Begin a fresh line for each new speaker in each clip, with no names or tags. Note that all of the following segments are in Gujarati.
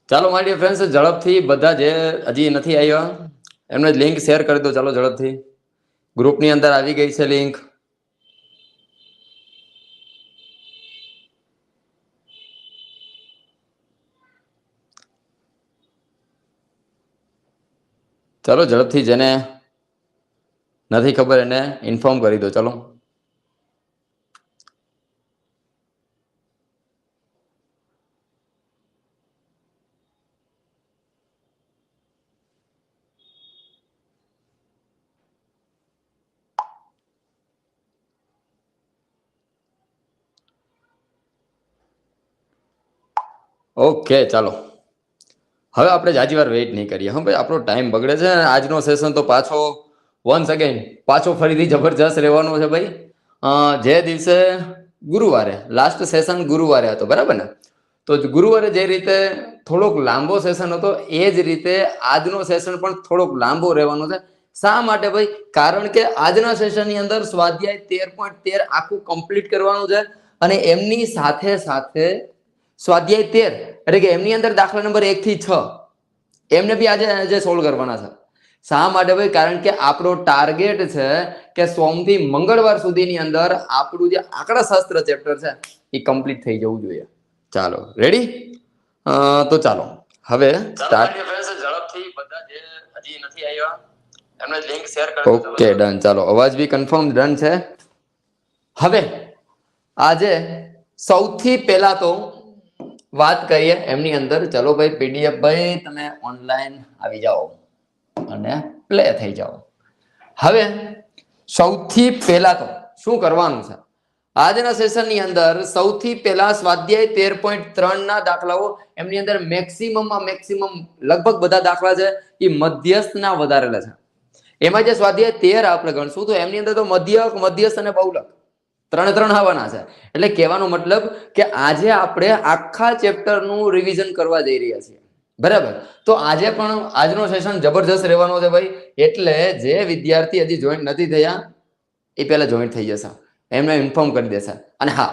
ચાલો માય ડિયર ફ્રેન્ડ્સ, ઝડપથી બધા જે હજી નથી આવ્યા એમને લિંક શેર કરી દો. ચાલો ઝડપથી ગ્રુપની અંદર આવી ગઈ છે લિંક. ચાલો ઝડપથી જેને નથી ખબર એને ઇન્ફોર્મ કરી દો. ચાલો ઓકે. ચાલો હવે આપણે જાજી વાર વેઇટ નહીં કરીએ. હા ભાઈ, આપણો ટાઈમ બગડે છે. આજનો સેશન તો પાછો વન્સ અગેન પાછો ફરીથી જબરજસ્ત રહેવાનો છે ભાઈ. જે દિવસે ગુરુવારે લાસ્ટ સેશન ગુરુવારે હતો, બરાબર ને? તો ગુરુવારે જે રીતે થોડોક લાંબો સેશન હતો એ જ રીતે આજનો સેશન પણ થોડોક લાંબો રહેવાનો છે. શા માટે ભાઈ? કારણ કે આજના સેશનની અંદર સ્વાધ્યાય 13.13 આખું કમ્પ્લીટ કરવાનું છે અને એમની સાથે સાથે સ્વાધ્યાય 13 એટલે કે એમની અંદર દાખલા નંબર 1 થી 6 એમને બી આજે સોલ્વ કરવાના છે. શા માટે ભાઈ? કારણ કે આપણો ટાર્ગેટ છે કે સોમથી મંગળવાર સુધીની અંદર આપણું જે આંકડાશાસ્ત્ર ચેપ્ટર છે એ કમ્પ્લીટ થઈ જવું જોઈએ. ચાલો રેડી? તો ચાલો હવે સ્ટાર્ટ. ઝડપથી બધા જે હજી નથી આવ્યા એમને લિંક શેર કરી દો. Okay done. ચાલો અવાજ બી કન્ફર્મ ડન છે. હવે આજે સૌથી પહેલા તો વાત કરીએ એમની અંદર. ચલો ભાઈ પીડીએફ ભાઈ તમે ઓનલાઈન આવી જાઓ અને પ્લે થઈ જાઓ. હવે સૌથી પહેલા તો શું કરવાનું છે? આજના સેશનની અંદર સૌથી પહેલા સ્વાધ્યાય 13.3 ના દાખલાઓ એમની અંદર મેક્સિમમમાં મેક્સિમમ લગભગ બધા દાખલા છે એ મધ્યસ્થના વધારેલા છે. એમાં જે સ્વાધ્યાય 13 આપણે ગણશું તો એમની અંદર તો મધ્યક, મધ્યસ્થ અને બહુલક ત્રણ આવવાના છે. એટલે કહેવાનો મતલબ કે આજે આપણે આખા ચેપ્ટરનું રિવિઝન કરવા જઈ રહ્યા છીએ, બરાબર? તો આજે પણ આજનો સેશન જબરજસ્ત રહેવાનો છે ભાઈ. એટલે જે વિદ્યાર્થી હજી જોઈન્ટ નથી થયા એ પહેલા જોઈન્ટ થઈ જશે, એમને ઇન્ફોર્મ કરી દેશે. અને હા,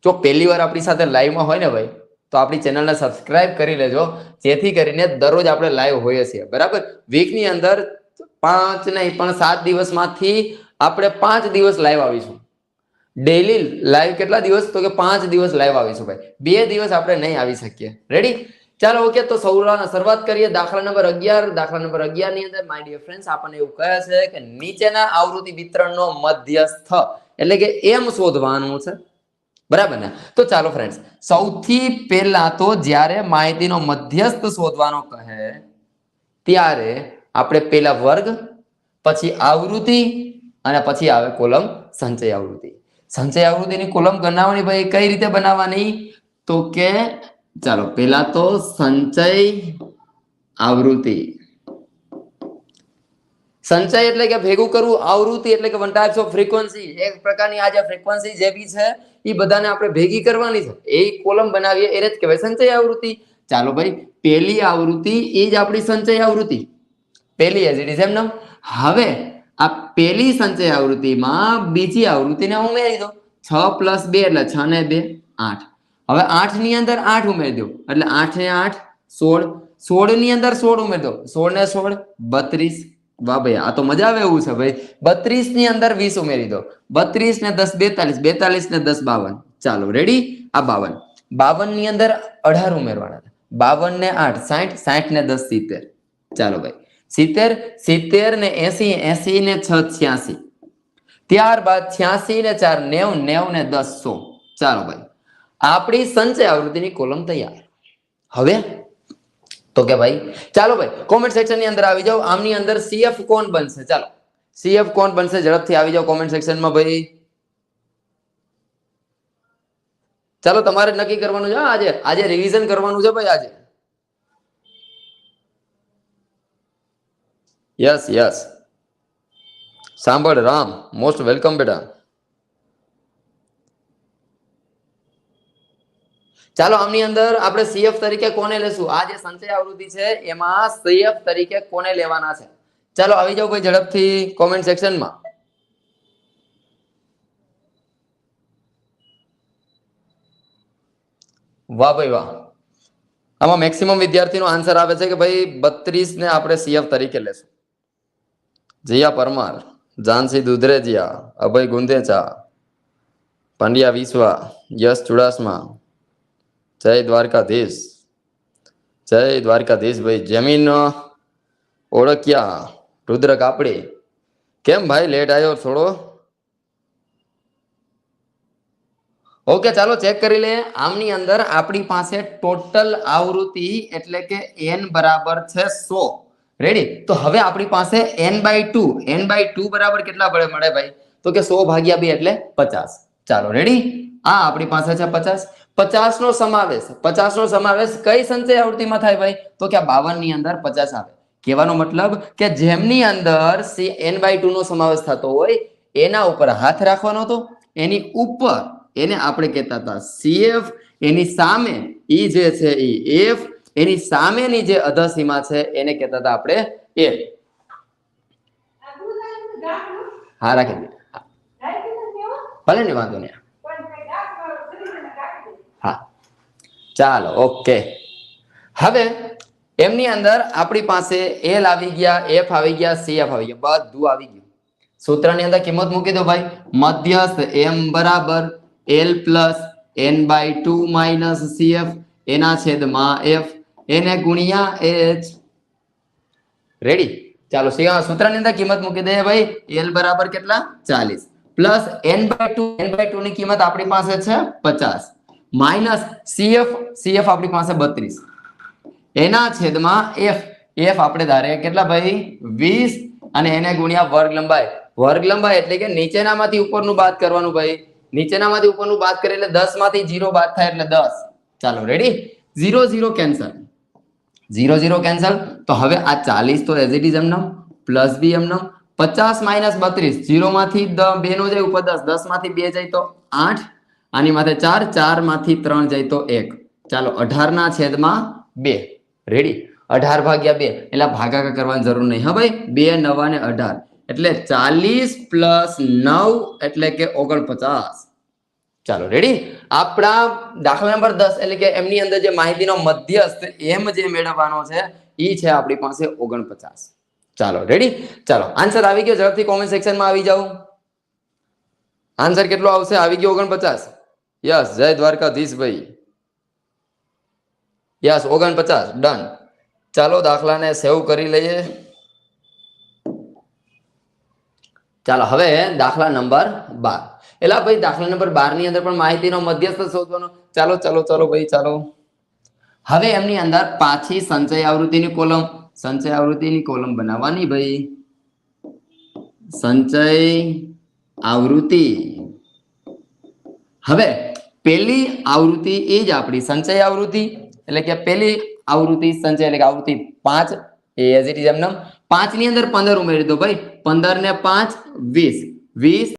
જો પહેલી વાર આપણી સાથે લાઈવમાં હોય ને ભાઈ તો આપણી ચેનલને સબસ્ક્રાઇબ કરી લેજો, જેથી કરીને દરરોજ આપણે લાઈવ હોઈએ છીએ, બરાબર? વીકની અંદર 5 નહીં પણ 7 દિવસમાંથી આપણે 5 દિવસ લાઈવ આવીશું. ડેઈલી લાઈવ કેટલા દિવસ? તો કે 5 દિવસ લાઈવ આવીશું ભાઈ. 2 દિવસ આપણે નહીં આવી શકીએ. રેડી? ચાલો ઓકે. તો શરૂઆત કરીએ દાખલા નંબર 11. દાખલા નંબર 11 ની અંદર માય ડિયર ફ્રેન્ડ્સ આપણને એવું કહે છે કે નીચેના આવૃત્તિ વિતરણનો મધ્યસ્થ એટલે કે એમ શોધવાનું છે, બરાબર ને? તો ચાલો ફ્રેન્ડ્સ, સૌથી પહેલા તો જ્યારે માહિતીનો મધ્યસ્થ શોધવાનો કહે ત્યારે આપણે પહેલા વર્ગ, પછી આવૃત્તિ અને પછી આવે કોલમ સંચય આવૃત્તિ. સંચય આવૃત્તિની કોલમ બનાવવાની ભાઈ કઈ રીતે બનાવવાની? તો કે ચાલો પહેલા તો સંચય આવૃત્તિ. સંચય એટલે કે ભેગું કરવું, આવૃત્તિ એટલે કે વન ટાઈપ્સ ઓફ ફ્રીક્વન્સી, એક પ્રકારની આ જે ફ્રીક્વન્સી જે બી છે એ બધાને આપણે ભેગી કરવાની છે, એ કોલમ બનાવીએ એ જ કહેવાય સંચય આવૃત્તિ. ચાલો ભાઈ, પહેલી આવૃત્તિ એ જ આપણી સંચય આવૃત્તિ, પહેલી એઝ ઇટ ઇઝ એમ. હવે આ પહેલી સંચય આવૃત્તિમાં બીજી આવૃત્તિને ઉમેરી દો. 6 + 2 એટલે 6 ને 2 8. હવે 8 ની અંદર 8 ઉમેરી દો એટલે 8 ને 8 16. 16 ની અંદર 16 ઉમેરી દો, 16 ને 16 32. વાહ ભાઈ, આ તો મજા આવે એવું છે ભાઈ. 32 ની અંદર 20 ઉમેરી દો, 32 ને 10 42, 42 ને 10 52. ચાલો રેડી? આ 52. 52 ની અંદર 18 ઉમેરવાના, 52 ને 8 60, 60 ને 10 70. ચાલો ભાઈ 70, 70 ને 80, 80 ને 6 86. ત્યારબાદ 86 ને 4 90, 90 ને 10 100. ચાલો ભાઈ, આપણી સંચય આવૃત્તિની કોલમ તૈયાર. હવે તો કે ભાઈ ચાલો ભાઈ કોમેન્ટ સેક્શન ની અંદર આવી જાઓ. આમની અંદર સીએફ કોણ બનશે? ચાલો સીએફ કોણ બનશે? ઝડપથી આવી જાઓ કોમેન્ટ સેક્શનમાં ભાઈ. ચાલો તમારે નક્કી કરવાનું છે. આજે રિવિઝન કરવાનું છે ભાઈ આજે. યસ યસ, સાંભળ રામ, મોસ્ટ વેલકમ બેટા. ચાલો આમની અંદર આપણે સીએફ તરીકે કોને લેશું? આ જે સંચય આવૃત્તિ છે એમાં સીએફ તરીકે કોને લેવાના છે? ચાલો આવી જાઓ ભાઈ ઝડપથી કોમેન્ટ સેક્શનમાં. વાહ ભાઈ વાહ, આમાં મેક્સિમમ વિદ્યાર્થીનો આન્સર આવે છે કે ભાઈ 32 ને આપણે સીએફ તરીકે લેશું. જીયા પરમાર, જાનસી દુધરેજિયા, અભય ગુંદેચા, પાંડ્યા વિશ્વા, યશ ચુડાસમા, જય દ્વારકાધીશ, જય દ્વારકાધીશ ભાઈ. જમીન ઓળખ્યા, રુદ્ર કાપડી. કેમ ભાઈ લેટ આવ્યો થોડો? ઓકે ચાલો ચેક કરી લે. આમની અંદર આપણી પાસે ટોટલ આવૃત્તિ એટલે કે n બરાબર છે 100. રેડી? તો હવે આપણી પાસે n/2. n/2 બરાબર કેટલા મળે ભાઈ? તો કે 100 ભાગ્યા 2 એટલે 50. ચાલો રેડી? આ આપણી પાસે છે 50. 50 નો સમાવેશ, 50 નો સમાવેશ કઈ સંચય આવૃત્તિમાં થાય ભાઈ? તો કે 52 ની અંદર 50 આવે. કહેવાનો મતલબ કે જેમની અંદર n/2 નો સમાવેશ થતો હોય એના ઉપર હાથ રાખવાનો હતો, એની ઉપર એને આપણે કહેતા હતા CF, એની સામે ઈ જે છે ઈ F, એની સામેની જે અધસીમા છે એને કહેતા હતા આપણે L. હા રાખી દે. ભલે ને વાંધો નહીં. હા ચાલો ઓકે. હવે એમની અંદર આપણી પાસે L આવી ગયા, F આવી ગયા, CF આવી ગયા, બધું આવી ગયું. સૂત્રની અંદર કિંમત મૂકી દો ભાઈ. મધ્યસ્થ m બરાબર L plus n/2 minus CF એના છેદમાં F એને ગુણ્યા H. રેડી? ચાલો સૂત્રની અંદર કિંમત મૂકી દઈએ ભાઈ. L બરાબર કેટલા? 40 પ્લસ n/2 ની કિંમત આપણી પાસે છે 50 માઇનસ CF આપણી પાસે 32 એના છેદમાં F આપણે ધારે કેટલા ભાઈ? 20 અને એને ગુણ્યા વર્ગ લંબાઈ. વર્ગ લંબાઈ એટલે કે નીચેનામાંથી ઉપરનું બાદ કરવાનું ભાઈ. નીચેનામાંથી ઉપરનું બાદ કરે એટલે 10 માંથી 0 બાદ થાય એટલે 10. ચાલો રેડી? 0 0 cancel, 0 0 cancel. તો હવે આ 40 તો એઝ ઇટ ઇઝ એમનેમ પ્લસ બી એમનેમ. 50 માઇનસ 32, 0 માંથી 2 નો જાય ઉપર 10, 10 માંથી 2 જાય તો 8, આની માથે 4, 4 માંથી 3 જાય તો 1. ચાલો 18 ના છેદમાં 2. રેડી? 18 ભાગ્યા 2 એટલે ભાગાકાર કરવાની જરૂર નહીં. હા ભાઈ, 2 9 ને 18 એટલે 40 પ્લસ 9 એટલે કે 49. ચાલો રેડી? આપણા દાખલા નંબર 10 એટલે કે એમની અંદર જે માહિતીનો મધ્યસ્થ એમ જે મેળવવાનો છે ઈ છે આપણી પાસે 49. ચાલો રેડી? ચાલો આન્સર આવી ગયો. ઝડપથી કોમેન્ટ સેક્શનમાં આવી જાઓ. આન્સર કેટલો આવશે? આવી ગયો 49. યસ, જય દ્વારકાધીશ ભાઈ. Yes 49 done. ચાલો દાખલાને સેવ કરી લઈએ. ચાલો હવે દાખલા નંબર 12. એલા ભાઈ દાખલા નંબર 12 ની અંદર પણ માહિતીનો મધ્યસ્થ શોધવાનો. ચાલો ચાલો ચાલો ભાઈ ચાલો. હવે એમની અંદર પાછી સંચય આવૃત્તિની કોલમ, સંચય આવૃત્તિની કોલમ બનાવવાની ભાઈ. સંચય આવૃત્તિ. હવે પહેલી આવૃત્તિ એ જ આપણી સંચય આવૃત્તિ એટલે કે પહેલી આવૃત્તિ સંચય એટલે કે આવૃત્તિ 5 એ એઝ ઇટ ઇઝ એમનેમ. 5 ની અંદર 15 ઉમેરી દો ભાઈ. 15 ને 5 20, 20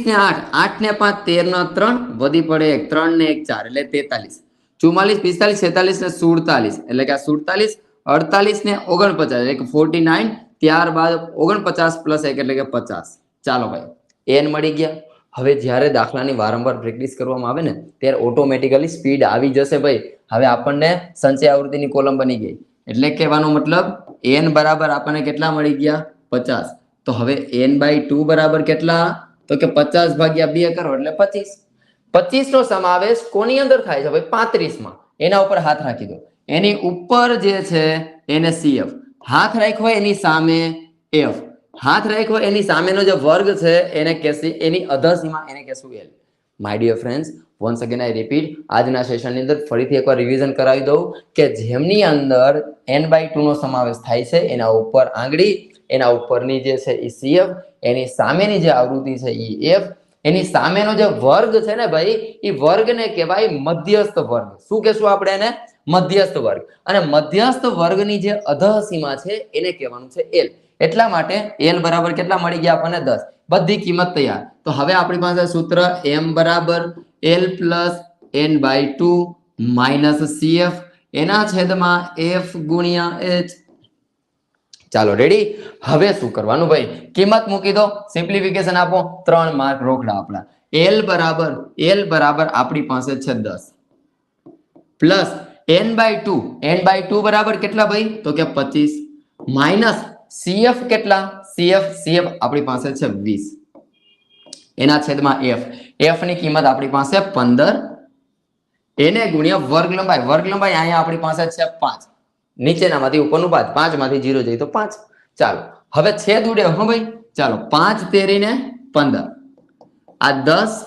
ને 8, 8 ને 5 13 ના 3 વધી પડે 1, 3 ને 1 4 એટલે 43, 44 45 46 ને 47 એટલે કે આ 47, 48 ને 49 એટલે કે 49, ત્યારબાદ 49 પ્લસ 1 એટલે કે 50. ચાલો ભાઈ n મળી ગયા. હવે જ્યારે દાખલાની વારંવાર પ્રેક્ટિસ કરવામાં આવે ને ત્યારે ઓટોમેટિકલી સ્પીડ આવી જશે ભાઈ. હવે આપણને સંચય આવૃત્તિની કોલમ બની ગઈ એટલે કહેવાનો મતલબ n બરાબર આપણને કેટલા મળી ગયા? 50. તો હવે n/2 બરાબર કેટલા? તો કે 50 ભાગ્યા 2 કરો એટલે 25. 25 નો સમાવેશ કોની અંદર થાય છે ભાઈ? 35 માં. એના ઉપર હાથ રાખી દો. એની ઉપર જે છે એને CF, હાથ રાખ્યો એની સામે F, હાથ રાખ્યો એની સામેનો જે વર્ગ છે એને કહેશે એની અધસીમા એને કહેશું L. My dear friends, once again I repeat, આજના સેશનની અંદર ફરીથી એકવાર રિવિઝન કરાવી દઉં કે જેમની અંદર n/2 નો સમાવેશ થાય છે એના ઉપર આંગળી, એના ઉપરની જે છે એ CF, એની સામેની જે આવૃત્તિ છે એ F, એની સામેનો જે વર્ગ છે ને ભાઈ એ વર્ગને કહેવાય મધ્યસ્થ વર્ગ. શું કહેશું આપણે એને? મધ્યસ્થ વર્ગ. અને મધ્યસ્થ વર્ગની જે અધસીમા છે એને કહેવાનું છે L. એટલા માટે L બરાબર કેટલા મળી ગયા આપણને? 10. બધી કિંમત તૈયાર. તો હવે આપણી પાસે સૂત્ર m બરાબર L plus n/2 minus CF એના છેદમાં F ગુણ્યા H. ચાલો રેડી? હવે શું કરવાનું ભાઈ? કિંમત મૂકી દો, સિમ્પ્લિફિકેશન આપો, 3 માર્ક રોકડા આપણા. L બરાબર આપણી પાસે છે 10. પ્લસ n/2 n/2 બરાબર કેટલા ભાઈ તો કે 25 માઇનસ CF કેટલા CF આપણી પાસે છે 20 એના છેદમાં f ની કિંમત આપણી પાસે 15 એને ગુણ્યા વર્ગ લંબાઈ અહીંયા આપણી પાસે છે 5 નીચેનામાંથી ઉપરનું 5 માંથી 0 જાય તો 5 ચાલો હવે છેદ ઉડે હો ભાઈ ચાલો 5 તેરી ને 15 આ 10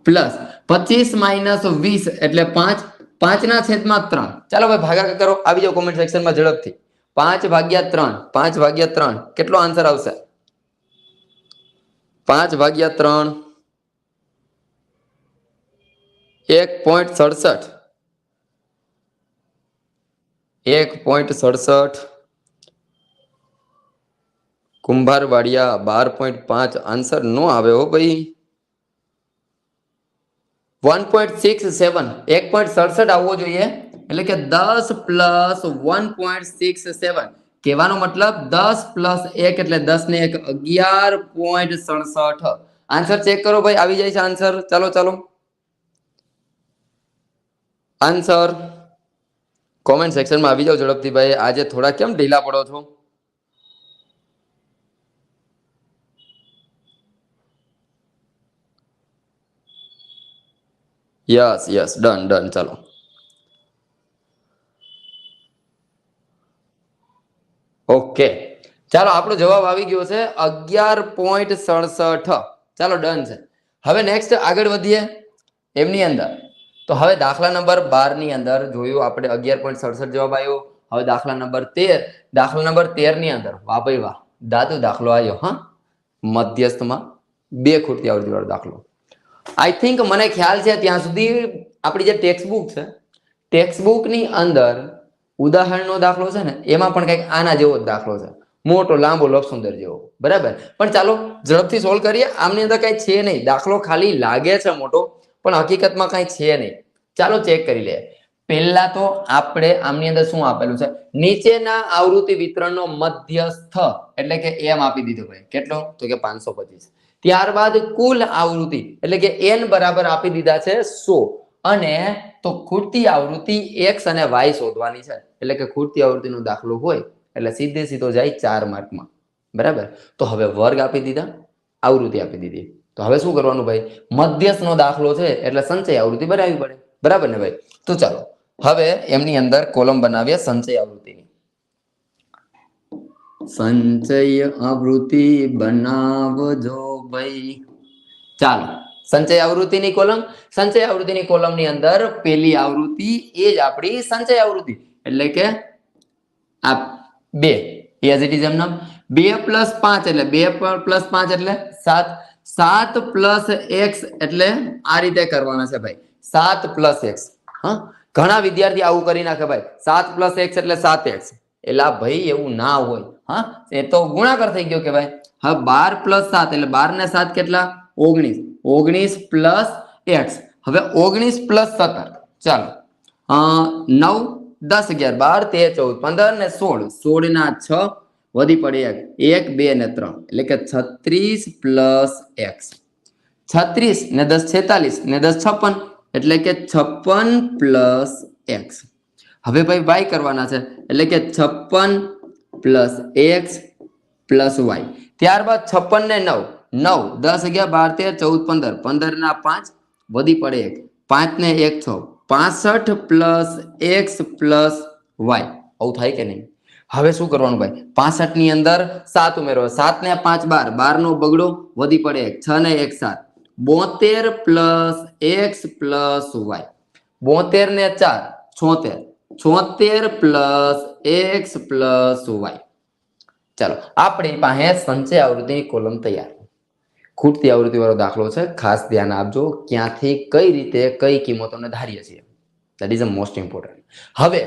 પ્લસ 25 માઇનસ 20 એટલે 5 5 ના છેદમાં 3 ચાલો ભાઈ ભાગાકાર કરો આવી જાઓ કોમેન્ટ સેક્શનમાં ઝડપથી 5/3 કેટલો આન્સર આવશે 5/3 1.67 કુંભારવાડિયા 12.5 આન્સર નો આવે હો ભાઈ 1.67 1.67 આવવો જોઈએ એટલે કે 10 પ્લસ 1.67 કહેવાનો મતલબ 10 પ્લસ 1 એટલે 10 ને 1 11.67 આન્સર ચેક કરો ભાઈ આવી જાય છે આન્સર ચાલો આન્સર કોમેન્ટ સેક્શનમાં આવી જાઓ ઝડપથી ભાઈ આજે થોડા કેમ ઢીલા પડો છો યસ ડન ચાલો ઓકે ચાલો આપણો જવાબ આવી ગયો છે 11.67 ચાલો ડન છે હવે નેક્સ્ટ આગળ વધીએ એમની અંદર તો હવે દાખલા નંબર 12 ની અંદર જોયું આપણે 11.67 જવાબ આવ્યો હવે દાખલા નંબર 13 ની અંદર વાહ ભાઈ વાહ દાદુ દાખલો આવ્યો હા મધ્યસ્થમાં 2 ખૂટતી આવૃત્તિ વાળો દાખલો આઈ થિંક મને ખ્યાલ છે ત્યાં સુધી આપણી જે ટેક્સ્ટબુક છે ટેક્સ્ટબુક ની અંદર ઉદાહરણનો દાખલો છે ને એમાં પણ કંઈક આના જેવો જ દાખલો છે મોટો લાંબો લક્ષુંદર જેવો બરાબર પણ ચાલો ઝડપથી સોલ્વ કરીએ આમની અંદર કઈ છે નહીં દાખલો ખાલી લાગે છે મોટો પણ હકીકતમાં કઈ છે નહીં ચાલો ચેક કરી લઈએ પહેલા તો આપણે આમની અંદર શું આપેલું છે નીચેના આવૃત્તિ વિતરણનો મધ્યસ્થ એટલે કે એમ આપી દીધો ભાઈ કેટલો તો કે 525 ત્યારબાદ કુલ આવૃત્તિ એટલે કે n બરાબર આપી દીધા છે 100 અને તો ખૂટતી આવૃત્તિ x અને y શોધવાની છે એટલે કે ખૂટતી આવૃત્તિનો દાખલો હોય એટલે સીધો જાય 4 માર્કમાં બરાબર તો હવે વર્ગ આપી દીધા આવૃત્તિ આપી દીધી તો હવે શું કરવાનું ભાઈ મધ્યસ્થનો દાખલો છે એટલે સંચય આવૃત્તિ બનાવવી પડે બરાબર ને ભાઈ તો ચાલો હવે એમની અંદર કોલમ બનાવીએ સંચય આવૃત્તિની સંચય આવૃત્તિ બનાવજો ભાઈ ચાલો સંચય આવૃત્તિની કોલમની અંદર પેલી આવૃત્તિ એ જ આપણી સંચય આવૃત્તિ એટલે કે આ 2 એઝ ઇટ ઇઝ એમ નામ 2 + 5 એટલે 2 + 5 એટલે 7 7 + x એટલે આ રીતે કરવાના છે ભાઈ 7 + x હા ઘણા વિદ્યાર્થી આવું કરી નાખે ભાઈ 7 + x એટલે 7x એલા ભાઈ એવું ના હોય હા એ તો ગુણાકાર થઈ ગયો કે ભાઈ હવે 12 + 7 એટલે 12 ને 7 કેટલા 19 + x હવે 19 + 17 ચાલો 9 10 11 12 13 14 15 ને 16 16 ના 6 વધી પડે 1 2 ને 3 એટલે કે 36 + x 36 ને 10 46 ને 10 56 એટલે કે 56 + x હવે ભાઈ y કરવાના છે એટલે કે 56 + x + y ત્યારબાદ 56 ને 9 9 10 11 12 13 14 15 ના 5 વધી પડે 1 5 ને 1 6 65 + x + y આવું થાય કે નહીં હવે શું કરવાનું ભાઈ 65 ની અંદર 7 ઉમેરો 7 ને 5 12 12 નો બગડો વધી પડે 6 ને 1 7 72 + x + y 72 ને 4 76 76 + x + y ચાલો આપણી પાસે સંચય આવૃત્તિની કોલમ તૈયાર ખૂટતી આવૃત્તિ વાળો દાખલો છે ખાસ ધ્યાન આપજો ક્યાંથી કઈ રીતે કઈ કિંમતોને ધારીએ છીએ that is a most important હવે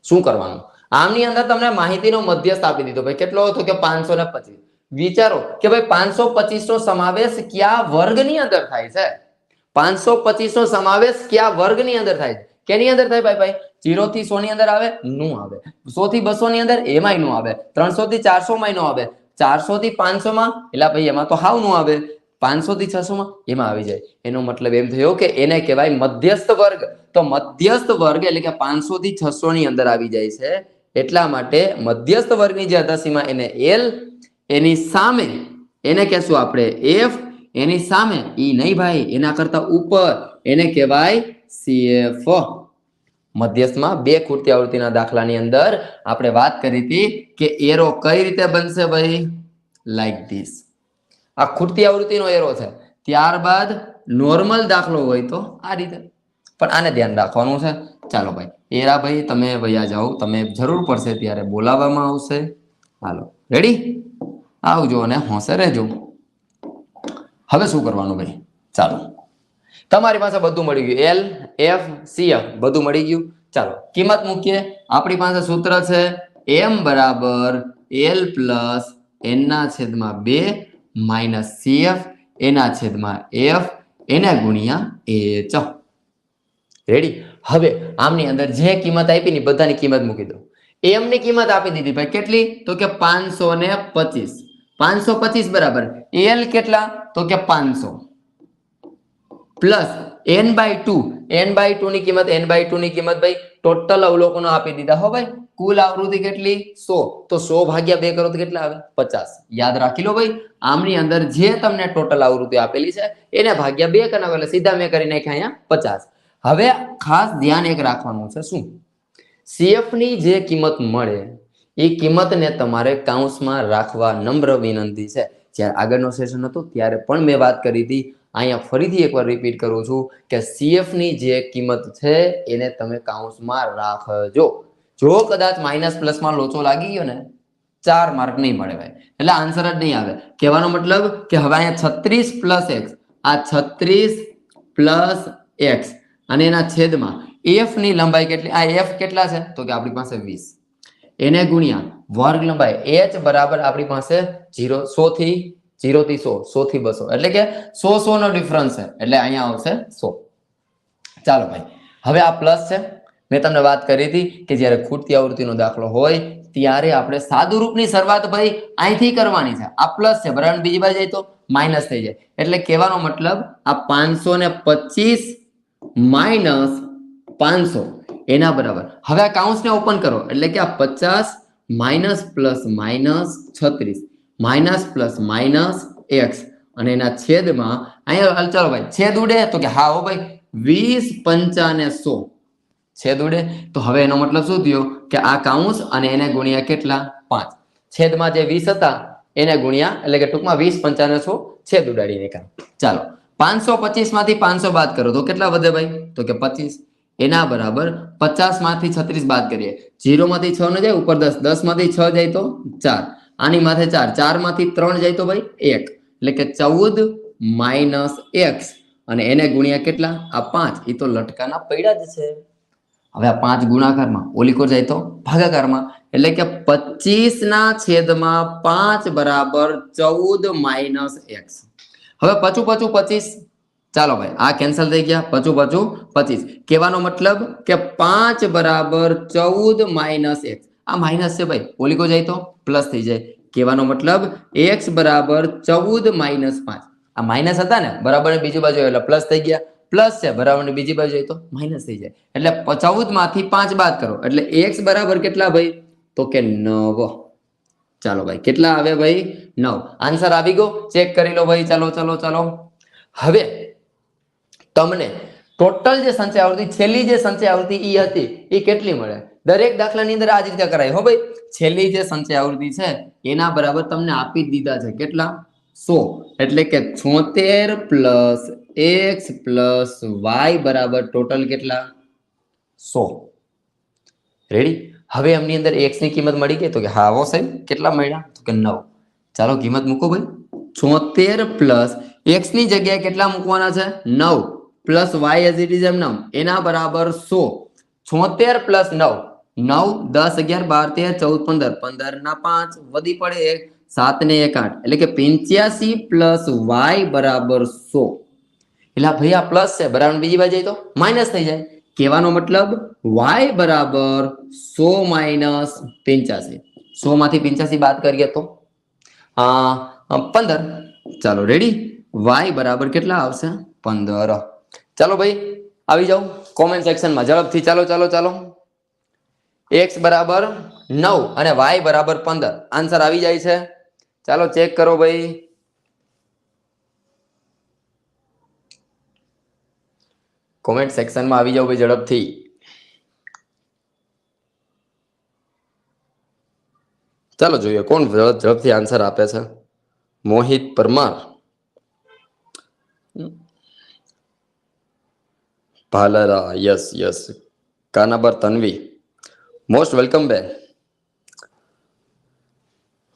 શું કરવાનું આમની અંદર તમને માહિતીનો મધ્યસ્થ આપી દીધો ભાઈ કેટલો હતો કે 525 વિચારો કે ભાઈ 525 નો સમાવેશ કયા વર્ગની અંદર થાય છે 525 નો સમાવેશ કયા વર્ગની અંદર થાય છે કેની અંદર થાય ભાઈ 0 થી 100 ની અંદર આવે નું આવે 100 થી 200 ની અંદર એમાંય નું આવે 300 થી 400 માં નો આવે 400 થી 500 માં એટલે ભાઈ એમાં તો હાવ નું આવે 500 થી 600 માં એમાં આવી જાય. એનો મતલબ એમ થયો કે એને કહેવાય મધ્યસ્થ વર્ગ. તો મધ્યસ્થ વર્ગ એટલે કે 500 થી 600 ની અંદર આવી જાય છે. એટલા માટે મધ્યસ્થ વર્ગની જે અધાસીમા એને એલ, એની સામે એને કહેશું આપણે એફ, એની સામે ઈ નહીં ભાઈ, એના કરતા ઉપર એને કહેવાય સીએફ. મધ્યસ્થમાં બે ખૂટતી આવૃત્તિના દાખલાની અંદર આપણે વાત કરી હતી કે એરો કઈ રીતે બનશે ભાઈ, લાઈક ધીસ. આ ખૂટતી આવૃત્તિનો એરો છે. ત્યારબાદ નોર્મલ દાખલો હોય તો આ રીતે, પણ આને ધ્યાન રાખવાનું છે. ચાલો ભાઈ, એરા ભાઈ તમે વયા જાઓ, તમે જરૂર પડશે ત્યારે બોલાવવામાં આવશે. હાલો રેડી, આવજો અને હોંશે રહેજો. હવે શું કરવાનું ભાઈ, ચાલો તમારી પાસે બધું મળી ગયું, એલ, એફ, સીએફ બધું મળી ગયું. ચાલો કિંમત મૂકીએ. આપણી પાસે સૂત્ર છે એમ બરાબર એલ પ્લસ એન ના છેદમાં 2 માઇનસ સીએફ એના છેદમાં એફ એને ગુણ્યા એચ. રેડી. હવે આમની અંદર જે કિંમત આપી ને બધાની કિંમત મૂકી દો. એમ ની કિંમત આપી દીધી ભાઈ, કેટલી? તો કે 525. 525 બરાબર એલ કેટલા? તો કે 500 પ્લસ n/2. n/2 ની કિંમત, n/2 ની કિંમત ભાઈ ટોટલ અવલોકનો આપી દીધા હો ભાઈ. કુલ આવૃત્તિ કેટલી? 100. તો 100 ભાગ્યા 2 કરો તો કેટલા આવે? 50. યાદ રાખી લો ભાઈ, આમની અંદર જે તમને ટોટલ આવૃત્તિ આપેલી છે એને ભાગ્યા 2 કરવાના, એટલે સીધા મેં કરી નાખ્યા અહીંયા 50. હવે ખાસ ધ્યાન એક રાખવાનું છે, શું? સીએફ ની જે કિંમત મળે એ કિંમતને તમારે કાઉન્સમાં રાખવા નમ્ર વિનંતી છે. જ્યારે આગળનો સેશન હતો ત્યારે પણ મેં વાત કરી હતી, અહીંયા ફરીથી એકવાર રિપીટ કરું છું કે સીએફ ની જે કિંમત છે એને તમે કાઉન્સમાં રાખજો. જો કદાચ માઇનસ પ્લસમાં લોચો લાગી ગયો ને, 4 માર્ક નહીં મળે ભાઈ, એટલે આન્સર જ નહીં આવે. કહેવાનો મતલબ કે હવે અહીંયા 36 પ્લસ એક્સ, આ 36 પ્લસ એક્સ અને એના છેદમાં એફ ની લંબાઈ કેટલી? આ એફ કેટલા છે? તો કે આપણી પાસે 20. એને ગુણ્યા વર્ગ લંબાઈ એચ બરાબર આપણી પાસે 100 થી 100, 100 થી 200, એટલે કે 100 નો ડિફરન્સ છે, એટલે અહીંયા આવશે 100. ચાલો ભાઈ, હવે આ પ્લસ છે. મેં તમને વાત કરી હતી કે જ્યારે ખૂટતી આવૃત્તિનો દાખલો હોય ત્યારે આપણે સાદુ રૂપની શરૂઆત ભાઈ અહીંથી કરવાની છે. આ પ્લસ છે બરાબર, બીજી બાજુ જાય તો માઇનસ થઈ જાય. એટલે કહેવાનો મતલબ આ 525 માઇનસ 500 એના બરાબર. હવે આ કાઉન્સને ઓપન કરો, એટલે કે આ 50 minus plus minus 36 minus plus minus x અને એના છેદમાં અહીંયા ચાલો ભાઈ છેદ ઉડે તો કે હા હો ભાઈ 20 5 ને 100 છેદ ઉડે. તો હવે એનો મતલબ શું થયો કે આ કાઉન્સ અને એને ગુણ્યા કેટલા? 5. છેદમાં જે 20 હતા એને ગુણ્યા, એટલે કે ટૂંકમાં 20 5 ને 100 છેદ ઉડાડી નાખ્યા. ચાલો 525 માંથી 500 બાદ કરો તો કેટલા વધે ભાઈ? તો કે 25. એના બરાબર 50 માંથી 36 બાદ કરીએ, 0 માંથી 6 ન જાય, ઉપર 10, 10 માંથી 6 જાય તો 4, આની માથે 4, 4 માંથી 3 જાય તો ભાઈ 1, એટલે કે 14 માઇનસ એક્સ અને એને ગુણ્યા કેટલા? આ 5. એ તો લટકાના પૈડા જ છે. હવે આ 5 ગુણાકારમાં, ઓલી કોર જાય તો ભાગાકારમાં, એટલે કે 25 ના છેદમાં 5 બરાબર 14 માઇનસ એક્સ. હવે પચું 25. ચાલો ભાઈ આ કેન્સલ થઈ ગયા, પચું 25. કહેવાનો મતલબ કે 5 બરાબર 14 માઇનસ એક્સ. આ માઇનસ છે ભાઈ, ઓલી કો જાય તો પ્લસ થઈ જાય. કહેવાનો મતલબ એક્સ બરાબર 14 માઇનસ 5. આ માઇનસ હતા ને બરાબર બીજી બાજુ એટલે પ્લસ થઈ ગયા, પ્લસ છે બરાબર બીજી બાજુ જાય તો માઇનસ થઈ જાય. એટલે 14 માંથી 5 બાદ કરો એટલે એક્સ બરાબર કેટલા ભાઈ? તો કે 9. ચાલો ભાઈ કેટલા આવે ભાઈ? 9. આન્સર આવી ગયો, ચેક કરી લો ભાઈ. ચાલો ચાલો ચાલો, હવે તમને ટોટલ જે સંચય આવૃત્તિ, છેલ્લી જે સંચય આવૃત્તિ ઈ હતી એ કેટલી મળે? દરેક દાખલાની અંદર આ જ રીતે કરાય હો ભાઈ. છેલ્લી જે સંચય આવૃત્તિ છે એના બરાબર તમને આપી દીધા છે કેટલા? 100. એટલે કે 76 પ્લસ એક્સ પ્લસ વાય બરાબર ટોટલ કેટલા? 100. રેડી. હવે એમની અંદર એક્સ ની કિંમત મળી ગઈ તો કે હા હો સાહેબ કેટલા મળ્યા? તો કે 9. ચાલો કિંમત મૂકો ભાઈ. 76 પ્લસ એક્સ ની જગ્યાએ કેટલા મૂકવાના છે? 9 plus Y as it is એમ નામ એના બરાબર 100. 76 પ્લસ 9, 9 10 11 12 13 14 15 ના 5 વધી પડે 1, 7 ને 1 8, એટલે કે 85 પ્લસ વાય બરાબર 100. એટલે ભાઈ આ પ્લસ છે બરાબર, બીજી બાજુ જાય તો માઇનસ થઈ જાય. કહેવાનો મતલબ y બરાબર 100 માઇનસ 85. 100 માંથી 85 બાદ કરીએ તો 15. ચાલો રેડી. વાય બરાબર કેટલા આવશે? 15. ચાલો ભાઈ આવી જાઓ કોમેન્ટ સેક્શનમાં ઝડપથી. ચાલો ચાલો ચાલો. એક્સ બરાબર 9 અને વાય બરાબર 15 આન્સર આવી જાય છે. ચાલો ચેક કરો ભાઈ. કોમેન્ટ સેક્શનમાં આવી જાઓ ભાઈ ઝડપથી. ચાલો જોઈએ કોણ ઝડપથી આન્સર આપે છે. Mohit Parmar, Bhalara, yes yes. Kanabar Tanvi, most welcome બેન.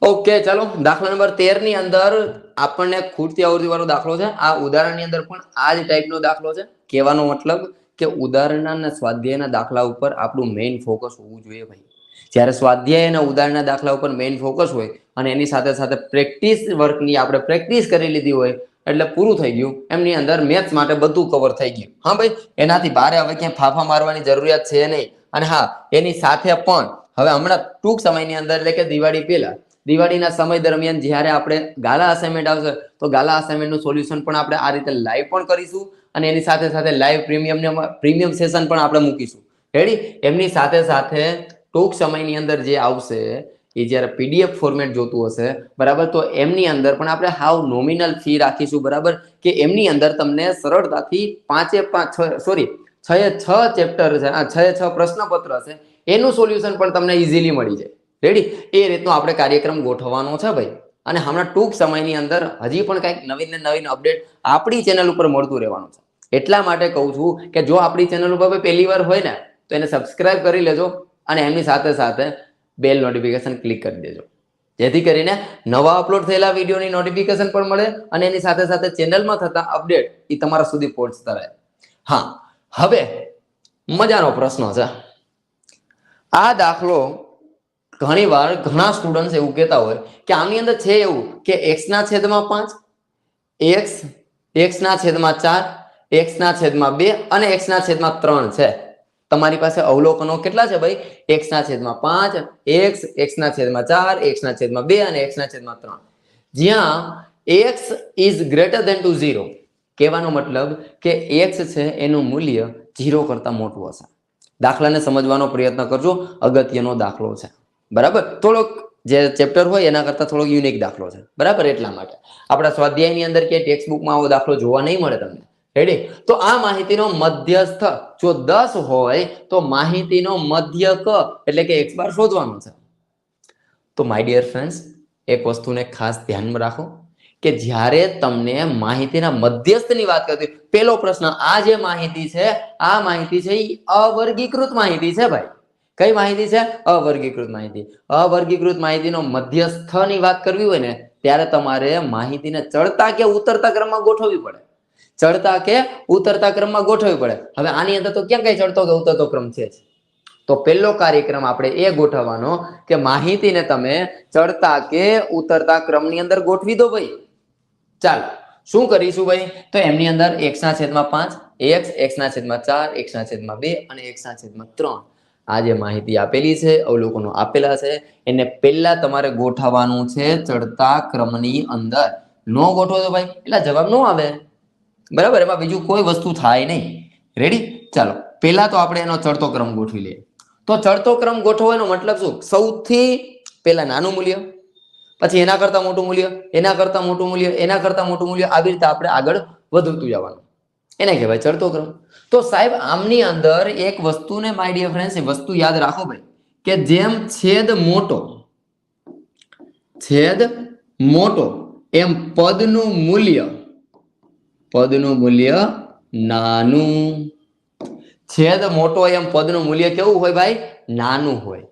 ઓકે ચાલો દાખલા નંબર 13 ની અંદર આપણને ખૂટતી આવૃત્તિ વાળો દાખલો છે. આ ઉદાહરણની અંદર પણ આ જ ટાઈપનો દાખલો છે. કહેવાનો મતલબ કે ઉદાહરણના અને સ્વાધ્યાયના દાખલા ઉપર આપણું મેઇન ફોકસ હોવું જોઈએ ભાઈ. જ્યારે સ્વાધ્યાય અને ઉદાહરણના દાખલા ઉપર મેઇન ફોકસ હોય અને એની સાથે સાથે પ્રેક્ટિસ વર્કની આપણે પ્રેક્ટિસ કરી લીધી હોય એટલે પૂરું થઈ ગયું. એમની અંદર મેથ્સ માટે બધું કવર થઈ ગયું. હા ભાઈ, એનાથી બારે હવે ક્યાંય ફાફા મારવાની જરૂરિયાત છે નહીં. અને હા, એની સાથે પણ હવે હમણાં ટૂંક સમયની અંદર એટલે કે દિવાળી પહેલા, દિવાળીના સમય દરમિયાન જ્યારે આપણે ગાલા અસાઇનમેન્ટ આવશે તો ગાલા અસાઇનમેન્ટનું સોલ્યુશન પણ આપણે આ રીતે લાઈવ પણ કરીશું અને એની સાથે સાથે લાઈવ પ્રીમિયમ સેશન પણ આપણે મૂકીશું. રેડી? એમની સાથે સાથે ટૂંક સમયની અંદર જે આવશે એ જ્યારે પીડીએફ ફોર્મેટ જોતું હશે બરાબર, તો એમની અંદર પણ આપણે હાવ નોમિનલ ફી રાખીશું બરાબર, કે એમની અંદર તમને સરળતાથી 6 ચેપ્ટર છે, 6 પ્રશ્નપત્ર છે, એનું સોલ્યુશન પણ તમને ઇઝીલી મળી જાય. રેડી? એ રીતનો આપણે કાર્યક્રમ ગોઠવવાનો છે ભાઈ. અને હમણાં ટૂંક સમયની અંદર હજી પણ કંઈક નવીન ને નવીન અપડેટ આપણી ચેનલ ઉપર મળતું રહેવાનું છે. એટલા માટે કહું છું કે જો આપણી ચેનલ ઉપર પહેલી વાર હોય ને તો એને સબસ્ક્રાઇબ કરી લેજો અને એમની સાથે સાથે બેલ નોટિફિકેશન ક્લિક કરી દેજો, જેથી કરીને નવા અપલોડ થયેલા વિડીયોની નોટિફિકેશન પણ મળે અને એની સાથે સાથે ચેનલમાં થતા અપડેટ એ તમારા સુધી પહોંચતા રહે. હા, હવે મજાનો પ્રશ્ન છે. આ દાખલો ઘણીવાર ઘણા સ્ટુડન્ટ્સ એવું કહેતા હોય કે આની અંદર છે એવું કે x/5, x/4, x/2 અને x/3 છે. તમારી પાસે અવલોકનો કેટલા છે ભાઈ? x/5, x/4, x/2 અને x/3. જ્યાં x is greater than to 0, કહેવાનો મતલબ કે x છે એનું મૂલ્ય 0 કરતા મોટું હશે. દાખલાને સમજવાનો પ્રયત્ન કરજો, અગત્યનો દાખલો છે બરાબર. થોડોક જે ચેપ્ટર હોય એના કરતા થોડોક યુનિક દાખલો છે બરાબર. એટલા માટે આપણા સ્વાધ્યાયની અંદર કે ટેક્સ્ટબુકમાં આવો દાખલો જોવા નહીં મળે તમને. રેડી? તો આ માહિતીનો મધ્યસ્થ જો 10 હોય તો માહિતીનો મધ્યક એટલે કે x બાર શોધવાનો છે. તો માય ડિયર ફ્રેન્ડ્સ, એક વસ્તુને ખાસ ધ્યાનમાં રાખો કે જ્યારે તમને માહિતીના મધ્યસ્થની વાત કરતી, પહેલો પ્રશ્ન, આ જે માહિતી છે આ માહિતી છે એ અવર્ગીકૃત માહિતી છે ભાઈ. કઈ માહિતી છે? અવર્ગીકૃત માહિતી. અવર્ગીકૃત માહિતીનો મધ્યસ્થની વાત કરવી હોય ને ત્યારે તમારે માહિતીને ચડતા કે ઉતરતા ક્રમમાં ગોઠવવી પડે. ચડતા કે ઉતરતા ક્રમમાં ગોઠવવી પડે. હવે આની અંદર તો ક્યાં કઈ ચડતો કે ઉતરતો ક્રમ છે જ. તો પહેલો કાર્યક્રમ આપણે એ ગોઠવવાનો કે માહિતીને તમે ચડતા કે ઉતરતા ક્રમની અંદર ગોઠવી દો ભાઈ. ચાલો શું કરીશું ભાઈ? તો એમની અંદર x/5, x/4, x/2 અને x/3 આ જે માહિતી આપેલી છે, અવલોકનો આપેલા છે, એને પહેલા તમારે ગોઠવવાનું છે ચડતા ક્રમની અંદર. નો ગોઠવો તો ભાઈ એટલે જવાબ નો આવે બરાબર. એમાં બીજું કોઈ વસ્તુ થાય નહીં. રેડી? ચાલો પહેલા તો આપણે એનો ચડતો ક્રમ ગોઠવી લઈએ. તો ચડતો ક્રમ ગોઠવવાનો મતલબ શું? સૌથી પહેલા નાનું મૂલ્ય, પછી એના કરતા મોટું મૂલ્ય, એના કરતા મોટું મૂલ્ય, એના કરતા મોટું મૂલ્ય, આવી રીતે આપણે આગળ વધતું જવાનું. એને કહેવાય ચડતો ક્રમ. તો સાહેબ આમની અંદર એક વસ્તુને માય ડિયર ફ્રેન્ડ્સ એ વસ્તુ યાદ રાખો ભાઈ કે જેમ છેદ મોટો એમ પદનું મૂલ્ય નાનું. છેદ મોટો એમ પદનું મૂલ્ય કેવું હોય ભાઈ? નાનું હોય.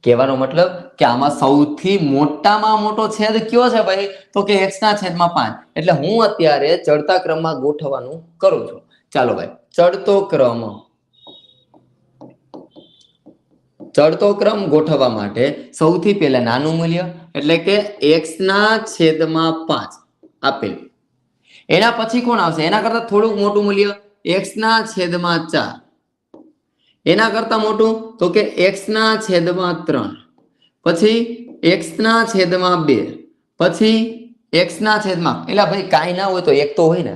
કહેવાનો મતલબ કે આમાં સૌથી મોટામાં મોટો છેદ કયો છે ભાઈ? તો કે x/5. એટલે હું અત્યારે ચડતા ક્રમમાં ગોઠવવાનું કરું છું. ચાલો ભાઈ, ચડતો ક્રમ ગોઠવવા માટે સૌથી પહેલા નાનું મૂલ્ય એટલે કે x/5 આપેલ. એના પછી કોણ આવશે? એના કરતા થોડુંક મોટું મૂલ્ય x/4. એના કરતા મોટું તો કે x/3, પછી x/2, પછી x ના છેદમાં એટલે ભાઈ કાંઈ ના હોય તો એક તો હોય ને,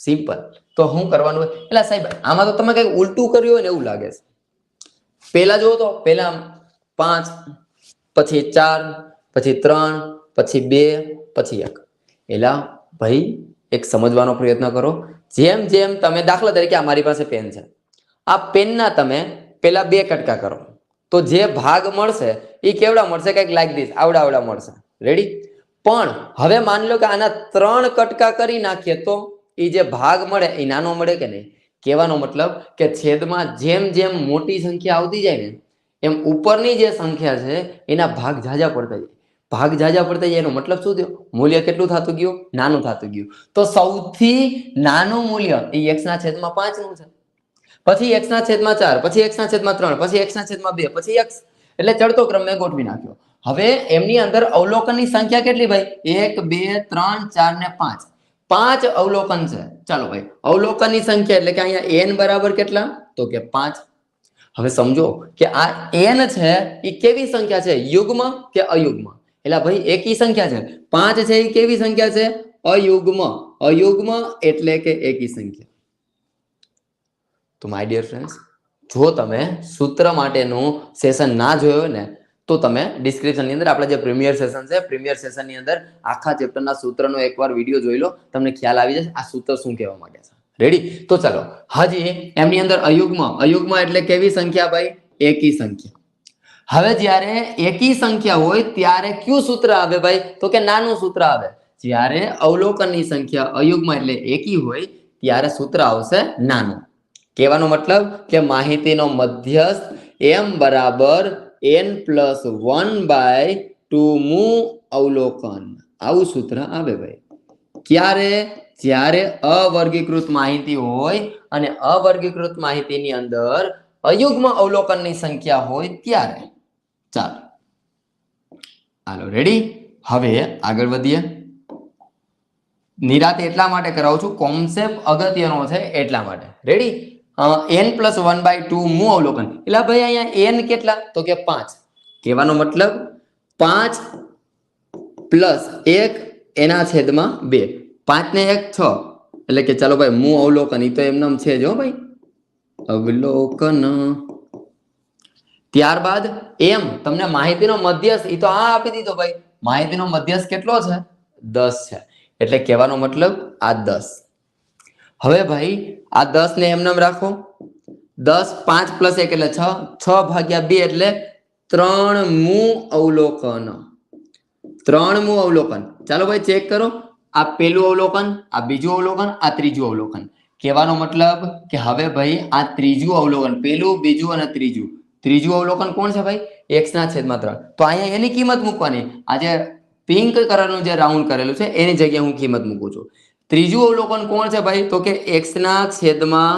સિમ્પલ. તો શું કરવાનું હોય? એટલે સાહેબ આમાં તો તમે કઈ ઉલટું કર્યું હોય ને એવું લાગે છે. પેલા જુઓ તો પેલા 5, પછી 4, પછી 3, પછી 2, પછી 1. એલા ભાઈ એક સમજવાનો પ્રયત્ન કરો. જેમ જેમ તમે દાખલા તરીકે આ મારી પાસે પેન છે, આ પેનના તમે પેલા 2 કટકા કરો તો જે ભાગ મળશે એ કેવડા મળશે? કંઈક લાઈક ધીસ, આવડા મળશે. રેડી? પણ હવે માની લો કે આના 3 કટકા કરી નાખીએ તો એ જે ભાગ મળે એ નાનો મળે કે નહીં? કહેવાનો મતલબ કે છેદમાં જેમ જેમ મોટી સંખ્યા આવતી જાય ને એમ ઉપરની જે સંખ્યા છે એના ભાગ ઝાઝા પડતા જાય. ભાગ ઝાઝા પડતા જાય એનો મતલબ શું થયો? મૂલ્ય કેટલું થતું ગયું? નાનું થતું ગયું. તો સૌથી નાનું મૂલ્ય એ x ના છેદમાં 5 નું છે. પછી x ના છેદમાં 4, પછી x ના છેદમાં 3, પછી x ના છેદમાં 2, પછી x. એટલે ચડતો ક્રમ મેં ગોઠવી નાખ્યો. હવે એમની અંદર અવલોકનની સંખ્યા કેટલી ભાઈ? 1, 2, 3, 4 ને 5. 5 અવલોકન છે. ચાલો ભાઈ, અવલોકનની સંખ્યા એટલે કે અહીંયા n બરાબર કેટલા? તો કે 5. હવે સમજો કે આ n છે એ કેવી સંખ્યા છે? યુગ્મ કે અયુગ્મ? એટલે ભાઈ એકી સંખ્યા છે. 5 છે એ કેવી સંખ્યા છે? અયુગ્મ. અયુગ્મ એટલે કે એકી સંખ્યા. તો માય ડિયર ફ્રેન્ડ્સ, જો તમે સૂત્ર માટેનું સેશન ના જોયો ને તો તમે ડિસ્ક્રિપ્શનની અંદર આપણા જે પ્રીમિયર સેશન છે, પ્રીમિયર સેશનની અંદર આખા ચેપ્ટરના સૂત્રનો એકવાર વિડીયો જોઈ લો, તમને ખ્યાલ આવી જશે આ સૂત્ર શું કહેવા માંગે છે. રેડી? તો ચાલો હજી એમની અંદર અયુગ્મ. અયુગ્મ એટલે કેવી સંખ્યા ભાઈ? એકી સંખ્યા. હવે જ્યારે એકી સંખ્યા હોય ત્યારે કયું સૂત્ર આવે ભાઈ? તો કે નાનું સૂત્ર આવે. જ્યારે અવલોકનની સંખ્યા અયુગ્મ એટલે એકી હોય ત્યારે સૂત્ર આવશે નાનું. કહેવાનો મતલબ કે માહિતીનો મધ્યસ્થ m બરાબર n+1/2 મું અવલોકન. આવું સૂત્ર આવે ભાઈ. ક્યારે? જ્યારે અવર્ગીકૃત માહિતી હોય અને અવર્ગીકૃત માહિતીની અંદર અયુગ્મ અવલોકનની સંખ્યા હોય ત્યારે. ચાલો હાલો રેડી? હવે આગળ વધીએ. નિરાતે એટલા માટે કરાવું છું, કોન્સેપ્ટ અગત્યનો છે એટલા માટે. રેડી? n+1/2 મું અવલોકન. એટલે ભાઈ અહીંયા n કેટલા? તો કે 5. કહેવાનો મતલબ 5 + 1 એના છેદમાં 2. 5 ને 1 6. એટલે કે ચાલો ભાઈ મું અવલોકન એ તો એમનેમ છે જો ભાઈ, અવલોકન. ત્યારબાદ એમ તમને માહિતીનો મધ્યસ્થ એ તો આ આપી દીધો ભાઈ. માહિતીનો મધ્યસ્થ કેટલો છે? 10 છે. એટલે કહેવાનો મતલબ આ 10. હવે ભાઈ આ 10 ને એમનેમ રાખો. 10 5 + 1 એટલે 6. 6/2 એટલે 3 મું અવલોકન. 3 મું અવલોકન. ચાલો ભાઈ ચેક કરો. આ પેલું અવલોકન, આ બીજું અવલોકન, આ ત્રીજું અવલોકન. કહેવાનો મતલબ કે હવે ભાઈ આ ત્રીજું અવલોકન, પેલું, બીજું અને ત્રીજું. ત્રીજું અવલોકન કોણ છે ભાઈ? x ના છેદમાં 3. તો અહીંયા એની કિંમત મૂકવાની. આ જે પિંક કલરનું જે રાઉન્ડ કરેલું છે એની જગ્યાએ હું કિંમત મૂકું છું. ત્રીજું અવલોકન કોણ છે ભાઈ? તો કે x ના છેદમાં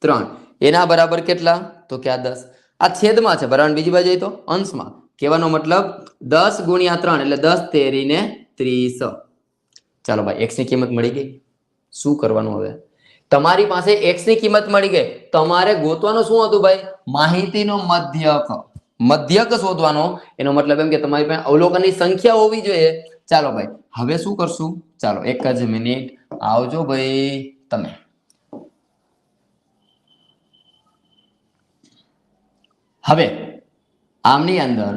3. એના બરાબર કેટલા? તો કે આ 10. આ છેદમાં છે બરાબર, બીજી બાજુ તો અંશમાં. કહેવાનો મતલબ 10 × 3 એટલે 10 તેરી ને 30. ચાલો ભાઈ x ની કિંમત મળી ગઈ. શું કરવાનું હવે? તમારી પાસે x ની કિંમત મળી ગઈ. તમારે ગોતવાનું શું હતું ભાઈ? માહિતીનો મધ્યક. મધ્યક શોધવાનો. એનો મતલબ એમ કે તમારી પાસે અવલોકનની સંખ્યા હોવી જોઈએ. ચાલો ભાઈ હવે શું કરશું? ચાલો એક જ મિનિટ આવજો ભાઈ તમે. હવે આમની અંદર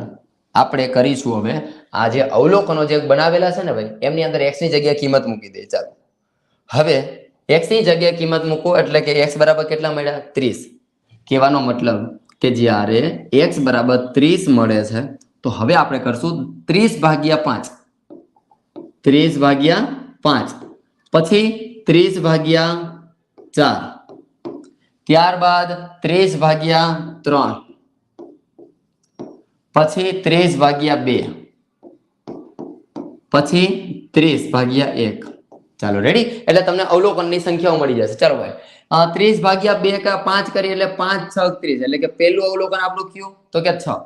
આપણે કરીશું હવે આ જે અવલોકનો જે બનાવેલા છે ને ભાઈ એમની અંદર x ની જગ્યાએ કિંમત મૂકી દે. ચાલો હવે x ની જગ્યાએ કિંમત મૂકો એટલે કે x બરાબર કેટલા મળ્યા? 30. કહેવાનો મતલબ કે જ્યારે x બરાબર 30 મળે છે તો હવે આપણે કરશું 30/5. 30/5 પછી 30/4, ત્યારબાદ 30/3, પછી 30/2, પછી 30/1. ચાલો રેડી? એટલે તમને અવલોકનની સંખ્યાઓ મળી જશે. ચાલો ભાઈ 30/2 કા 5 કરીએ એટલે 5 × 6 = 30. એટલે કે પહેલું અવલોકન આપણું કયું? તો કે 6.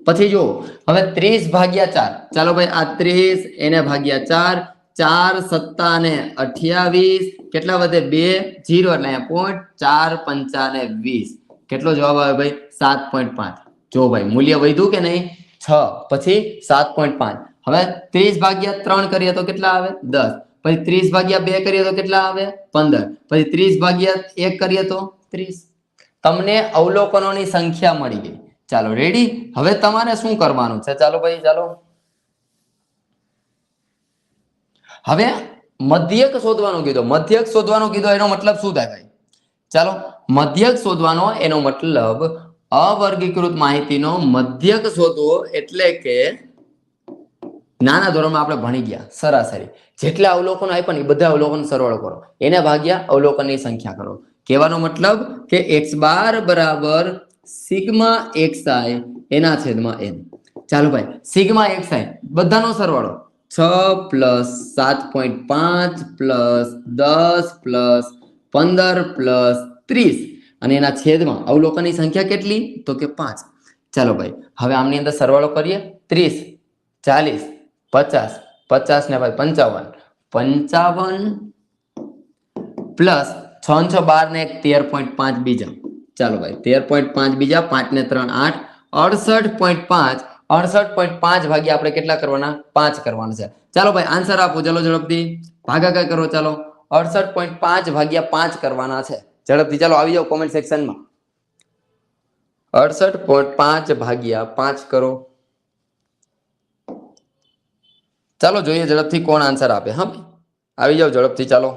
પછી જો હવે 30/4. ચાલો ભાઈ આ 30 એને ભાગ્યા 4, 4 7 ને 28. કેટલા વધે? 2 0 એટલે અહીંયા પોઈન્ટ. 4 5 ને 20. કેટલો જવાબ આવે ભાઈ? 7.5. જો ભાઈ મૂલ્ય વધ્યું કે નહીં? 6 પછી 7.5. હવે 30 ભાગ્યા 3 કરીએ તો કેટલા આવે 10, પછી 30 ભાગ્યા 2 કરીએ તો કેટલા આવે 15, પછી 30 ભાગ્યા 1 કરીએ તો 30. તમને અવલોકનોની સંખ્યા મળી ગઈ. ચાલો રેડી. હવે તમારે શું કરવાનું છે? ચાલો ભાઈ ચાલો. હવે મધ્યક શોધવાનું કીધું. મધ્યક શોધવાનું કીધું એનો મતલબ શું થાય ભાઈ? ચાલો મધ્યક શોધવાનો એનો મતલબ અવર્ગીકૃત માહિતીનો મધ્યક શોધવો એટલે કે નાના ધોરણમાં આપણે ભણી ગયા સરાસરી જેટલા અવલોકનો આપ્યા ને એ બધા અવલોકન સરવાળો કરો, એને ભાગ્યા અવલોકનની સંખ્યા કરો. કહેવાનો મતલબ કે x બાર બરાબર સિગ્મા xi એના છેદમાં n. ચાલો ભાઈ સિગ્મા xi બધાનો સરવાળો 6 પ્લસ 7.5 પ્લસ 10 પ્લસ 15 પ્લસ 30 અને એના છેદમાં અવલોકનની સંખ્યા કેટલી? તો કે 5. ચાલો ભાઈ હવે આમની અંદર સરવાળો કરીએ. 30 40 50 50 ને ભાઈ 55 પ્લસ 6 6 12 ને 13.5 બીજા. ચાલો ભાઈ 13.5 બીજા, 5 ને 3 8, 68.5 68.5 ભાગ્યા આપણે કેટલા કરવાના? 5 કરવાના છે. ચાલો ભાઈ આન્સર આપો ચલો ઝડપથી, ભાગાકાર કરો. ચાલો 68.5 ભાગ્યા 5 કરવાના છે ઝડપથી. ચાલો આવી જાઓ કોમેન્ટ સેક્શનમાં. 68.5 ભાગ્યા 5 કરો. ચાલો જોઈએ ઝડપથી કોણ આન્સર આપે. હા આવી જાઓ ઝડપથી. ચાલો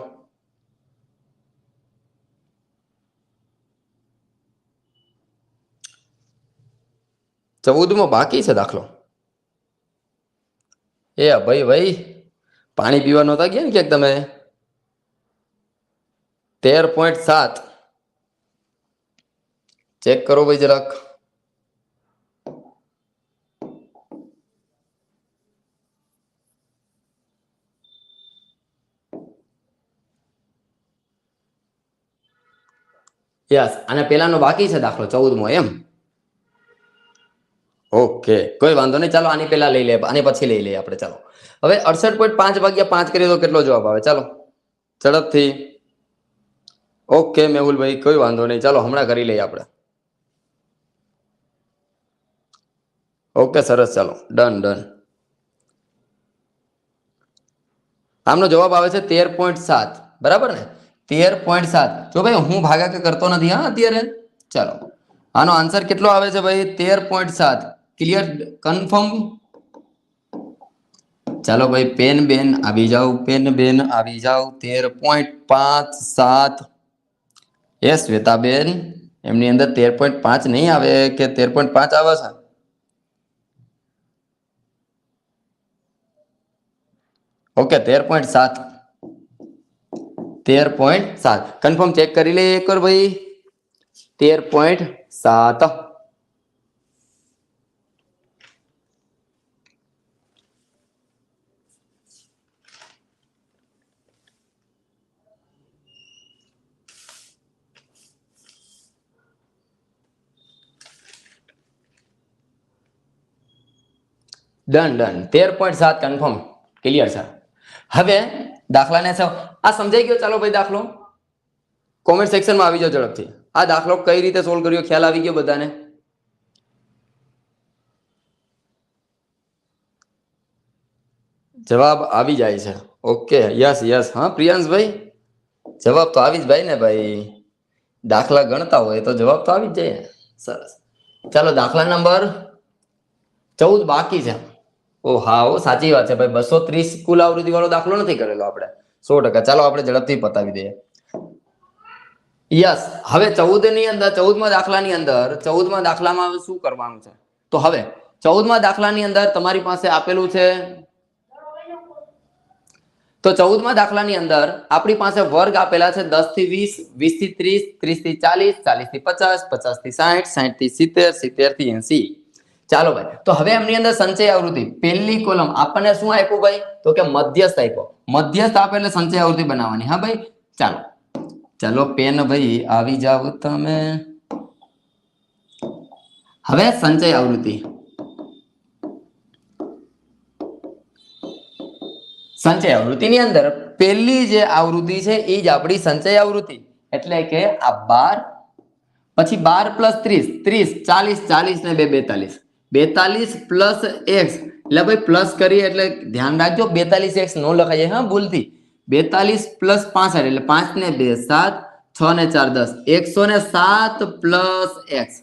14મો બાકી છે દાખલો. એ ભાઈ પાણી પીવા નહોતા ગયા ને ક્યાંક તમે? 13.7 ચેક કરો ભાઈ જરાક. યસ, અને પેલાનો બાકી છે દાખલો 14મો એમ. ઓકે કોઈ વાંધો નહીં. ચાલો આની પેલા લઈ લે, આની પછી લઈ લઈએ આપણે. ચાલો હવે 68.5 ભાગ્યા 5 કરીએ તો કેટલો જવાબ આવે? ચાલો ઝડપથી. ઓકે મેહુલભાઈ કોઈ વાંધો નહીં. ચાલો હમણાં કરી લઈએ આપણે. ઓકે સરસ. ચાલો ડન. આમનો જવાબ આવે છે 13.7 બરાબર ને? 13.7. જો ભાઈ હું ભાગાકાર કરતો નથી હા અત્યારે. ચાલો આનો આન્સર કેટલો આવે છે ભાઈ? 13.7. Clear confirm? ચાલો ભાઈ પેન બેન આવી જાવ, પેન બેન આવી જાવ. 13.57. યસ શ્વેતાબેન એમની અંદર 13.5 નહીં આવે કે 13.5 આવે છે? ઓકે 13.7. 13.7 કન્ફર્મ ચેક કરી લઈએ એકવાર ભાઈ. 13.7. ડન 13.7 કન્ફર્મ ક્લિયર છે. હવે દાખલાને આ સમજાઈ ગયો? ચાલો ભાઈ દાખલો કોમેન્ટ સેક્શનમાં આવી જાઓ ઝડપથી. આ દાખલો કઈ રીતે સોલ્વ કર્યો ખ્યાલ આવી ગયો બધાને? જવાબ આવી જાય છે. ઓકે યસ હા પ્રિયાંશભાઈ જવાબ તો આવી જ ભાઈ ને ભાઈ. દાખલા ગણતા હોય તો જવાબ તો આવી જ જાય. સરસ. ચાલો દાખલા નંબર 14 બાકી છે. ઓ હા સાચી વાત છે ભાઈ. 230 કુલ આવૃત્તિ વાળો દાખલો નથી કરેલો આપણે 100%. ચાલો આપણે ઝડપથી પતાવી દઈએ. યસ હવે 14મા દાખલાની અંદર 14મા દાખલામાં શું કરવાનું છે? તો હવે 14મા દાખલાની અંદર તમારી પાસે આપેલું છે. તો 14મા દાખલાની અંદર આપણી પાસે વર્ગ આપેલા છે 10 થી 20, 20 થી 30, 30 થી 40, 40 થી 50, 50 થી 60, 60 થી 70, 70 થી 80. ચાલો ભાઈ તો હવે એમની અંદર સંચય આવૃત્તિ પહેલી કોલમ આપણને શું આપ્યું ભાઈ? તો કે મધ્યસ્થ આપ્યો. મધ્યસ્થ આપે એટલે સંચય આવૃત્તિ બનાવવાની. હા ભાઈ ચાલો પેન ભાઈ આવી જાવ તમે. હવે સંચય આવૃત્તિ. સંચય આવૃત્તિની અંદર પહેલી જે આવૃત્તિ છે એ જ આપણી સંચય આવૃત્તિ. એટલે કે આ 12, પછી 12 પ્લસ 30, 30, 40, 40 ને 2 42, 42 પ્લસ x એટલે ભાઈ પ્લસ કરીએ એટલે ધ્યાન રાખજો 42x નો લખાય હા ભૂલથી 42 પ્લસ 65 એટલે 5 ને 2 7 6 ને 4 10 107 પ્લસ x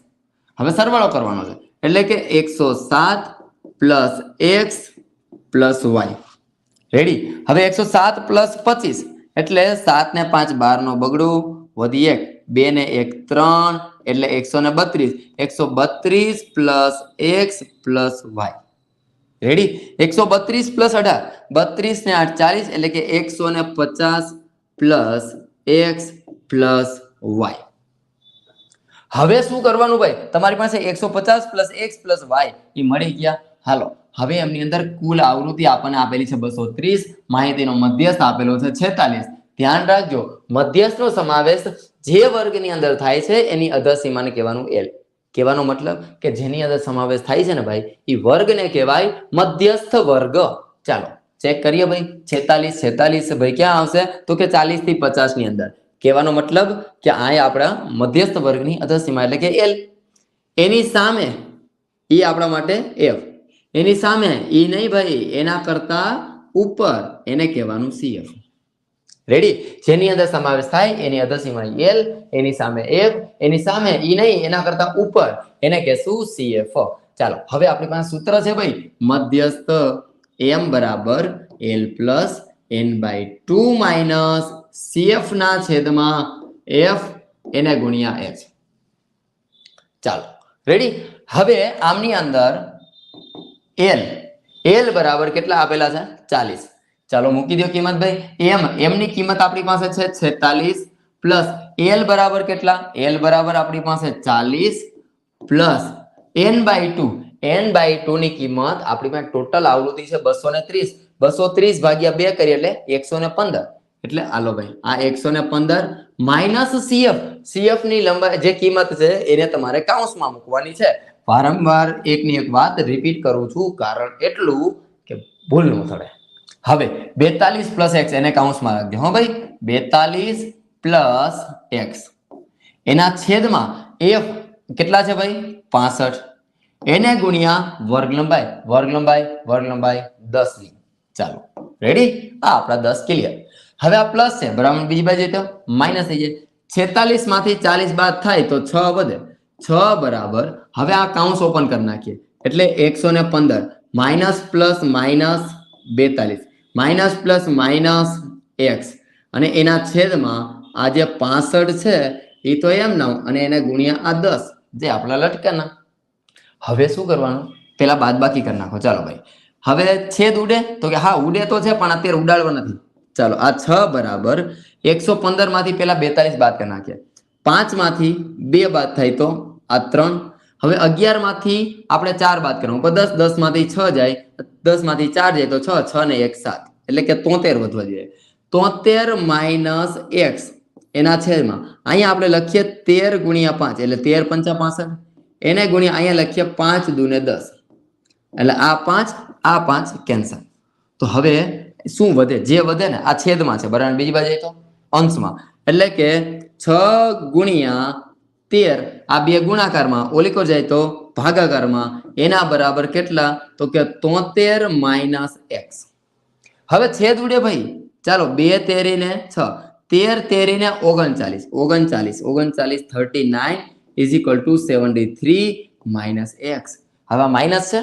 હવે સરવાળો કરવાનો છે એટલે કે 107 plus x plus y ready હવે 107 પ્લસ 25 એટલે 7 ને 5 12 નો બગડું વધી 1 2 ને 1 3 એટલે 132 plus x plus y ready 132 plus 18 32 ને 8 40 એટલે કે 150 પ્લસ x પ્લસ y હવે શું કરવાનું ભાઈ તમારી પાસે 150 પ્લસ x પ્લસ y એ મળી ગયા હાલો હવે એમની અંદર કુલ આવૃત્તિ આપણને આપેલી છે 230 માહિતીનો મધ્યસ્થ આપેલો છે 46 ધ્યાન રાખજો મધ્યસ્થનો સમાવેશ જે વર્ગની અંદર થાય છે એની અધસીમાને કહેવાનું l કહેવાનો મતલબ કે જેની અંદર સમાવેશ થાય છે ને ભાઈ એ વર્ગને કહેવાય મધ્યસ્થ વર્ગ ચાલો ચેક કરીએ ભાઈ 46 ભાઈ ક્યાં આવશે તો કે 40 થી 50 ની અંદર કહેવાનો મતલબ કે આ આપણા મધ્યસ્થ વર્ગની અધસીમા એટલે કે l એની સામે એ આપણા માટે f એની સામે એ નહીં ભાઈ એના કરતા ઉપર એને કહેવાનું cf રેડી જેની અંદર સમાવેશ થાય એની અધસીમા l એની સામે f એની સામે ઈ નહીં એના કરતા ઉપર એને કહેશું cf ચાલો હવે આપણી પાસે સૂત્ર છે ભાઈ મધ્યસ્થ m બરાબર l plus n/2 minus cf ના છેદમાં f એને ગુણ્યા h ચાલો રેડી હવે આમની અંદર l બરાબર કેટલા આપેલા છે 40 ચાલો મૂકી દો કિંમત ભાઈ m ની કિંમત આપણી પાસે છે 46 પ્લસ l બરાબર કેટલા l બરાબર આપણી પાસે 40 પ્લસ n/2 ની કિંમત આપણી પાસે ટોટલ આવૃત્તિ છે 230 ભાગ્યા 2 કરીએ એટલે 115 એટલે આલો ભાઈ આ 115 માઇનસ cf ની લંબાઈ જે કિંમત છે એને તમારે કૌંસમાં મૂકવાની છે વારંવાર એકની એક વાત રિપીટ કરું છું કારણ એટલું કે ભૂલ ન થડે હવે 42 પ્લસ x એને કૌંસમાં રાખજો હો ભાઈ 42 પ્લસ x એના છેદમાં f કેટલા છે ભાઈ 65 એને ગુણ્યા વર્ગ લંબાઈ 10 ની ચાલો રેડી આ આપણા 10 ક્લિયર હવે આ પ્લસ છે બરાબર બીજી બાજુ તો માઈનસ થઈ જાય 46 માંથી 40 બાદ થાય તો 6 વધે 6 બરાબર હવે આ કૌંસ ઓપન કરી નાખીએ એટલે 115 minus plus minus 42 minus plus minus x અને એના છેદમાં આ જે 65 છે એ તો એમ ના અને એને ગુણ્યા આ 10 જે આપણા લટકાના હવે શું કરવાનું પેલા બાદબાકી કરી નાખો ચાલો ભાઈ હવે છેદ ઉડે તો કે હા ઉડે તો છે પણ અત્યારે ઉડાડવા નથી ચાલો આ 6 બરાબર 115 માંથી પેલા 42 બાદ કરી નાખીએ 5 માંથી 2 બાદ થાય તો આ 3 હવે 11 માંથી આપણે 4 બાદ કરવાનું પણ 10 માંથી 6 જાય 10 માંથી 4 જાય તો 6 ને 1 7 એટલે કે 73 વધવા જોઈએ 73 માઇનસ x એના છેદમાં અહીંયા આપણે લખીએ 13 ગુણ્યા 5 એટલે 13 પંચા 65 એને ગુણ્યા અહીંયા લખીએ 5 દુને 10 એટલે આ 5 કેન્સલ તો હવે શું વધે જે વધે ને આ છેદમાં છે બરાબર બીજી બાજુ તો અંશમાં એટલે કે 6 ગુણ્યા 13 આ બે ગુણાકારમાં ઓલીકોર જાય તો ભાગાકારમાં એના બરાબર કેટલા તો કે 73 માઇનસ x હવે છેદ ઉડે ભાઈ ચાલો 2 તેરી ને 6 13 તેરી ને 39 39 is equal to 73 minus x હવે માઇનસ છે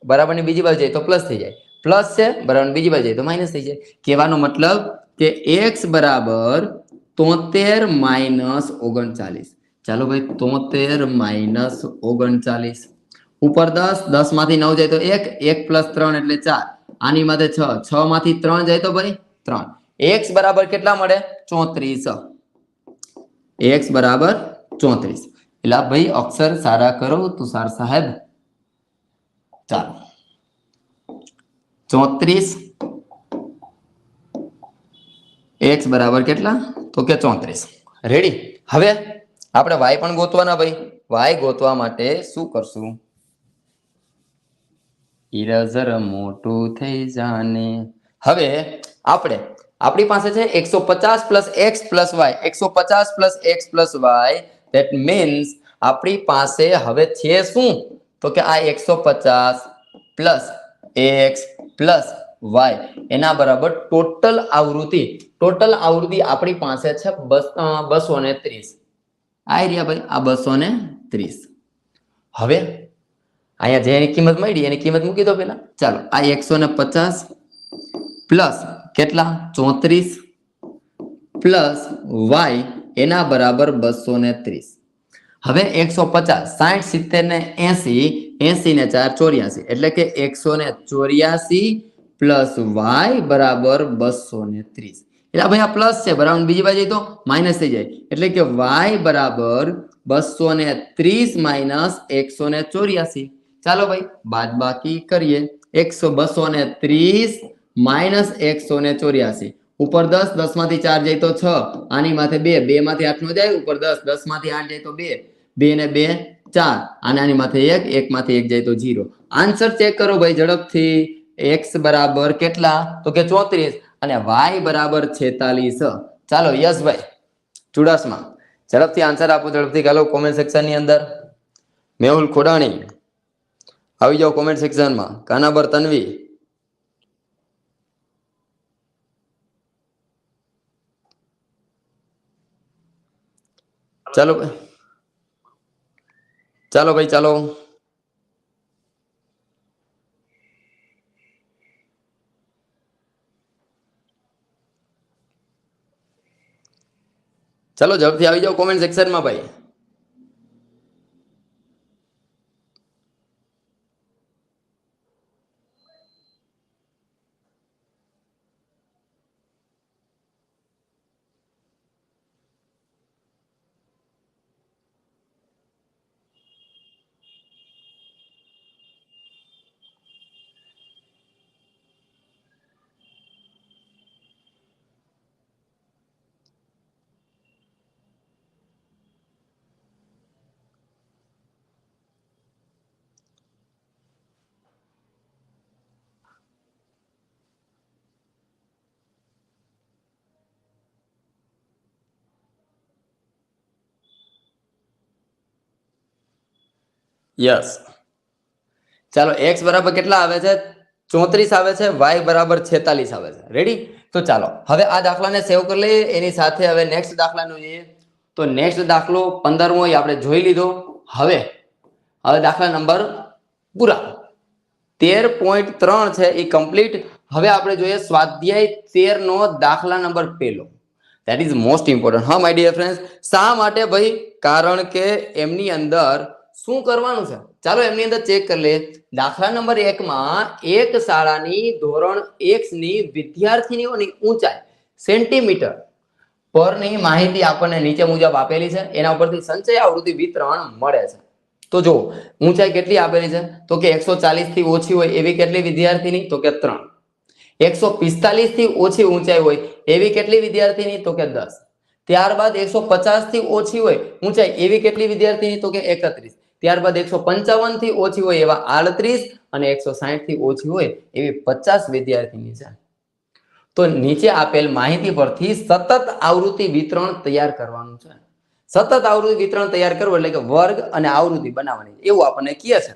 બરાબર ની બીજી બાજુ જાય તો પ્લસ થઈ જાય પ્લસ છે બરાબર બીજી બાજુ જાય તો માઇનસ થઈ જાય કહેવાનો મતલબ કે x બરાબર 73 માઇનસ 39 ચાલો ભાઈ 73 માઇનસ 39 ઉપર 10 માંથી 9 જાય તો 1 પ્લસ 3 એટલે 4 આની માથે 6 માંથી 3 જાય તો ભાઈ 3 x બરાબર કેટલા મળે 34 x બરાબર 34 એટલે ભાઈ અક્ષર સારા કરો તુષાર સાહેબ ચાલો 34 x બરાબર કેટલા તો કે 34 રેડી હવે આપણે y પણ ગોતવાના ભાઈ y ગોતવા માટે શું કરશું ઇરેઝર મોટું થઈ જાને હવે આપણી પાસે છે 150 plus x plus y 150 plus x plus y that means આપણી પાસે હવે છે શું તો કે આ 150 પ્લસ એક્સ પ્લસ વાય એના બરાબર ટોટલ આવૃત્તિ આપણી પાસે છે 230. આ રહ્યા ભાઈ આ 230. હવે અહીંયા જેની કિંમત મળી એની કિંમત મૂકી દો પેલા. ચાલો આ 150 પ્લસ કેટલા 34 પ્લસ વાય એના બરાબર 230. હવે 150 60 70 ને 80 80 ને 4 84 એટલે કે 184 પ્લસ વાય બરાબર 230. એટલે ભાઈ આ પ્લસ છે બરાબર બીજી બાજુ તો માઇનસ થઈ જાય એટલે કે વાય બરાબર 230 માઇનસ 184. ચાલો ભાઈ બાદબાકી કરીએ. 230 માઇનસ 184 ઉપર 10 10 માંથી 4 જાય તો 6 આની માથે 2 2 માંથી 8 નો જાય ઉપર 10 10 માંથી 8 જાય તો 2 2 ને 2 4 અને આની માથે 1 1 માંથી 1 જાય તો 0. આન્સર ચેક કરો ભાઈ ઝડપથી. x બરાબર કેટલા તો કે 34 અને y બરાબર 46. ચાલો યશભાઈ ચુડાસમા ઝડપથી આન્સર આપો ઝડપથી ચાલો કોમેન્ટ સેક્શન ની અંદર. મેહુલ ખોડાણી આવી જાઓ કોમેન્ટ સેક્શનમાં. કાનાબર તન્વી ચાલો ચાલો ભાઈ ચાલો ચાલો ઝડપથી આવી જાઓ કોમેન્ટ સેક્શનમાં ભાઈ. યસ ચાલો x બરાબર કેટલા આવે છે 34 આવે છે y બરાબર 46 આવે છે. રેડી તો ચાલો હવે આ દાખલાને સેવ કરી લઈએ. એની સાથે હવે નેક્સ્ટ દાખલાનું જોઈએ તો નેક્સ્ટ દાખલો 15મો આપણે જોઈ લીધો. હવે દાખલા નંબર પૂરા 13.3 છે એ કમ્પ્લીટ. હવે આપણે જોઈએ સ્વાધ્યાય 13 નો દાખલા number 1. That is most important. હા માય ડિયર ફ્રેન્ડ્સ શા માટે ભાઈ કારણ કે એમની અંદર શું કરવાનું છે ચાલો એમની અંદર ચેક કરી લે. દાખલા નંબર 1 માં એક શાળાની ધોરણ 1 ની વિદ્યાર્થીનીઓની ઊંચાઈ સેન્ટીમીટર પરની માહિતી આપણને નીચે મુજબ આપેલી છે. એના ઉપરથી સંચય આવૃત્તિ વિતરણ મળે છે. તો જો ઊંચાઈ કેટલી આપેલી છે તો કે 140 થી ઓછી હોય એવી કેટલી વિદ્યાર્થીની તો કે 3. 145 થી ઓછી ઊંચાઈ હોય એવી કેટલી વિદ્યાર્થીની તો કે 10. ત્યારબાદ 150 થી ઓછી હોય ઊંચાઈ એવી કેટલી વિદ્યાર્થીની તો કે 31. ત્યારબાદ 155 થી ઓછી હોય એવા 38 અને 160 થી ઓછી હોય એવી 50 વિદ્યાર્થીની છે. તો નીચે આપેલ માહિતી પરથી સતત આવૃત્તિ વિતરણ તૈયાર કરવાનું છે. સતત આવૃત્તિ વિતરણ તૈયાર કરવું એટલે કે વર્ગ અને આવૃત્તિ બનાવવાની એવું આપણને કહે છે.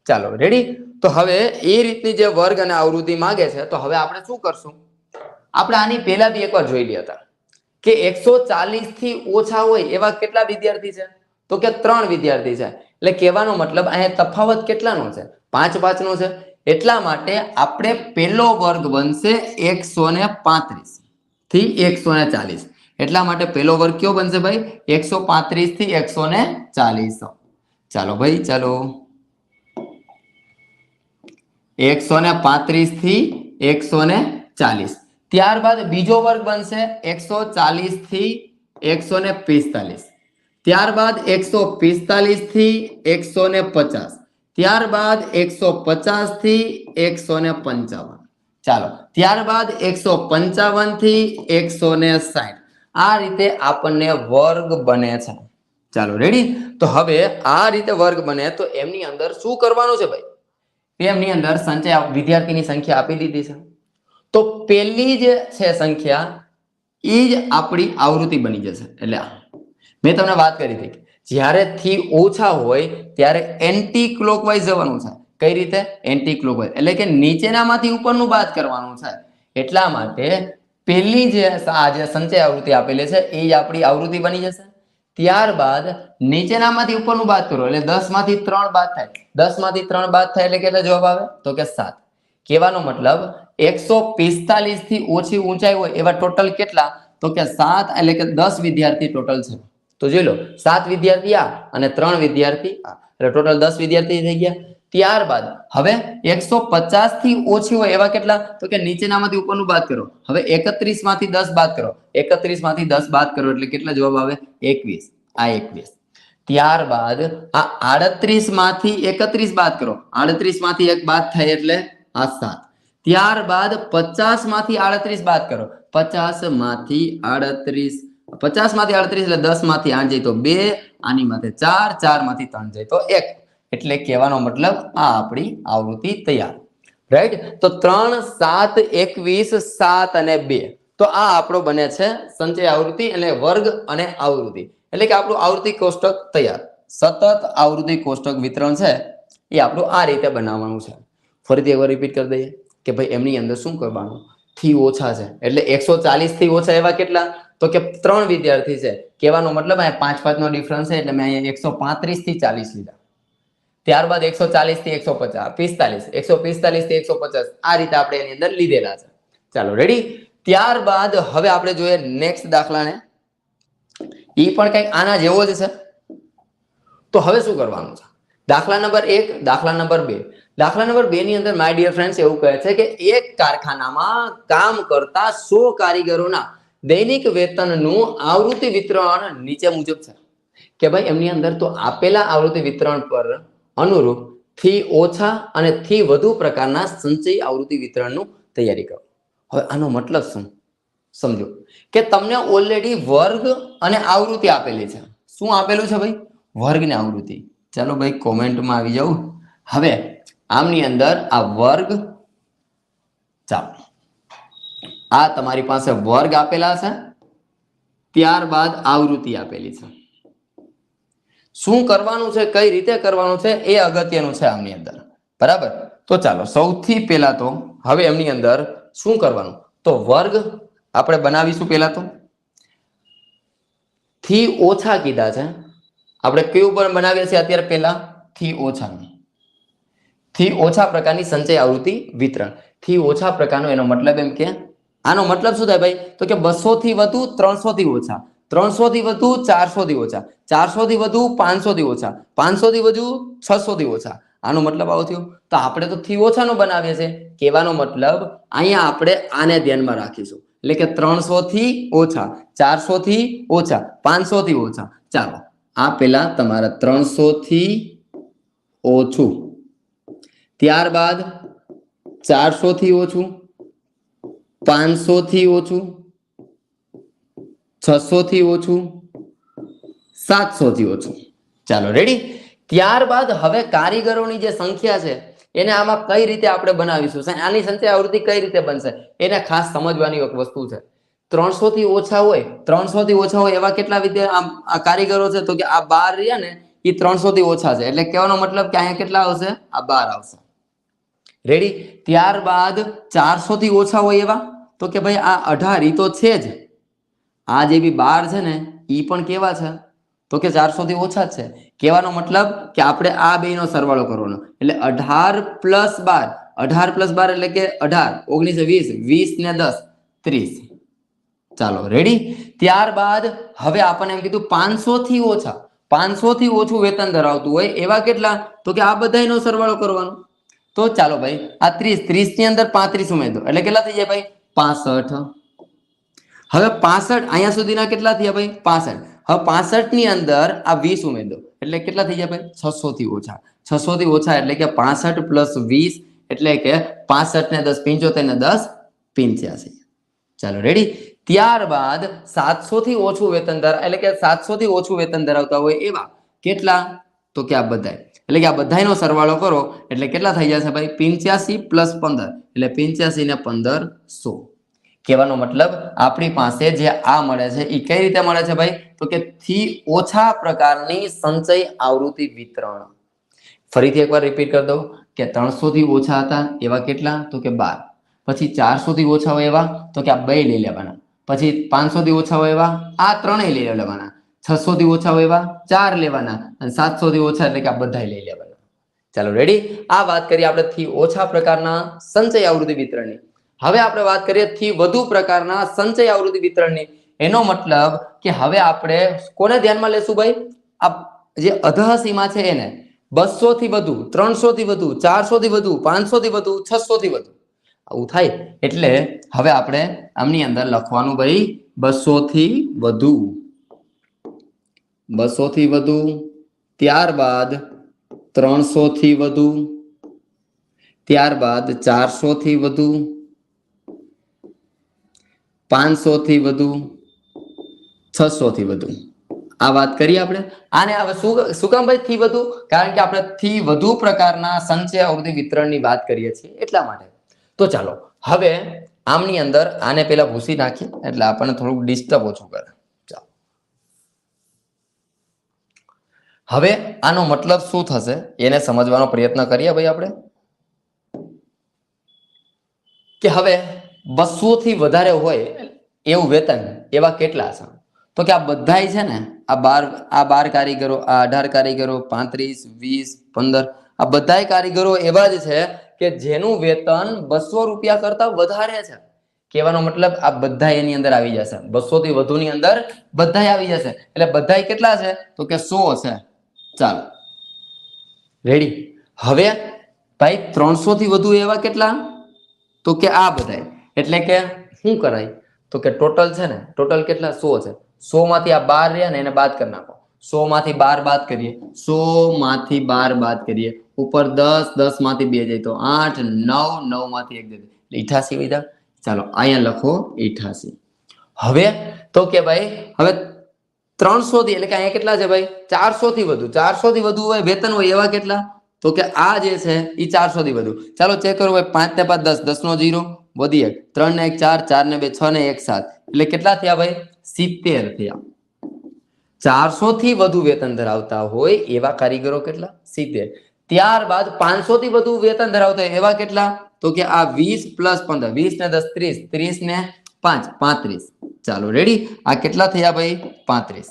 ચાલો રેડી. તો હવે એ રીતની જે વર્ગ અને આવૃત્તિ માંગે છે તો હવે આપણે શું કરશું આપણે આની પહેલા બી એકવાર જોઈ લ્યા હતા કે 140 થી ઓછા હોય એવા કેટલા વિદ્યાર્થી છે તો કે 3 વિદ્યાર્થી છે. એટલે કહેવાનો મતલબ અહીંયા તફાવત કેટલાનો છે 5 5 નો છે. એટલા માટે આપણે પહેલો વર્ગ બનશે 135 થી 140. એટલા માટે પહેલો વર્ગ કયો બનશે ભાઈ 135 થી 140. ચાલો ભાઈ ચાલો 135 થી 140. ત્યારબાદ બીજો વર્ગ બનશે 140 થી 145. ત્યારબાદ 145 થી 150. ત્યારબાદ 150 થી 155. ચાલો ત્યારબાદ 155 થી 160. આ રીતે આપણને વર્ગ બને છે. ચાલો રેડી. તો હવે આ રીતે વર્ગ બને તો એમની અંદર શું કરવાનું છે ભાઈ એમની અંદર સંચય વિદ્યાર્થીની સંખ્યા આપી દીધી છે. તો પહેલી જે છે સંખ્યા એ જ આપણી આવૃત્તિ બની જશે. એટલે મેં તમને વાત કરી હતી જ્યારે થી ઓછા હોય ત્યારે એન્ટી ક્લોકવાઇઝ જવાનું છે. કઈ રીતે? એન્ટી ક્લોકવાઇઝ, એટલે કે નીચેનામાંથી ઉપરનું બાદ કરવાનું છે. એટલા માટે પહેલી જે સંચય આવૃત્તિ આપેલી છે એ આપણી આવૃત્તિ બની જશે. ત્યારબાદ નીચેનામાંથી ઉપરનું બાદ કરો એટલે 10 માંથી 3 બાદ થાય. 10 માંથી 3 બાદ થાય એટલે કેટલો જવાબ આવે? તો કે 7. કહેવાનો મતલબ 145 થી ઓછી ઊંચાઈ હોય એવા ટોટલ કેટલા? તો કે 7, એટલે કે 10 વિદ્યાર્થી ટોટલ છે. તો જોઈ લો, 7 વિદ્યાર્થી આ અને 3 વિદ્યાર્થી આ, એટલે ટોટલ 10 વિદ્યાર્થી થઈ ગયા. ત્યારબાદ હવે 150 થી ઓછી હોય એવા કેટલા? તો કે નીચેનામાંથી ઉપરનું બાદ કરો. હવે 31 માંથી 10 બાદ કરો. 31 માંથી 10 બાદ કરો એટલે કેટલા જવાબ આવે? 21. આ 21. ત્યારબાદ આ 38 માંથી 31 બાદ કરો. 38 માંથી 1 બાદ થાય એટલે આ 7. ત્યારબાદ 50 માંથી 38 બાદ કરો. 50 માંથી 38, 50 માંથી 38 એટલે 10 માંથી 8 જાય તો 2, આની માથે 4, 4 માંથી 3 જાય તો 1. એટલે કહેવાનો મતલબ આ આપણી આવૃત્તિ તૈયાર. રાઈટ? તો 3, 7, 21, 7 અને 2. તો આ આપણો બને છે સંચય આવૃત્તિ અને વર્ગ અને આવૃત્તિ. એટલે કે આપણું આવૃત્તિ કોષ્ટક તૈયાર. સતત આવૃત્તિ કોષ્ટક વિતરણ છે એ આપણું આ રીતે બનાવવાનું છે. ફરીથી એકવાર રિપીટ કરી દઈએ કે ભાઈ એમની અંદર શું કરવાનું? થી ઓછા છે એટલે 140 થી ઓછા એવા કેટલા? તો કે 3 વિદ્યાર્થી છે. કહેવાનો મતલબ અહીંયા 5 નો ડિફરન્સ છે એટલે મેં અહીંયા 135 થી 40 લીધા. ત્યારબાદ 140 થી 145, 145 થી 150 આ રીતે આપણે એની અંદર લીધેલા છે. ચાલો રેડી. ત્યારબાદ હવે આપણે જોઈએ નેક્સ્ટ દાખલાને. એ પણ કંઈક આના જેવો જ છે. તો હવે શું કરવાનું છે? દાખલા નંબર 1, દાખલા નંબર 2. દાખલા નંબર 2 ની અંદર માય ડિયર ફ્રેન્ડ્સ એવું કહે છે કે એક કારખાનામાં કામ કરતા 100 કારીગરોના દૈનિક વેતનનું આવૃત્તિ વિતરણ નીચે મુજબ છે. કે ભાઈ એમની અંદર તો આપેલા આવૃત્તિ વિતરણ પર અનુરૂપ થી ઓછા અને થી વધુ પ્રકારના સંચય આવૃત્તિ વિતરણનું તૈયારી કરો. હવે આનો મતલબ શું? સમજો કે તમને ઓલરેડી વર્ગ અને આવૃત્તિ આપેલી છે. શું આપેલું છે ભાઈ? વર્ગ ને આવૃત્તિ. ચાલો ભાઈ કોમેન્ટમાં આવી જાવ. હવે આમની અંદર આ વર્ગ, ચાલો આ તમારી પાસે વર્ગ આપેલા છે, ત્યારબાદ આવૃત્તિ આપેલી છે. શું કરવાનું છે, કઈ રીતે કરવાનું છે એ અગત્યનું છે આમની અંદર. બરાબર? તો ચાલો સૌથી પહેલા તો હવે એમની અંદર શું કરવાનું? તો વર્ગ આપણે બનાવીશું. પહેલા તો થી ઓછા કીધા છે. આપણે કયું પર બનાવીએ છીએ અત્યારે? પહેલા થી ઓછા. થી ઓછા પ્રકારની સંચય આવૃત્તિ વિતરણ. થી ઓછા પ્રકારનો એનો મતલબ એમ કે આનો મતલબ શું થાય ભાઈ? તો કે 200 થી વધુ 300 થી ઓછા, 300 થી વધુ 400 થી ઓછા, 400 થી વધુ 500 થી ઓછા, 500 થી વધુ 600 થી ઓછા. આનો મતલબ આવો થયો. તો આપણે તો થી ઓછાનો બનાવીએ છીએ. કહેવાનો મતલબ અહીંયા આપણે આને ધ્યાનમાં રાખીશું. એટલે કે 300 થી ઓછા, 400 થી ઓછા, 500 થી ઓછા. ચાલો આ પેલા તમારા 300 થી ઓછું, ત્યારબાદ 400 થી ઓછું, 500 થી ઓછું, 600 થી ઓછું, 700 થી ઓછું. ચાલો રેડી. ત્યારબાદ હવે કારીગરોની જે સંખ્યા છે એને આમાં કઈ રીતે આપણે બનાવીશું? આની સંચય આવૃત્તિ કઈ રીતે બનશે એને ખાસ સમજવાની એક વસ્તુ છે. 300 થી ઓછા હોય, 300 થી ઓછા હોય એવા કેટલા કારીગરો છે? તો કે આ 12 રહ્યા ને એ 300 થી ઓછા છે. એટલે કહેવાનો મતલબ કે અહીંયા કેટલા આવશે? આ 12 આવશે. રેડી. ત્યારબાદ 400 થી ઓછા હોય એવા, તો કે ભાઈ આ 18 ઈ તો છે જ. આ જે બી 12 છે ને ઈ પણ કેવા છે? તો કે 400 થી ઓછા જ છે. કહેવાનો મતલબ કે આપણે આ બેનો સરવાળો કરવાનો. એટલે 18 પ્લસ 12, 18 પ્લસ 12 એટલે કે 18, 19, 20, 20 ને 10, 30. ચાલો રેડી. ત્યારબાદ હવે આપણને એમ કીધું 500 થી ઓછા, 500 થી ઓછું વેતન ધરાવતું હોય એવા કેટલા? તો કે આ બધાનો સરવાળો કરવાનો. તો ચાલો ભાઈ આ 30, 30 ની અંદર 35 ઉમેરી દો એટલે કેટલા થઈ જાય ભાઈ? 65. હવે 65 અહીંયા સુધીના કેટલા થયા ભાઈ? 65. હવે 65 ની અંદર આ 20 ઉમેરી દો એટલે કેટલા થઈ જાય ભાઈ? 600 થી ઓછા. 600 થી ઓછા એટલે કે 65 પ્લસ 20 એટલે કે 65 ને 10 75 ને 10 85. ચાલો રેડી. ત્યારબાદ 700 થી ઓછું વેતન એટલે કે 700 થી ઓછું વેતન ધરાવતા હોય એવા કેટલા? તો કે આ બધા. એટલે કે આ બધાનો સરવાળો કરો એટલે કેટલા થઈ જશે ભાઈ? 85 પ્લસ 15 એટલે 85 ને 15 100. કહેવાનો મતલબ આપણી પાસે જે આ મળે છે એ કઈ રીતે મળે છે ભાઈ? તો કે થી ઓછા પ્રકારની સંચય આવૃત્તિ વિતરણ. ફરીથી એકવાર રિપીટ કરી દઉં. કે 300 થી ઓછા હતા એવા કેટલા તો કે 12. પછી 400 થી ઓછા હોય એવા તો કે આ 2 લઈ લેવાના. પછી 500 થી ઓછા હોય એવા આ 3 લઈ લેવાના. 600 થી ઓછા હોય એવા 4 લેવાના અને 700 થી ઓછા એટલે કે આ બધા લઈ લેવાના. ચાલો રેડી. આ વાત કરીએ આપણે થી ઓછા પ્રકારના સંચય આવૃત્તિ વિતરણની. હવે આપણે વાત કરીએ થી વધુ પ્રકારના સંચય આવૃત્તિ વિતરણની. એનો મતલબ કે હવે આપણે કોને ધ્યાનમાં લેશું ભાઈ? આ જે અધઃ સીમા છે એને 200 થી વધુ, 300 થી વધુ, 400 થી વધુ, 500 થી વધુ, 600 થી વધુ આવું થાય એટલે હવે આપણે આમની અંદર લખવાનું ભાઈ 200 થી વધુ, 200 થી વધુ, ત્યારબાદ 300 થી વધુ, ત્યારબાદ 400 થી વધુ, 500 થી વધુ, 600 થી વધુ. આ વાત કરીએ આપણે. આને હવે શું કામ ભાઈ થી વધુ? કારણ કે આપણે થી વધુ પ્રકારના સંચય આવૃત્તિ વિતરણની વાત કરીએ છીએ એટલા માટે. તો ચાલો હવે આમની અંદર આને પેલા ભૂસી નાખીએ એટલે આપણને થોડુંક ડિસ્ટર્બ ઓછું કરે. ચાલો હવે આનો મતલબ શું થશે એને સમજવાનો પ્રયત્ન કરીએ ભાઈ આપણે. કે હવે 200 થી વધારે હોય એવું વેતન એવા કેટલા છે? તો કે આ બધાય છે ને આ 12 કારીગરો, આ 18 કારીગરો, 35, 20, 15 આ બધાય કારીગરો એવા જ છે કે જેનું વેતન 200 રૂપિયા કરતા વધારે છે. કહેવાનો મતલબ આ બધા એની અંદર આવી જશે. 200 થી વધુ ની અંદર બધાય આવી જશે. એટલે બધાય કેટલા છે તો કે 100 છે. ચાલો રેડી. હવે ભાઈ 300 થી વધુ એવા કેટલા તો કે આ બધાય. એટલે કે શું કરાય તો કે ટોટલ છે ને ટોટલ કેટલા 100 છે. 100 માંથી આ 12 રહ્યા ને એને બાદ કરી નાખો. 100 માંથી 12 બાદ કરીએ, 100 માંથી 12 બાદ કરીએ, ઉપર 10, 10 માંથી 2 જાય તો 8, 9, 9 માંથી 1 જાય 88 વધ્યા. ચાલો અહીંયા લખો 88. હવે તો કે ભાઈ હવે 300 થી એટલે કે અહીંયા કેટલા છે ભાઈ 400 થી વધુ, 400 થી વધુ હોય વેતન હોય એવા કેટલા તો કે આ જે છે એ 400 થી વધુ. ચાલો ચેક કરો ભાઈ. 5 ને 5 10, 10 નો 0 વધી 1, 3 ને 1 4, 4 ને 2 6 ને 1 7 એટલે કેટલા થયા ભાઈ 70 થયા. 400 થી વધુ વેતન ધરાવતા હોય એવા કારીગરો કેટલા 70. ત્યારબાદ 500 થી વધુ વેતન ધરાવતા એવા કેટલા તો કે આ 20 પ્લસ 15, 20 ને 10 30, 30 ને 5 35. ચાલો રેડી. આ કેટલા થયા ભાઈ 35.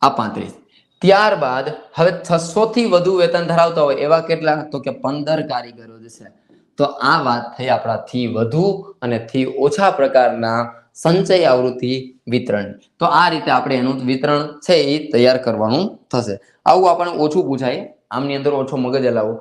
આ 35. ત્યારબાદ હવે 600 થી વધુ વેતન ધરાવતા હોય એવા કેટલા તો કે 15 કારીગરો છે. તો આ વાત થઈ આપણા થી વધુ અને થી ઓછા પ્રકારના સંચય આવૃત્તિ વિતરણ. તો આ રીતે આપણે એનું વિતરણ છે એ તૈયાર કરવાનું થશે. આવું આપણને ઓછું પૂછાય, આમની અંદર ઓછો મગજ હલાવો.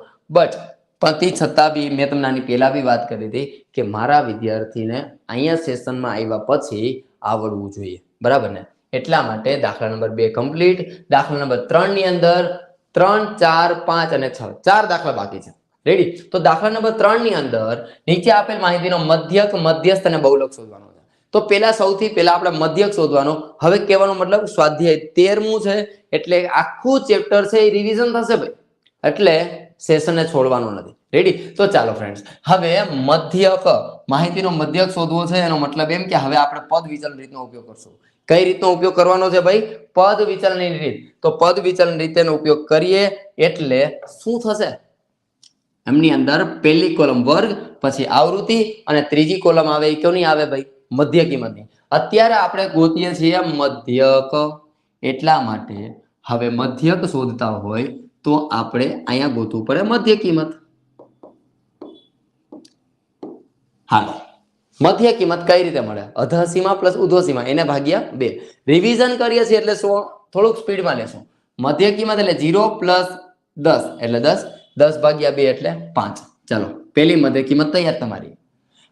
પણ તે છતાં બી મેં તમને આની પહેલા બી વાત કરી હતી કે મારા વિદ્યાર્થીને અહીંયા સેશનમાં આવ્યા પછી આવડવું જોઈએ, બરાબર ને? એટલા માટે દાખલા નંબર 2 કમ્પ્લીટ. દાખલા નંબર 3 ની અંદર 3, 4, 5 અને 6 4 દાખલા બાકી છે. રેડી. તો દાખલા નંબર 3 ની અંદર નીચે આપેલ માહિતીનો મધ્યક, મધ્યસ્થ અને બહુલક શોધવાનો છે. તો સૌથી પહેલા આપણે મધ્યક શોધવાનો. હવે કહેવાનો મતલબ સ્વાધ્યાય 13મું છે એટલે આખું ચેપ્ટર છે એ રિવિઝન થશે ભાઈ. એટલે સેશનને છોડવાનું નથી. રેડી. તો ચાલો ફ્રેન્ડ્સ, હવે મધ્યક માહિતીનો મધ્યક શોધવો છે. એનો મતલબ એમ કે હવે આપણે પદ વિચલન રીતનો ઉપયોગ કરશું. કઈ રીતનો ઉપયોગ કરવાનો છે ભાઈ? પદ વિચલનની રીત. તો પદ વિચલન રીતનો ઉપયોગ કરીએ એટલે શું થશે? એમની અંદર પહેલી કોલમ વર્ગ, પછી આવૃત્તિ અને ત્રીજી કોલમ આવે એ કોની આવે ભાઈ? મધ્ય કિંમતની. અત્યારે આપણે ગોતીએ છીએ મધ્યક. એટલા માટે હવે મધ્યક શોધતા હોય તો આપણે અહીંયા ગોતવું પડે મધ્ય કિંમત. હાલો, મધ્ય કિંમત કઈ રીતે મળે? અધઃ સીમા પ્લસ ઉધ્વ સીમા એને ભાગ્યા 2. રિવિઝન કરીએ છીએ એટલે થોડુંક સ્પીડમાં લેશું. મધ્ય કિંમત એટલે 0 પ્લસ 10 એટલે 10, 10 ભાગ્યા 2 એટલે 5. ચાલો પેલી મધ્ય કિંમત તૈયાર તમારી.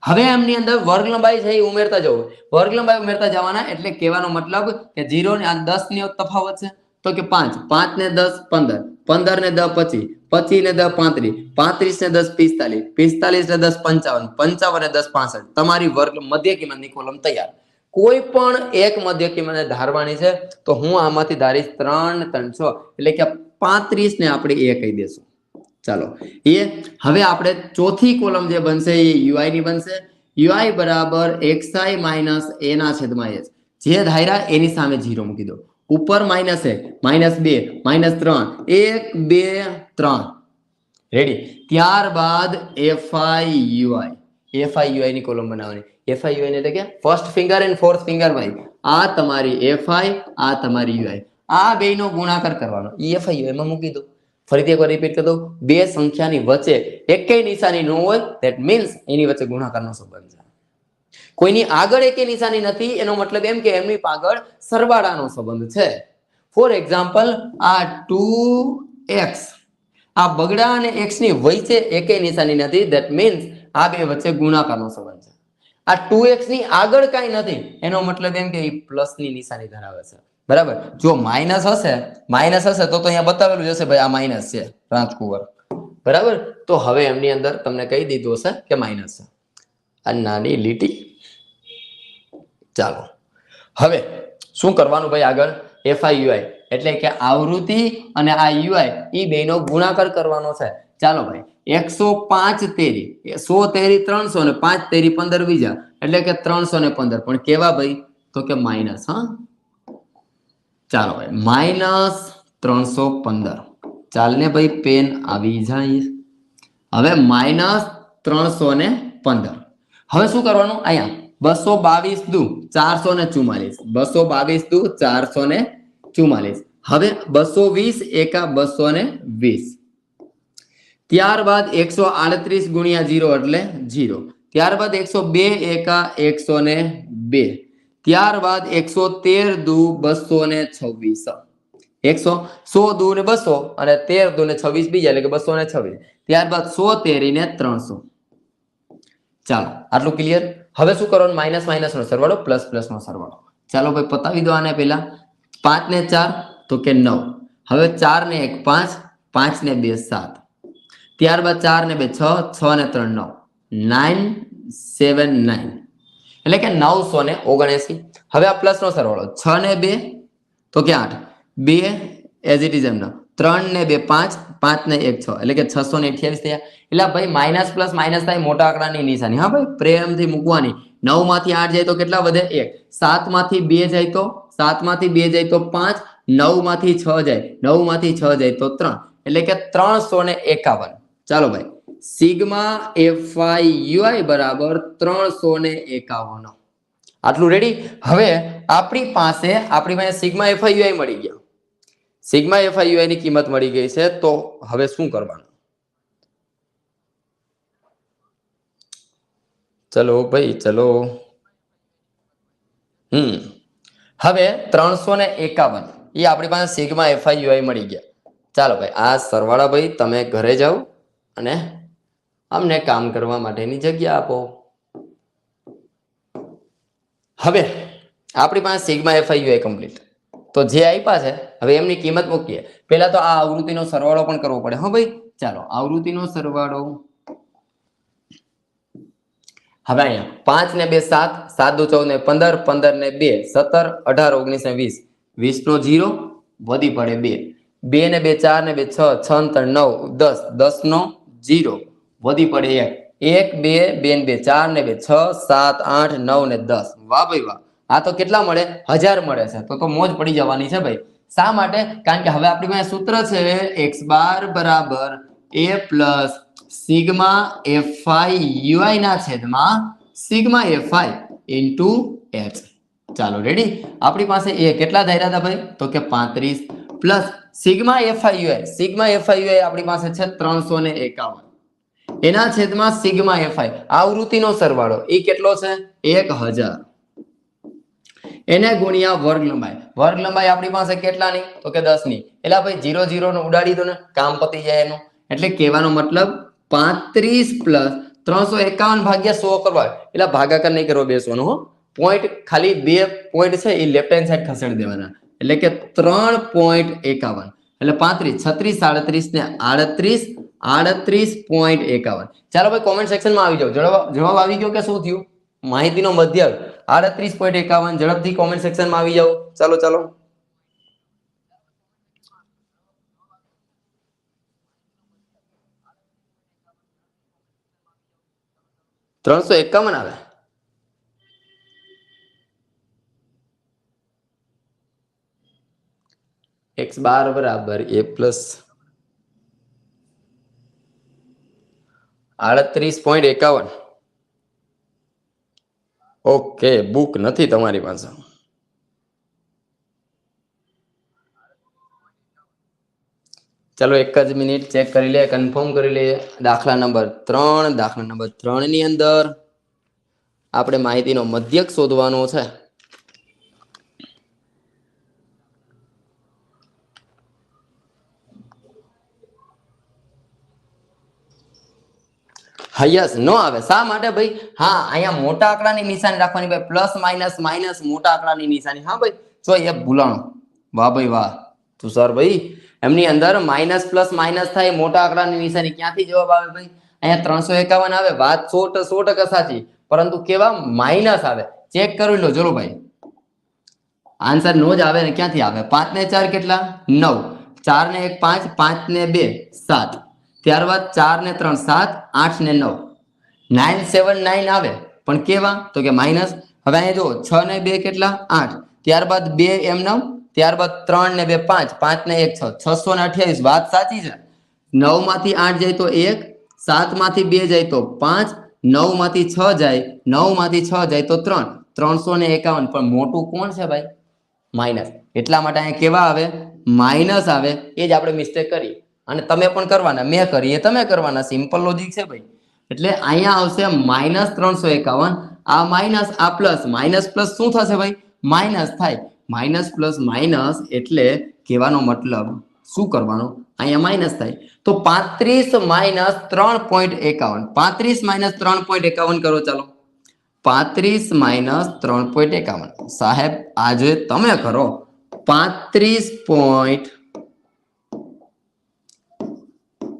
હવે એમની અંદર વર્ગ લંબાઈ છે એ ઉમેરતા જવું. વર્ગ લંબાઈ ઉમેરતા જવાના એટલે કહેવાનો મતલબ કે 0 ને 10 ની તફાવત છે તો કે 5, 5 ને 10 15, 15 ને 10 25, 25 ને 10 35, 35 ને 10 45, 45 ને 10 55, 55 ને 10 65. તમારી વર્ગ મધ્ય કિંમતની કોલમ તૈયાર. કોઈ પણ એક મધ્ય કિંમતને ધારવાની છે તો હું આમાંથી ધારીશ 3, 3, 6 એટલે કે 35 ને આપણે a કહી દેશું. ચાલો એ હવે આપણે ચોથી કોલમ જે બનશે એ યુઆઈ ની બનશે. યુઆઈ બરાબર xi માઇનસ a ના છેદમાં h. જે ધાર્યા એની સામે 0 મૂકી દો. ઉપર -1 -2 -3 1 2 3 રેડી. ત્યારબાદ FIUI ની કોલમ બનાવવાની. FIUI એટલે કે first finger and fourth finger ભાઈ. આ તમારી FI, આ તમારી UI, આ બેનો ગુણાકાર કરવાનો. FIUI માં મૂકી દો. ફરીથી એકવાર રિપીટ કરી દઉં. બે સંખ્યાની વચ્ચે એકેય નિશાની ન હોય, ધેટ મીન્સ એની વચ્ચે ગુણાકારનો સંબંધ છે. કોઈની આગળ એકે નિશાની નથી, એનો મતલબ એમ કે એમની આગળ સરવાળાનો સંબંધ છે. ફોર એક્ઝામ્પલ, આ 2x, આ બગડા અને x ની વચ્ચે એકેય નિશાની નથી, ધેટ મીન્સ આ બે વચ્ચે ગુણાકારનો સંબંધ છે. આ 2x ની આગળ કાંઈ નથી, એનો મતલબ એમ કે એ પ્લસ ની નિશાની ધરાવે છે. બરાબર. જો માઇનસ હશે તો અહીંયા બતાવેલું જ હશે ભાઈ આ માઇનસ છે રાજકુંવર. બરાબર. તો હવે એમની અંદર તમને કહી દીધું હશે કે માઇનસ છે. આ નાની લીટી. ચાલો હવે શું કરવાનું ભાઈ આગળ? FIUI એટલે કે આવૃત્તિ અને આ UI એ બેનો ગુણાકાર કરવાનો છે. ચાલો ભાઈ, 105 તેરી, 100 તેરી 300 ને 5 તેરી 15 બીજા, એટલે કે 315. પણ કેવા ભાઈ? તો કે માઇનસ. હા, ચાલો ભાઈ, -315. ચાલ ને ભાઈ, પેન આવી જાય. હવે -315. હવે શું કરવાનું? અહીંયા 222 દુ 444, 222 દુ 444. હવે 220 એકા 220. ત્યારબાદ 138 ગુણ્યા 0 એટલે 0. ત્યારબાદ 102 એકા 102. ત્યારબાદ 113 દુ 226. 100 દુ ને 200 અને 13 દુ ને 26 બીજા, એટલે કે 226. ત્યારબાદ 100 તેરી ને 300. ચાલો, આટલું ક્લિયર. હવે શું કરવાનું? માઇનસ માઇનસ નો સરવાળો, પ્લસ પ્લસ નો સરવાળો. ચાલો ભાઈ, પતાવી દો આને. પેલા 5 ને 4 તો કે 9. હવે 4 ને 1 5, 5 ને 2 7. ત્યારબાદ 4 ને 2 6, 6 ને 3 9, 979, એટલે કે 979. હવે આ પ્લસ નો સરવાળો, 6 ને 2 તો કે 8, 2 એઝ ઇટ ઇઝ એમનો, 3 ને 2 5, 5 ને 1 6, એટલે કે 628 થયા. એટલે ભાઈ માઇનસ પ્લસ માઇનસ થાય, મોટા આંકડાની નિશાની. હા ભાઈ, પ્રેમથી મૂકવાની. 9 માંથી 8 જાય તો કેટલા વધે? 1. 7 માંથી 2 જાય તો 5, 9 માંથી 6 જાય, 9 માંથી 6 જાય તો 3, એટલે કે 351. ચાલો ભાઈ, સિગ્મા FIUI બરાબર 351. આટલું રેડી. હવે આપણી પાસે સિગ્મા FIUI મળી ગયા. સિગ્મા FIUI ની કિંમત મળી ગઈ છે. તો હવે શું કરવાનું? ચલો ભાઈ, ચલો. હવે 351 એ આપણી પાસે સિગ્મા FIUI મળી ગયા. ચાલો ભાઈ, આ સરવાળા ભાઈ તમે ઘરે જાઓ અને અમને કામ કરવા માટેની જગ્યા આપો. હવે આપણી પાસે સિગ્મા FIUI કમ્પ્લીટ. તો જે આપ્યા છે હવે એમની કિંમત મૂકીએ. પહેલા તો આ આવૃત્તિનો સરવાળો પણ કરવો પડે. હા ભાઈ, ચાલો આવૃત્તિનો સરવાળો. હવે અહીંયા 5 ને 2 7, 7 દુ 14 ને 15, 15 ને 2 17, 18 19 ને 20, 20 નો 0 વધી પડે 2, 2 ને 2 4 ને 2 6, 6 ને 3 9 10, 10 નો 0 વધી પડે 1, 1 2 2 ને 2 4 ને 2 6 7 8 9 ને 10. વાહ ભાઈ વાહ, આ તો કેટલા મળે? 1000 મળે છે. તો મોજ પડી જવાની છે ભાઈ. શા માટે? કારણ કે હવે આપણી પાસે સૂત્ર છે x બાર બરાબર a પ્લસ સિગ્મા FIUI ના છેદમાં સિગ્મા FI ઇન્ટુ h. ચાલો રેડી. આપણી પાસે એ કેટલા ધાર્યા હતા ભાઈ? તો કે 35 plus sigma FIUI. Sigma FIUI આપણી પાસે છે 351. એના છેદમાં સિગ્મા FI આવૃત્તિનો સરવાળો એ કેટલો છે? 1000. એને ગુણ્યા વર્ગ લંબાઈ. વર્ગ લંબાઈ આપણી પાસે કેટલાની? તો કે 10 ની. એટલે ભાઈ 0 0 નો ઉડાડી દો ને, કામ પતી જાય એનું. એટલે કહેવાનો મતલબ 35 પ્લસ 351 ભાગ્યા 100 કરવા, એટલે ભાગાકાર નહીં કરવો બેસવાનો હો. પોઈન્ટ ખાલી 2 પોઈન્ટ છે એ લેફ્ટ હેન્ડ સાઈડ ખસેડી દેવાના, એટલે કે 3.51. એટલે 35 36 37 ને 38 38.51. ચાલો ભાઈ, કોમેન્ટ સેક્શનમાં આવી જાઓ. જવાબ આવી ગયો કે શું થયું? માહિતીનો મધ્યક 38.51. ઝડપથી કોમેન્ટ સેક્શનમાં આવી જાઓ. ચાલો ચાલો. 351 આવે. x બાર બરાબર a પ્લસ 38.51. ઓકે, બુક નથી તમારી પાસે. ચાલો એક જ મિનિટ ચેક કરી લે, કન્ફર્મ કરી લઈએ. દાખલા નંબર 3 ની અંદર આપણે માહિતીનો મધ્યક શોધવાનો છે. યસ, નો આવે. શા માટે ભાઈ? હા, અહીંયા મોટા આંકડાની નિશાની રાખવાની ભાઈ, પ્લસ માઇનસ માઇનસ મોટા આંકડાની નિશાની. હા ભાઈ, જો એ ભૂલાણો. વાહ ભાઈ વાહ તુષાર ભાઈ, એમની અંદર માઇનસ પ્લસ માઇનસ થાય, મોટા આંકડાની નિશાની. ક્યાંથી જવાબ આવે ભાઈ? અહીંયા 351 આવે. વાત 100% સાચી, પરંતુ કેવા માઇનસ આવે. ચેક કરી લો. ચલો ભાઈ, આન્સર નો જ આવે ને ક્યાંથી આવે? 5 ને 4 કેટલા? 9. 4 ને 1 5, 5 ને 2 7. ત્યારબાદ 4 ને 3 7, 8 ને 9 979 આવે, પણ કેવા? તો કે માઇનસ. હવે અહીંયા જો 6 ને 2 કેટલા? 8. ત્યારબાદ 2 એમ 9. ત્યારબાદ 3 ને 2 5, 5 ને 1 6, 628. વાત સાચી છે. 9 માંથી 8 જાય તો 1, 7 માંથી 2 જાય તો 5, 9 માંથી 6 જાય, 9 માંથી 6 જાય તો 3, 351. પણ મોટું કોણ છે ભાઈ? માઇનસ. એટલા માટે અહીંયા કેવા આવે? માઇનસ આવે. એ જ આપણે મિસ્ટેક કરી, અને તમે પણ કરવાના, મેં કરી એ તમે કરવાના. સિમ્પલ લોજિક છે ભાઈ. એટલે અહીંયા આવશે -351. આ માઇનસ, આ પ્લસ. માઇનસ પ્લસ શું થશે ભાઈ? માઇનસ થાય. માઇનસ પ્લસ માઇનસ એટલે કહેવાનો મતલબ શું કરવાનું? અહીંયા માઇનસ થાય. તો 35 - 3.51. 35 - 3.51 કરો. ચાલો, 35 - 3.51. સાહેબ આજે તમે કરો. 35.0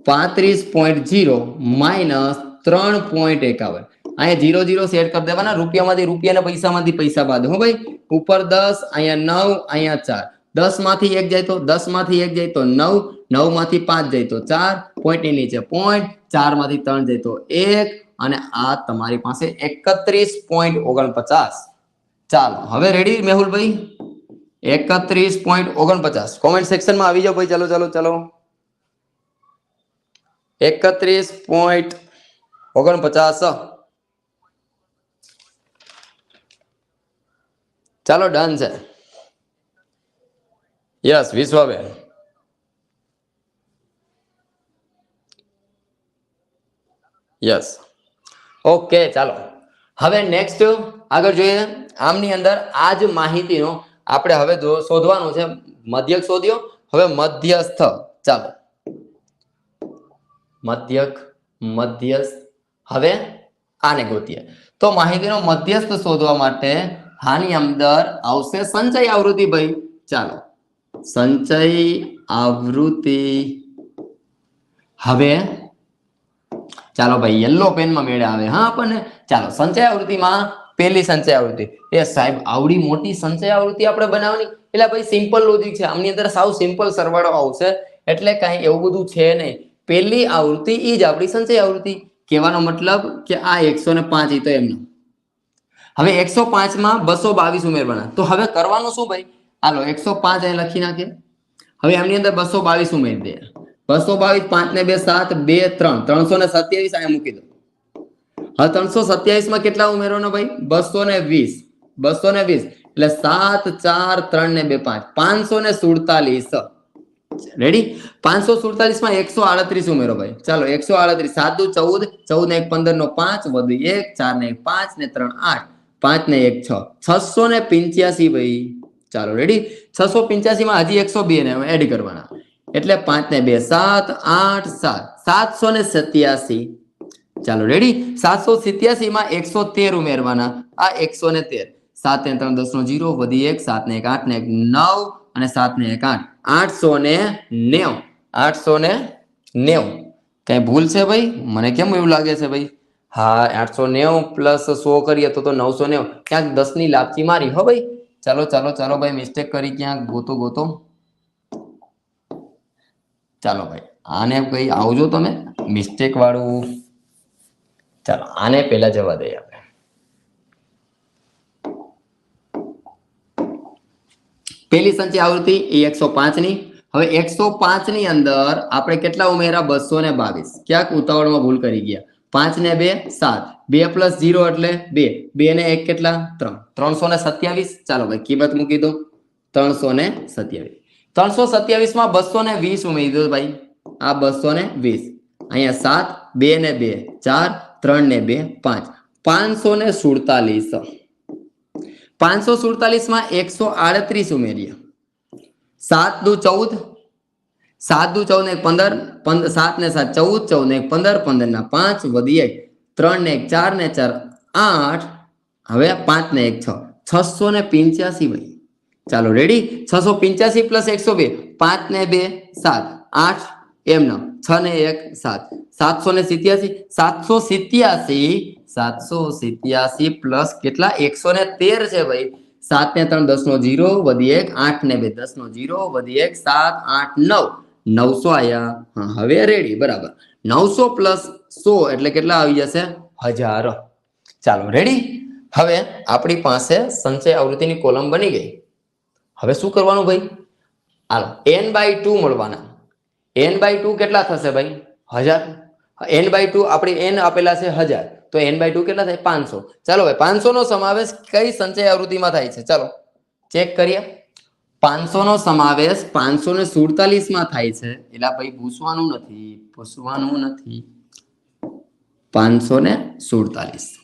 - 3.51. અહીંયા 0 0 સેટ કરી દેવાના. રૂપિયામાંથી રૂપિયા, પૈસામાંથી પૈસા બાદ. હો ભાઈ, ઉપર 10, અહીંયા 9, અહીંયા 4. 10 માંથી 1 જાય તો 10 માંથી 1 જાય તો 9, 9 માંથી 5 જાય તો 4, પોઈન્ટની નીચે પોઈન્ટ, 4 માંથી 3 જાય તો 1, અને આ તમારી પાસે 31.49. ચાલો, હવે રેડી મેહુલભાઈ? 31.49. કોમેન્ટ સેક્શનમાં આવી જાઓ ભાઈ. ચાલો ચાલો ચાલો, 31.49. ચાલો, ડન છે. યસ, વિશ્વાબેન. Yes, okay. ચાલો, હવે નેક્સ્ટ આગળ જોઈએ. આમની અંદર આ જ માહિતીનો આપણે હવે શોધવાનું છે. મધ્યક શોધ્યો, હવે મધ્યસ્થ. ચાલો, મધ્યસ્થ. હવે આને ગોતીએ. તો માહિતીનો મધ્યસ્થ શોધવા માટે આની અંદર આવશે સંચય આવૃત્તિ ભાઈ. ચાલો, સંચય આવૃત્તિ. હવે ચાલો ભાઈ, યલો પેનમાં મેળે આવે. હા, આપણને. ચાલો, સંચય આવૃત્તિમાં પહેલી સંચય આવૃત્તિ. એ સાહેબ, આવડી મોટી સંચય આવૃત્તિ આપણે બનાવવાની? એટલે ભાઈ સિમ્પલ લોજિક છે. આમની અંદર સાવ સિમ્પલ સરવાળો આવશે, એટલે કઈ એવું બધું છે નહીં. પહેલી આવૃત્તિ એ જ આપણી સંચય આવૃત્તિ. કહેવાનો મતલબ કે આ 105 તો એમનો. હવે 105 માં 222 ઉમેરવાના. તો હવે કરવાનું શું ભાઈ? હાલો, 105 અહીં લખી નાખીએ. હવે એમની અંદર 222 ઉમેરી દે. 222, 5 ને 2 7, 2 3, 327 અહીંયા મૂકી દો. હવે 327 માં કેટલા ઉમેરવાના ભાઈ? 220. 220 એટલે 7 4 3 ને 2 5, 547. રેડી? 547 માં 138 ઉમેરો ભાઈ. ચાલો, 138. 7 દુ 14, 14 ને 1 15 નો 5, વધુ 1, 4 ને 1 5 ને 3 8, 5 ને 1 6, 685 ભાઈ. ચાલો, રેડી? 685 માં હજી 102 ને એડ કરવાના. એટલે 5 ને 2 7, 8 7, 787. ચાલો, રેડી? 787 માં 113 ઉમેરવાના. આ 113. 7 ને 3 10 નો 0, વધી 1, 7 ને 1 8 ને 1 9, અને 7 ને 1 8, 890. 890. કઈ ભૂલ છે ભાઈ? મને કેમ એવું લાગે છે ભાઈ? હા, 890 પ્લસ 100 કરીએ તો 990. ક્યાંક 10 ની લાપસી મારી. હો ભાઈ, ચાલો ચાલો ચાલો ભાઈ, મિસ્ટેક કરી ક્યાંક. ગોતો. ચાલો ભાઈ, આને કઈ આવજો તમે, મિસ્ટેક વાળું. ચાલો, આને પેલા જવા દઈએ આપણે. પેલી સંચય આવૃત્તિ એ 105 ની. હવે 105 ની અંદર આપણે કેટલા ઉમેરા 222 ક્યાંક ઉતાવળમાં ભૂલ કરી ગયા 5 ને 2 7 2 પ્લસ 0 એટલે 2 2 ને 1 કેટલા 3 327 ચાલો ભાઈ કિંમત મૂકી દો 327 327 માં 220 ઉમેરી દો ભાઈ આ 220 અહીંયા 7 2 ને 2 4 3 ને 2 5 547 547 માં 138 ઉમેરીએ 7 દુ 14 7 દુ 14 ને 15 7 ને 7 14 14 ને 15 15 ના 5 વધી 1 3 ને 1 4 ને 4 8 હવે 5 ને 1 6 685 ભાઈ ચાલો રેડી 685 પ્લસ 102 5 ને 2 7 8 એમ ન 6 ને 1 7 787 787 પ્લસ કેટલા 113 છે ભાઈ 7 ને 3 10 નો 0 વધી 1 8 ને 2 10 નો 0 વધી 1 7 8 9 900 આયા હા હવે રેડી બરાબર 900 પ્લસ 100 એટલે કેટલા આવી જશે 1000 ચાલો રેડી હવે આપણી પાસે સંચય આવૃત્તિની કોલમ બની ગઈ હવે શું કરવાનું ભાઈ હાલો n/2 મળવાના n/2 કેટલા થશે ભાઈ 1000 n/2 આપણે n આપેલા છે 1000 તો n/2 કેટલા થાય 500 ચાલો ભાઈ 500 નો સમાવેશ કઈ સંચય આવૃત્તિમાં થાય છે ચાલો ચેક કરીએ 500 નો સમાવેશ 547 માં થાય છે એટલે ભાઈ પૂછવાનું નથી 547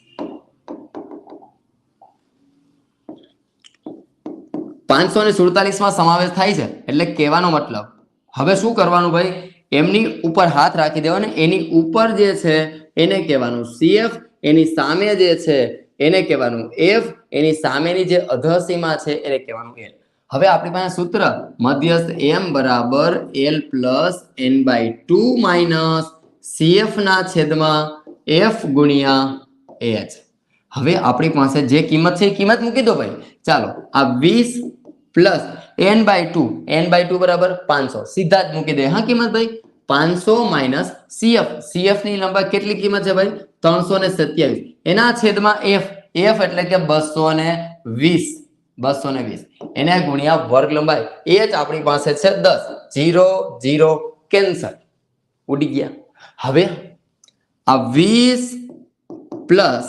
547 માં સમાવેશ થાય છે એટલે કહેવાનો મતલબ હવે શું કરવાનું ભાઈ એમની ઉપર હાથ રાખી દેવાનો એની ઉપર જે છે એને કહેવાનું CF એની સામે જે છે એને કહેવાનું F એની સામેની જે અધસીમા છે એને કહેવાનું L હવે આપણી પાસે સૂત્ર મધ્યસ્થ M બરાબર L plus n/2 minus CF ના છેદમાં F ગુણ્યા H હવે આપણી પાસે જે કિંમત છે એ કિંમત મૂકી દો ભાઈ ચાલો આ 20 પ્લસ n/2 બરાબર 500 સીધા જ મૂકી દે હા કિંમત ભાઈ 500 માઇનસ CF ની લંબાઈ કેટલી કિંમત છે ભાઈ 327 એના છેદમાં F એટલે કે 220 એને ગુણ્યા વર્ગ લંબાઈ એ જ આપણી પાસે છે 10 0 0 કેન્સલ ઉડી ગયા હવે આ 20 પ્લસ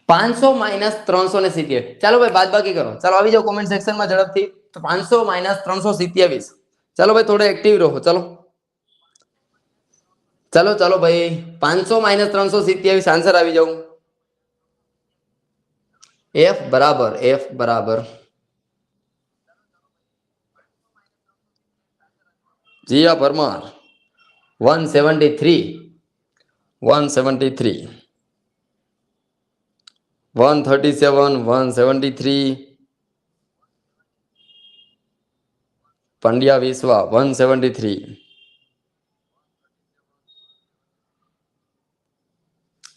500 માઇનસ 370 ચાલો ભાઈ બાદબાકી કરો ચાલો આવી જાઓ કોમેન્ટ સેક્શનમાં ઝડપથી તો 500 માઇનસ 327 ચાલો ભાઈ થોડે એક્ટિવ રહો ચાલો ભાઈ 500 માઇનસ 327 આન્સર આવી જાઉં F બરાબર જીયા પરમાર 173 137 173 પંડ્યા વિશ્વા 173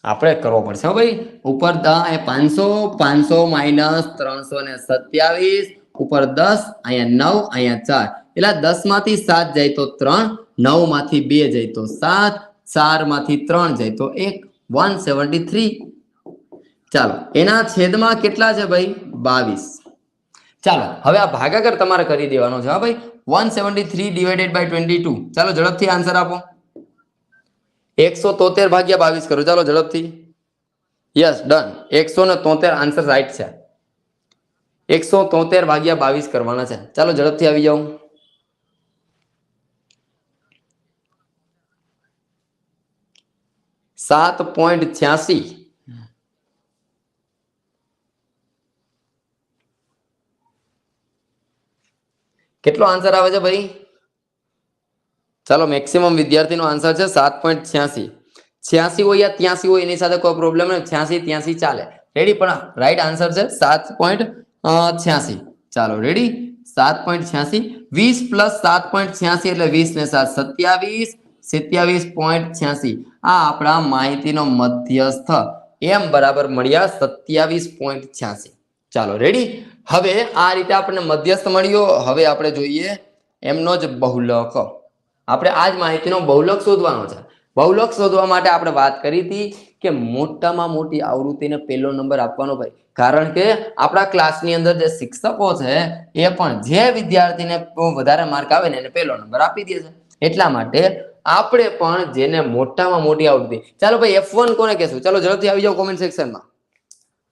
આપણે કરવો પડશે ભાઈ ઉપર 500 માઇનસ 327 ઉપર 10 અહીંયા 9 અહીંયા 4 એટલે 10 માંથી 7 જાય તો 3 9 માંથી 2 જાય તો 7 4 માંથી 3 જાય તો 1 173 ચાલો એના છેદમાં કેટલા છે ભાઈ 22 ચાલો હવે આ ભાગાકાર તમારે કરી દેવાનો છે હા ભાઈ 173 ડિવાઇડેડ બાય 22 ચાલો ઝડપથી આન્સર આપો 173 ભાગ્યા 22 કરો ચાલો ઝડપથી યસ ડન 173 આન્સર રાઈટ છે 173 ભાગ્યા 22 કરવાના છે ચાલો ઝડપથી આવી જાઓ $7.86 કેટલો આન્સર આવે છે ભાઈ ચાલો મેક્સિમમ વિદ્યાર્થીનો આન્સર છે 7.86 86 હોય યા 83 હોય એની સાથે કોઈ પ્રોબ્લેમ નથી 86 ચાલે રેડી પણ રાઈટ આન્સર છે 7.86 ચાલો રેડી 7.86 20 પ્લસ 7.86 એટલે 20 ને 7 27 આ આપણા માહિતીનો મધ્યસ્થ એમ બરાબર મળ્યા 27.86 ચાલો રેડી હવે આ રીતે આપણને મધ્યસ્થ મળ્યો હવે આપણે જોઈએ એમનો જ બહુલક આપણે આ જ માહિતીનો બહુલક શોધવાનો છે બહુલક શોધવા માટે આપણે વાત કરી હતી કે મોટામાં મોટી આવૃત્તિને પહેલો નંબર આપવાનો ભાઈ કારણ કે આપણા ક્લાસની અંદર જે શિક્ષકો છે એ પણ જે વિદ્યાર્થીને વધારે માર્ક આવે ને એને પહેલો નંબર આપી દે છે. એટલા માટે આપણે પણ જેને મોટામાં મોટી આવૃત્તિ, ચાલો ભાઈ F1 કોને કહેશું? ચાલો ઝડપથી આવી જાઓ કોમેન્ટ સેક્શનમાં.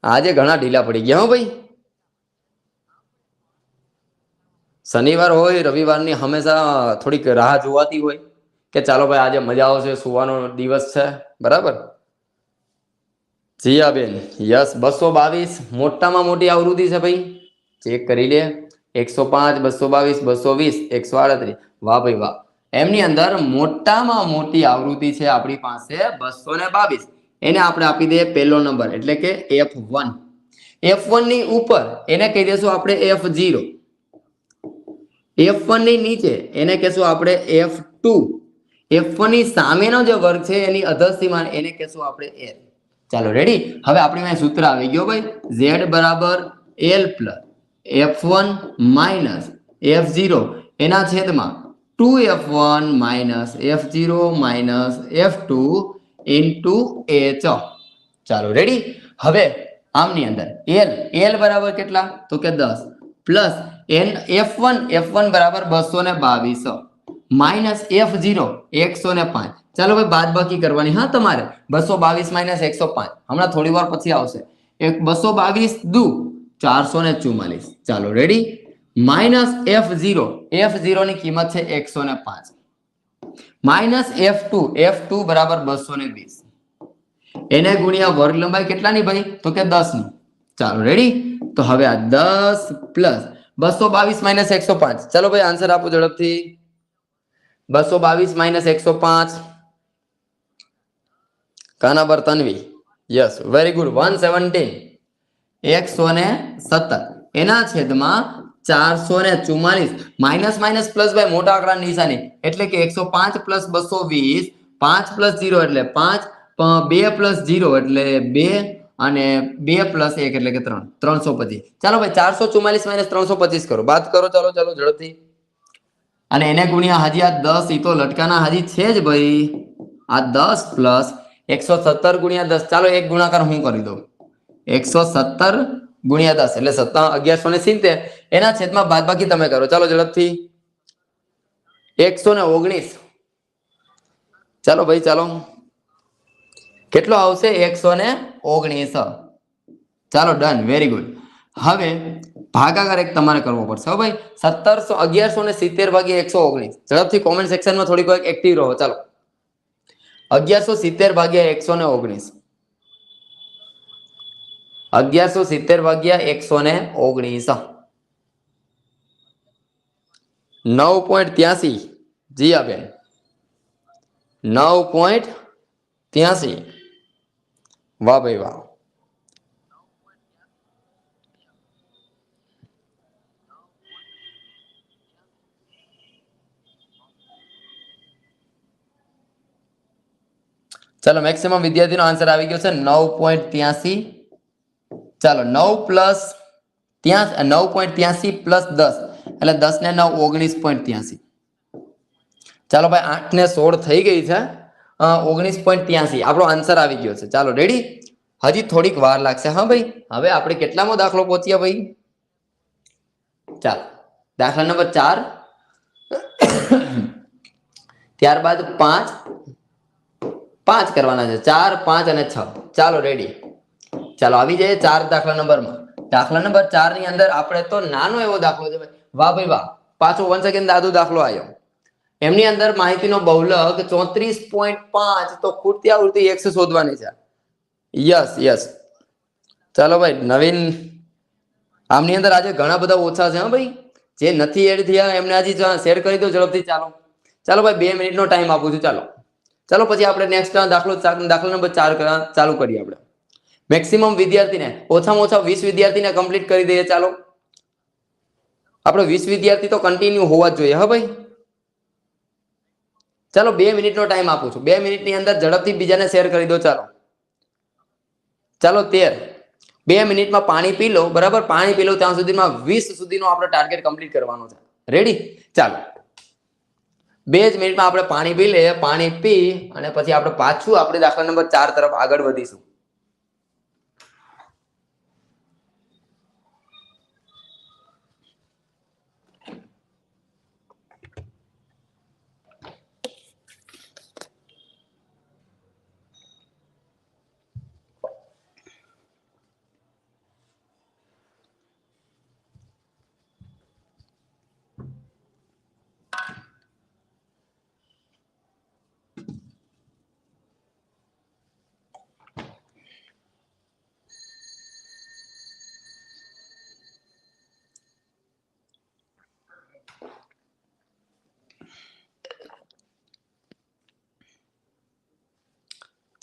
આજે ઘણા ઢીલા પડી ગયા હો ભાઈ. શનિવાર હોય રવિવારની હંમેશા થોડીક રાહ જોવાતી હોય કે ચાલો ભાઈ આજે મજા આવશે, સુવાનો દિવસ છે, બરાબર? જીયાબેન, યસ 222 મોટામાં મોટી આવૃત્તિ છે ભાઈ, ચેક કરી લે. 105, 222, 220, 138. વાહ ભાઈ વાહ. એમની અંદર મોટામાં મોટી આવૃત્તિ છે આપણી પાસે 222. એને આપણે આપી દઈએ પહેલો નંબર એટલે કે F1. F1 ની ઉપર એને કહી દઈશું આપણે F0. F1 ની નીચે એને કહેશું આપણે F2. F1 ની સામેનો જે વર્ગ છે એની અધઃસીમા એને કહેશું આપણે L. ચાલો રેડી. હવે આપણી પાસે સૂત્ર આવી ગયો ભાઈ, Z બરાબર L plus F1 minus F0 એના છેદમાં 2F1 minus F0 minus F2 into H. ચાલો રેડી. હવે આમની અંદર L બરાબર કેટલા? તો કે 10 પ્લસ F1 બરાબર 222 માઇનસ F0 105. ચાલો ભાઈ બાદબાકી કરવાની હા તમારે. 222 માઇનસ 105 હમણાં થોડી વાર પછી આવશે. 222 દુ 444. ચાલો રેડી. માઇનસ F0 ની કિંમત છે 105 માઇનસ F2 બરાબર 220. એને ગુણ્યા વર્ગ લંબાઈ કેટલાની ભાઈ? તો કે 10 ની. ચાલો રેડી. તો હવે આ 10 પ્લસ 222 માઇનસ 105. ચાલો ભાઈ આન્સર આપો ઝડપથી. 222 માઇનસ 105 કાના પર તન્વી. Yes very good. 117 117 એના છેદમાં 444. માઇનસ માઇનસ પ્લસ ભાઈ મોટા આંકડાની નિશાની એટલે કે 105 પ્લસ 220. 5 પ્લસ 0 એટલે 5, 2 પ્લસ 0 એટલે 2 અને 2 પ્લસ 1 એટલે કે 3, 325. ચાલો ભાઈ 444 માઇનસ 325 કરો, બાદ કરો. ચાલો ચાલો ઝડપથી. અને એને ગુણ્યા હજી આ 10, એ તો લટકાના હજી છે જ ભાઈ. આ 10 પ્લસ 117 ગુણ્યા 10. ચાલો એક ગુણાકાર હું કરી દઉં. 117 ગુણ્યા 10 એટલે 1170. એના છેદમાં બાદબાકી તમે કરો. ચાલો ઝડપથી. 119. ચાલો ભાઈ ચાલો. કેટલો આવશે? 119. ચાલો ડન, વેરી ગુડ. હવે ભાગાકાર એક તમારે કરવો પડશે હો ભાઈ. 1170 ભાગ્યા 119. ઝડપથી કોમેન્ટ સેક્શનમાં થોડીક વાર એક્ટિવ રહો. ચાલો 1170 ભાગ્યા 119. 1170 ભાગ્યા 119. 9.83. જીયાબેન 9.83. વાહ ભાઈ વાહ. ચાલો મેક્સિમમ વિદ્યાર્થીનો આન્સર આવી ગયો છે 9.83. ચાલો 9 પ્લસ 9.83 પ્લસ 10 એટલે 10 ને 9 19.83. ચાલો ભાઈ 8 ને 16 થઈ ગઈ છે. 19.83 આપણો આન્સર આવી ગયો છે. ચાલો રેડી. હજી થોડીક વાર લાગશે હા ભાઈ. હવે આપણે કેટલામો દાખલો પહોંચ્યા ભાઈ? ચાલો દાખલા નંબર 4, ત્યારબાદ 5 કરવાના છે. 4, 5 અને 6. ચાલો રેડી. ચાલો આવી જાય 4 દાખલા નંબરમાં. દાખલા નંબર 4 ની અંદર આપણે તો નાનો એવો દાખલો છે. વાહ ભાઈ વાહ. પાછો 1 સેકન્ડ દાદુ દાખલો આવ્યો. એમની અંદર માહિતીનો બહુલક 34.5. તો ખૂટતી આવૃત્તિ x શોધવાની છે. Yes yes. ચાલો ભાઈ નવીન આમની અંદર આજે ઘણા બધા ઓછા છે હા ભાઈ. જે નથી એડ થયા એમને હજી શેર કરી દો ઝડપથી. ચાલો ચાલો ભાઈ 2 મિનિટનો ટાઈમ આપું છું. ચાલો ચાલો પછી આપણે નેક્સ્ટ દાખલા નંબર 4 ચાલુ કરીએ. આપણે મેક્સિમમ વિદ્યાર્થીને ઓછામાં ઓછા 20 વિદ્યાર્થીને કમ્પ્લીટ કરી દઈએ. ચાલો આપણે 20 વિદ્યાર્થી તો કન્ટિન્યુ હોવા જ જોઈએ હા ભાઈ. ચાલો 2 મિનિટનો ટાઈમ આપું છું. 2 મિનિટની અંદર ઝડપથી બીજાને શેર કરી દો. ચાલો ચાલો 13. 2 મિનિટમાં પાણી પી લો. બરાબર, પાણી પી લો ત્યાં સુધીમાં 20 સુધીનો આપણે ટાર્ગેટ કમ્પ્લીટ કરવાનો છે. રેડી? ચાલો 2 જ મિનિટમાં આપણે પાણી પી લઈએ. પાણી પી અને પછી આપણે પાછું આપણે દાખલા નંબર 4 તરફ આગળ વધીશું.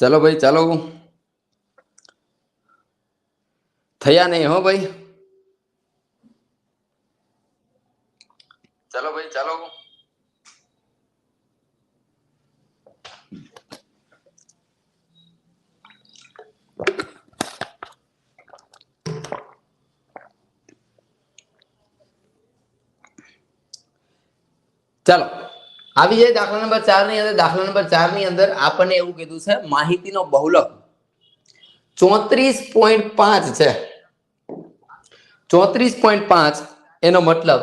चलो भाई चलो, थया नहीं हो भाई, चलो भाई चलो। ચાલો આવી જાય દાખલા નંબર 4 ની અંદર. દાખલા નંબર 4 ની અંદર આપણને એવું કીધું છે માહિતીનો બહુલક 34.5 છે. 34.5 એનો મતલબ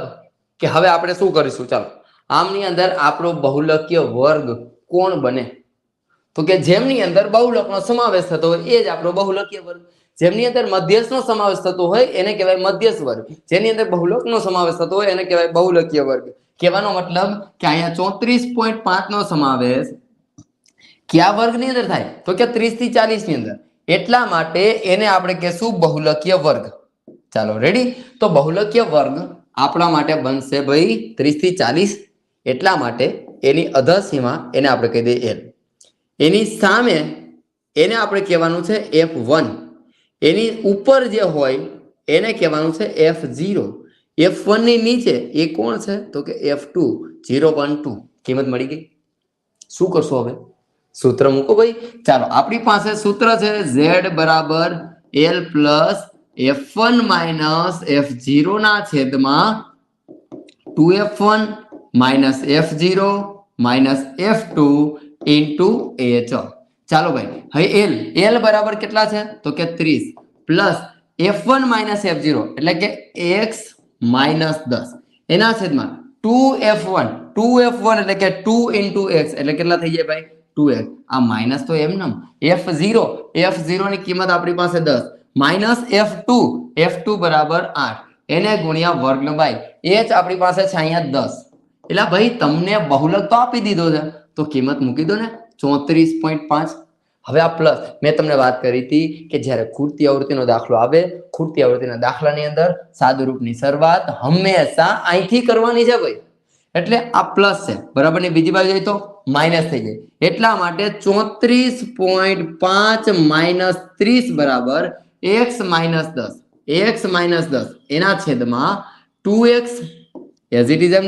કે હવે આપણે શું કરીશું? ચાલો આમની અંદર આપણો બહુલકીય વર્ગ કોણ બને? તો કે જેમની અંદર બહુલકનો સમાવેશ થતો હોય એ જ આપણો બહુલકીય વર્ગ. જેમની અંદર મધ્યસ્થનો સમાવેશ થતો હોય એને કહેવાય મધ્યસ્થ વર્ગ. જેની અંદર બહુલકનો સમાવેશ થતો હોય એને કહેવાય બહુલકીય વર્ગ. કહેવાનો મતલબ કે અહીંયા 34.5 નો સમાવેશ કયા વર્ગની અંદર થાય? તો કે 30 થી 40 ની અંદર. એટલા માટે એને આપણે કહેશું બહુલકીય વર્ગ. ચાલો રેડી. તો બહુલકીય વર્ગ આપણા માટે બનશે ભાઈ 30 થી 40. એટલા માટે એની અધસીમા એને આપણે કહી દઈએ L. એની સામે એને આપણે કહેવાનું છે F1. એની ઉપર જે હોય એને કહેવાનું છે F0. F1 ની નીચે એ કોણ છે? તો કે F2. 0 1 2 કિંમત મળી ગઈ. શું કરશો હવે? સૂત્ર મૂકો ભાઈ. ચાલો આપણી પાસે સૂત્ર છે Z બરાબર L plus F1 minus F0 ના છેદમાં 2F1 minus F0 minus F2 into H. ચાલો ભાઈ હવે L બરાબર કેટલા છે? તો કે 30 પ્લસ F1 માઇનસ F0 એટલે કે x માઇનસ 10 એના છેદમાં 2F1 એટલે કે 2 ઇન્ટુ x એટલે કેટલા થઈ જાય ભાઈ? 2x. આ માઇનસ તો એમ નમ. F0 ની કિંમત આપણી પાસે 10 માઇનસ F2 બરાબર 8 એને ગુણ્યા વર્ગ બાય h આપણી પાસે છે અહીંયા 10. એટલે ભાઈ તમને બહુલક તો આપી દીધો છે તો કિંમત મૂકી દો ને 34.5. હવે આ પ્લસ મેં તમને વાત કરી હતી કે જ્યારે ખૂટતી આવૃત્તિનો દાખલો આવે, ખૂટતી આવૃત્તિના દાખલાની અંદર સાદુરૂપની શરૂઆત હંમેશા અહીંથી કરવાની છે ભાઈ. એટલે આ પ્લસ છે બરાબર ને, બીજી બાજુ જાય તો માઇનસ થઈ જાય. એટલા માટે 34.5 માઇનસ 30 બરાબર x માઇનસ 10 એના છેદમાં 2x એઝ ઇટ ઇઝ એમ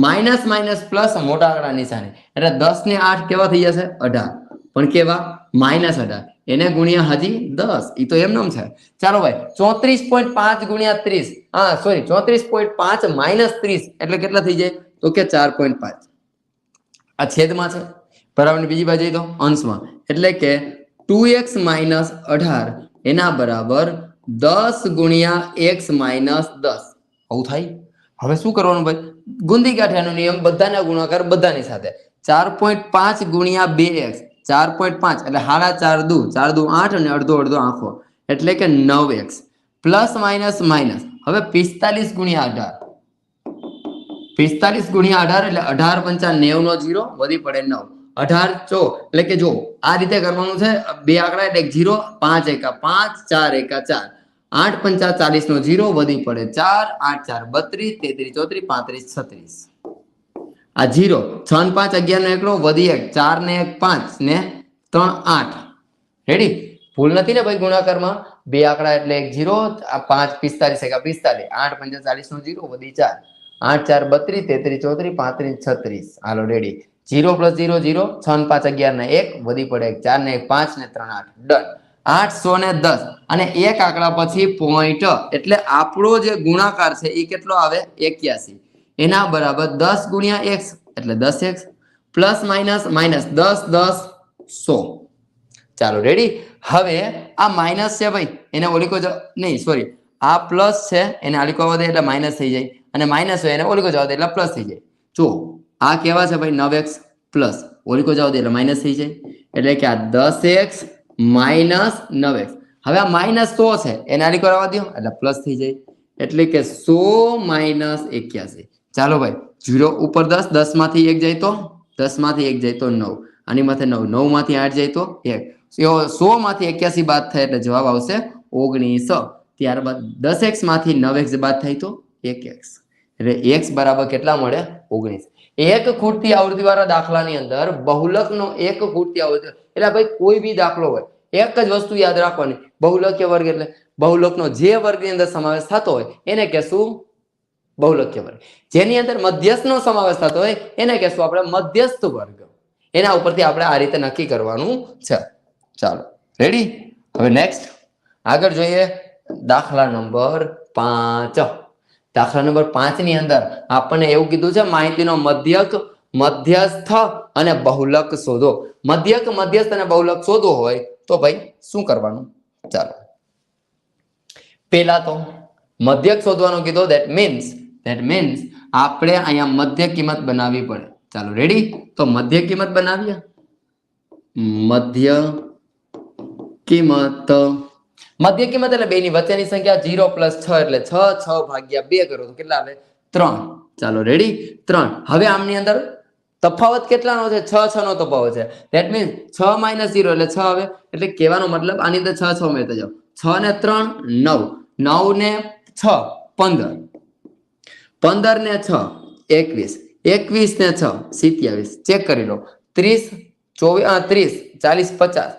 માઇનસ માઇનસ પ્લસ મોટા આંકડા નિશાની એટલે 10 ને 8 કેવા થઈ જશે? 18. પણ કેવા? માઇનસ 18. એને ગુણ્યા હજી 10. એ તો એમનેમ છે. ચાલો ભાઈ 34.5 ગુણ્યા 30 34.5 માઇનસ 30 એટલે કેટલા થઈ જાય? તો કે 4.5. આ છેદમાં છે બરાબર ને, બીજી બાજુ તો અંશમાં એટલે કે 2x માઇનસ 18 એના બરાબર 10 ગુણ્યા x માઇનસ 10. આવું થાય. હવે શું કરવાનું ભાઈ? ગુંદી કાઠિયાનો નિયમ બધાના ગુણાકાર બધાની સાથે. 4.5 ગુણ્યા 2x 4.5 એટલે 4.5 દુ 8 અને અડધો આખો એટલે કે 9x પ્લસ માઇનસ માઇનસ. હવે 45 ગુણ્યા 18 એટલે 18 પંચા 90 નો 0 વધી પડે 9. 18 ચો એટલે કે જો આ રીતે કરવાનું છે. બે આંકડા એટલે 0 5 એકા 5 4 એકા 4 8 પંચા 40 નો 0 વધી પડે 4 8 4 32 33 34 35 36. આ 0 6 5 11 નો એકડો વધી 1 4 ને 1 5 ને 3 8. રેડી? ભૂલ નથી ને ભાઈ ગુણાકારમાં? બે આંકડા એટલે 0 5 45 એકા 45 8 પંચા 40 નો 0 વધી 4 8 4 32 33 34 35 36. હાલો રેડી. 0 પ્લસ 0 0 6 5 11 ને 1 વધી પડે 4 ને 1 5 ને 3 8 ડન. 810 અને એક આંકડા પછી પોઈન્ટ એટલે આપણો જે ગુણાકાર છે એ કેટલો આવે? 81. એના બરાબર 10 ગુણ્યા x એટલે 10x પ્લસ માઇનસ માઇનસ 10 10 100. ચાલો રેડી. હવે આ માઇનસ છે ભાઈ એને ઓલીકો નહીં સોરી આ પ્લસ છે એને આલીકો આવવા દે એટલે માઇનસ થઈ જાય અને માઇનસ હોય એને ઓલીકો જવા દે એટલે પ્લસ થઈ જાય. જો આ કેવા છે ભાઈ 9x પ્લસ ઓલીકો જવા દે એટલે માઇનસ થઈ જાય એટલે કે આ 10x માઇનસ 9x. હવે આ માઇનસ 100 છે એને આલીકો આવવા દો એટલે પ્લસ થઈ જાય એટલે કે 100 માઇનસ 81. ચાલો ભાઈ 0 ઉપર 10 10 માંથી 1 જાય તો 10 માંથી 1 જાય તો 9 આની માથે 9 9 માંથી 8 જાય તો 1 100 માંથી 81 બાદ થાય એટલે જવાબ આવશે 19. ત્યારબાદ 10x માંથી 9x બાદ થાય તો 1x. એટલે x બરાબર કેટલા મળે 19. એક ખૂટતી આવૃત્તિ વાળા દાખલાની અંદર બહુલકનો એક ખૂટતી આવૃત્તિ એટલે ભાઈ કોઈ બી દાખલો હોય એક જ વસ્તુ યાદ રાખવાની, બહુલકીય વર્ગ એટલે બહુલકનો જે વર્ગની અંદર સમાવેશ થતો હોય એને કહેશું બહુલકીય વર્ગ. જેની અંદર મધ્યસ્થનો સમાવેશ થતો હોય એને કહેશું આપણે મધ્યસ્થ વર્ગ. એના ઉપરથી આપણે આ રીતે નક્કી કરવાનું છે. ચાલો રેડી. હવે નેક્સ્ટ આગળ જોઈએ દાખલા નંબર 5. દાખલા નંબર 5 ની અંદર આપણને એવું કીધું છે માહિતીનો મધ્યક, મધ્યસ્થ અને બહુલક શોધો. મધ્યક, મધ્યસ્થ અને બહુલક શોધવો હોય તો ભાઈ શું કરવાનું? ચાલો પેલા તો મધ્યક શોધવાનું કીધું. ધેટ મીન્સ આપણે અહીંયા મધ્ય કિંમત બનાવવી પડે. ચાલો રેડી. તો મધ્ય કિંમત બનાવીએ. મધ્ય કિંમત એટલે બે ની વચ્ચેની સંખ્યા 0 + 6 એટલે 6 6 / 2 કરો તો કેટલા આવે? 3. ચાલો રેડી 3. હવે આમની અંદર તફાવત કેટલાનો છે? 6 6 નો તફાવત છે. ધેટ મીન્સ 6 - 0 એટલે 6 આવે. એટલે કહેવાનો મતલબ આની અંદર 6 6 ઉમેરતા જાઓ. 6 ને 3 9, 9 ને 6 15, 15 ને 6 21, 21 ને 6 27. ચેક કરી લો. 30 30 40 50,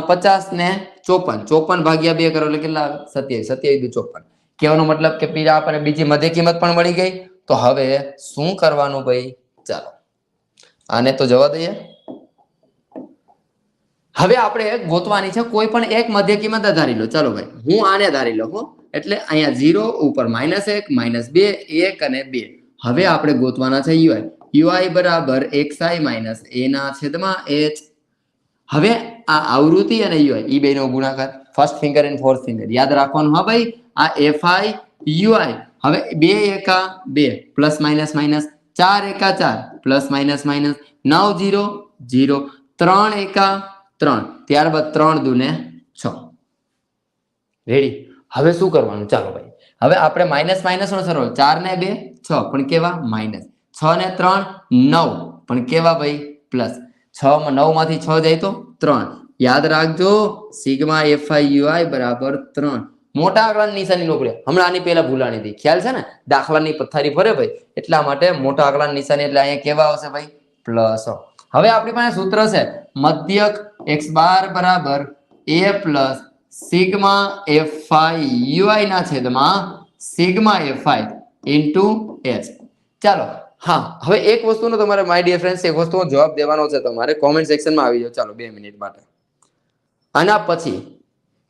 50 ને 54, 54 / 2 કરો એટલે કેટલા આવે? 27, 27 × 54. કહેવાનો મતલબ કે પેલા આપણને બીજી મધ્ય કિંમત પણ મળી ગઈ. તો હવે શું કરવાનું ભાઈ? ચાલો આને તો જવા દઈએ. હવે આપણે ગોતવાની છે કોઈ પણ એક મધ્ય કિંમત ધારી લો. ચાલો ભાઈ હું આને ધારી લો હો. એટલે અહીંયા 0 ઉપર -1 -2 1 અને 2. હવે આપણે ગોતવાના છે ui બરાબર xi - a ના છેદમાં h. હવે આ આવૃત્તિ અને ui ઈ બેનો ગુણાકાર, first finger and fourth finger યાદ રાખવાનું. હા ભાઈ આ fi ui. હવે 2 એકા 2 પ્લસ માઇનસ માઇનસ, 4 એકા 4 પ્લસ માઇનસ માઇનસ, 9 0 0, 3 એકા 3, ત્યારબાદ 3 દુને 6. રેડી. હવે શું કરવાનું? ચાલો ભાઈ હવે આપણે માઇનસ માઇનસ નો સરવાળો 4 ને 2 6 પણ કેવા? માઇનસ. 6 ને 3 9 પણ કેવા ભાઈ? પ્લસ. 6 9 માંથી 6 જાય તો 3. યાદ રાખજો સિગ્મા fi બરાબર 3. મોટા આંકડાની નિશાની નો પડે. હમણાં આની પહેલા ભૂલાણી હતી, ખ્યાલ છે ને? દાખલાની પથ્થારી ફરે ભાઈ એટલા માટે મોટા આંકડાની નિશાની એટલે અહીંયા કેવા આવશે ભાઈ? પ્લસ. હવે આપણી પાસે સૂત્ર છે મધ્યક x બાર બરાબર a plus sigma fi ui ના છેદમાં સિગ્મા fi ઇન્ટુ h. ચાલો હા હવે એક વસ્તુનો તમારે માય ડિયર ફ્રેન્ડ્સ એક વસ્તુનો જવાબ દેવાનો છે તમારે. કોમેન્ટ સેક્શનમાં આવી જાઓ. ચાલો 2 મિનિટ માટે. આના પછી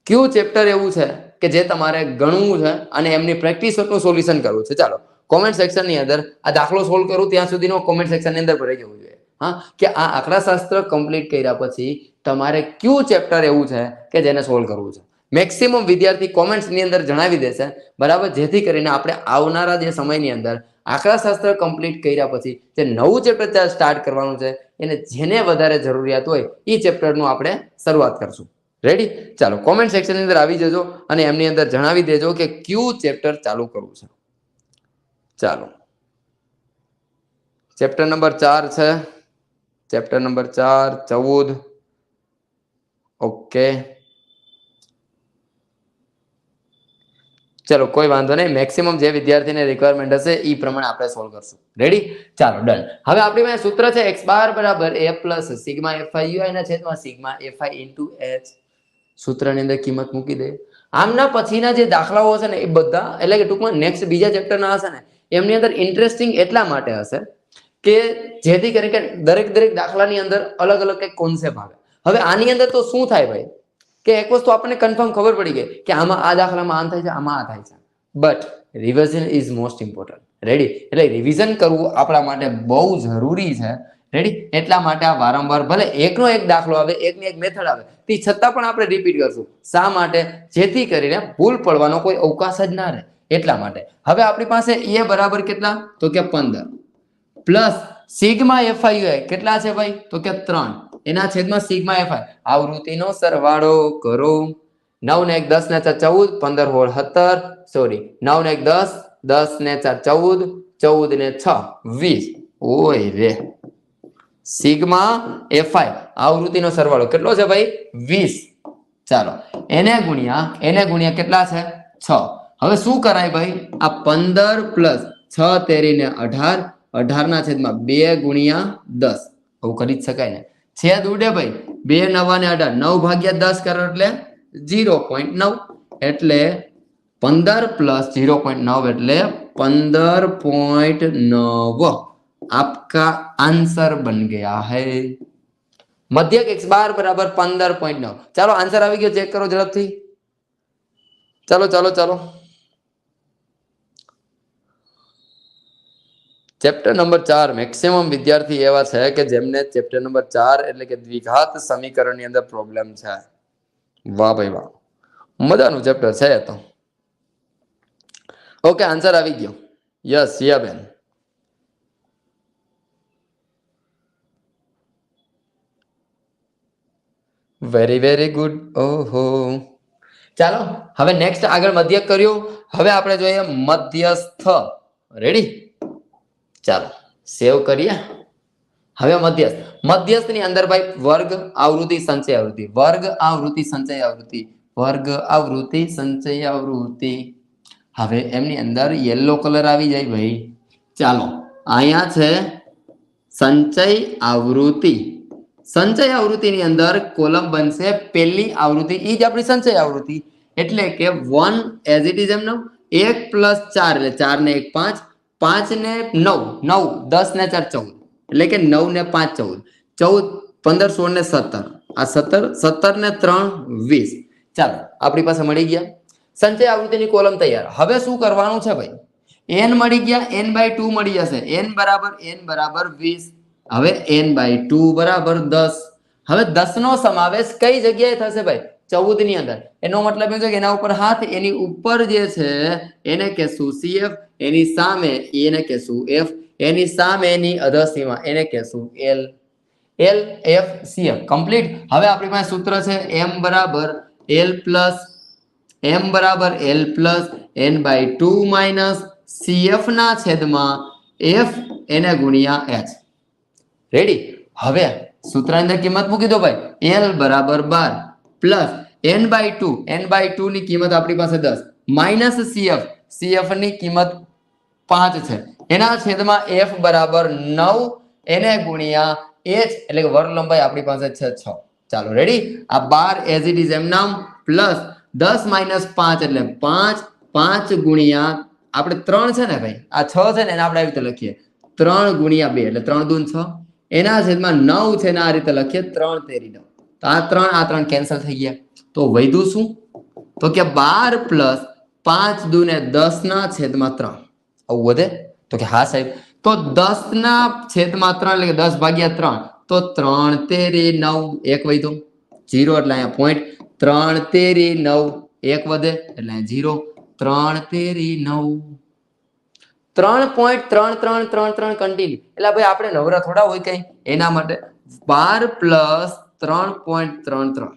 કયું ચેપ્ટર એવું છે કે જે તમારે ગણવું છે અને એમની પ્રેક્ટિસનું સોલ્યુશન કરવું છે? ચાલો કોમેન્ટ સેક્શનની અંદર આ દાખલો સોલ્વ કરું ત્યાં સુધીનો કોમેન્ટ સેક્શનની અંદર ભરાઈ જવું જોઈએ. હા કે આ આંકડાશાસ્ત્ર કમ્પ્લીટ કર્યા પછી તમારે કયું ચેપ્ટર એવું છે કે જેને સોલ્વ કરવું છે? મેક્સિમમ વિદ્યાર્થી કોમેન્ટ્સની અંદર જણાવી દેશે બરાબર, જેથી કરીને આપણે આવનારા જે સમયની અંદર આંકડાશાસ્ત્ર કમ્પ્લીટ કર્યા પછી જે નવું ચેપ્ટર સ્ટાર્ટ કરવાનું છે એને જેને વધારે જરૂરિયાત હોય એ ચેપ્ટરનું આપણે શરૂઆત કરશું. રેડી. ચાલો કોમેન્ટ સેક્શનની અંદર આવી જજો અને એમની અંદર જણાવી દેજો કે કયું ચેપ્ટર ચાલુ કરવું છે. ચાલો ચેપ્ટર નંબર 4 છે. Chapter number 4 14. ઓકે ચલો કોઈ વાંધો નહીં. મેક્સિમમ જે વિદ્યાર્થીને રિક્વાયરમેન્ટ હશે એ પ્રમાણે આપણે સોલ્વ કરશું. રેડી. ચાલો ડન. હવે આપણી પાસે સૂત્ર છે x બાર બરાબર a plus sigma fi ui ના છેદમાં સિગ્મા fi ઇન્ટુ h. સૂત્રની અંદર કિંમત મૂકી દે. આમના પછીના જે દાખલાઓ હશે ને એ બધા એટલે કે ટૂંકમાં નેક્સ્ટ બીજા ચેપ્ટરના હશે ને એમની અંદર ઇન્ટરેસ્ટિંગ એટલા માટે હશે કે જેથી કરીને દરેક દાખલાની અંદર અલગ અલગ કંઈક કોન્સેપ્ટ આવે. હવે આની અંદર તો શું થાય ભાઈ કે એક વસ્તુ આપણને કન્ફર્મ ખબર પડી ગઈ કે આમાં આ દાખલામાં આમ થાય છે, આમાં આ થાય છે, but revision is most important. Ready. એટલે રિવિઝન કરવું આપણા માટે બહુ જરૂરી છે. રેડી. એટલા માટે આ વારંવાર ભલે એકનો એક દાખલો આવે, એકની એક મેથડ આવે, તે છતાં પણ આપણે રિપીટ કરશું. શા માટે? જેથી કરીને ભૂલ પડવાનો કોઈ અવકાશ જ ના રહે. એટલા માટે હવે આપણી પાસે એ બરાબર કેટલા? તો કે 15 પ્લસ સિગ્મા fi કેટલા છે ભાઈ? તો કે 3 એના છેદમાં સિગ્મા fi આવૃત્તિનો સરવાળો કરો. 9 ને 1 10 ને 4 14, 15 હોળ 17, સોરી 9 ને 1 10, 10 ને 4 14, 14 ને 6 20. ઓય રે સિગ્મા fi આવૃત્તિનો સરવાળો કેટલો છે ભાઈ? 20. ચાલો એને ગુણ્યા કેટલા છે? 6. હવે શું કરાય ભાઈ? આ 15 પ્લસ 6 તેરી ને 18, 18 ના છેદમાં 2 ગુણ્યા 10. આવું કરી જ શકાય ને. છેદ ઉડે ભાઈ, 2 9 ને 18, 9 ભાગ્યા 10 કરો એટલે 0.9, એટલે 15 प्लस 0.9 એટલે 15.9 आपका आंसर बन गया है। मध्यक x बार बराबर 15.9। चलो आंसर આવી ગયો, ચેક કરો ઝડપથી। चलो चलो चलो चैप्टर नंबर 4 मैक्सिमम विद्यार्थी एवा छे के जेमने चैप्टर नंबर 4 એટલે કે દ્વિઘાત સમીકરણની અંદર પ્રોબ્લેમ છે। વાહ ભાઈ વાહ, મજાનું ચેપ્ટર છે તો। ओके आंसर આવી ગયો। Yes Siyaben, very very good. ઓહો, ચાલો હવે નેક્સ્ટ આગળ મધ્યક કર્યું। હવે આપણે જોઈએ મધ્યસ્થ। રેડી, ચાલો સેવ કરીએ। હવે મધ્યસ્થ, મધ્યસ્થની અંદર ભાઈ વર્ગ આવૃત્તિ સંચય આવૃત્તિ, વર્ગ આવૃત્તિ સંચય આવૃત્તિ, વર્ગ આવૃત્તિ સંચય આવૃત્તિ। હવે એમની અંદર યેલો કલર આવી જાય ભાઈ। ચાલો અહીંયા છે સંચય આવૃત્તિ। સંચય આવૃત્તિની અંદર કોલમ બનશે પહેલી આવૃત્તિ, ઈ જ આપણી સંચય આવૃત્તિ, એટલે કે 1 એઝ ઇટ ઇઝ એમનો 1 + 4 એટલે 4 ને 1 5, 5 ને 9 9, 10 ને 4 14, એટલે કે 9 ને 5 14, 14 15 16 ને 17, આ 17 17 ને 3 20। ચાલો આપણી પાસે મળી ગયા સંચય આવૃત્તિની કોલમ તૈયાર। હવે શું કરવાનું છે ભાઈ, n મળી ગયા, n/2 મળી જશે, n બરાબર 20। હવે n/2 બરાબર 10। હવે 10 નો સમાવેશ કઈ જગ્યાએ થશે ભાઈ, 14 ની અંદર। એનો મતલબ એ છે કે એના ઉપર હાથ, એની ઉપર જે છે એને કહેશું CF, એની સામે એને કહેશું F, એની સામેની અધસીમા એને કહેશું L, L F CF complete. હવે આપણી પાસે સૂત્ર છે m બરાબર L plus n/2 minus CF ના છેદમાં F એને ગુણ્યા H। રેડી, હવે સૂત્ર અંદર કિંમત મૂકી દો ભાઈ, L બરાબર 12 પ્લસ n/2 ની કિંમત આપણી પાસે 10 માઇનસ CF ની કિંમત 5 છે, એના છેદમાં F બરાબર 9 એને ગુણ્યા H એટલે કે વર્ગ લંબાઈ આપણી પાસે છે 6। ચાલો રેડી, આ 12 એઝ ઇટ ઇઝ એમ નામ પ્લસ 10 માઇનસ 5 એટલે 5, 5 ગુણ્યા આપણે 3 છે ને ભાઈ, આ 6 છે ને એને આપણે આવી રીતે લખીએ 3 ગુણ્યા 2 એટલે 3 દૂન 6, એના છેદમાં 9 છે ને આ રીતે લખીએ 3 તેરી 9। તો આ 3 કેન્સલ થઈ ગયા, તો વધ્યું શું, તો કે 12 પ્લસ 5 દૂને 10 ના છેદમાં 3। આવું વધે તો કે હા સાહેબ, તો 10 ના છેદમાં 3 એટલે કે 10 ભાગ્યા 3, તો 3 તેરી 9, 1 વધ્યો 0 એટલે અહીંયા પોઈન્ટ, 3 તેરી 9, 1 વધે એટલે 0, 3 તેરી 9, 3.3333 કન્ટિન્યુ। એટલે ભાઈ આપણે નવરા થોડા હોય કઈ, એના માટે 12 પ્લસ 3.33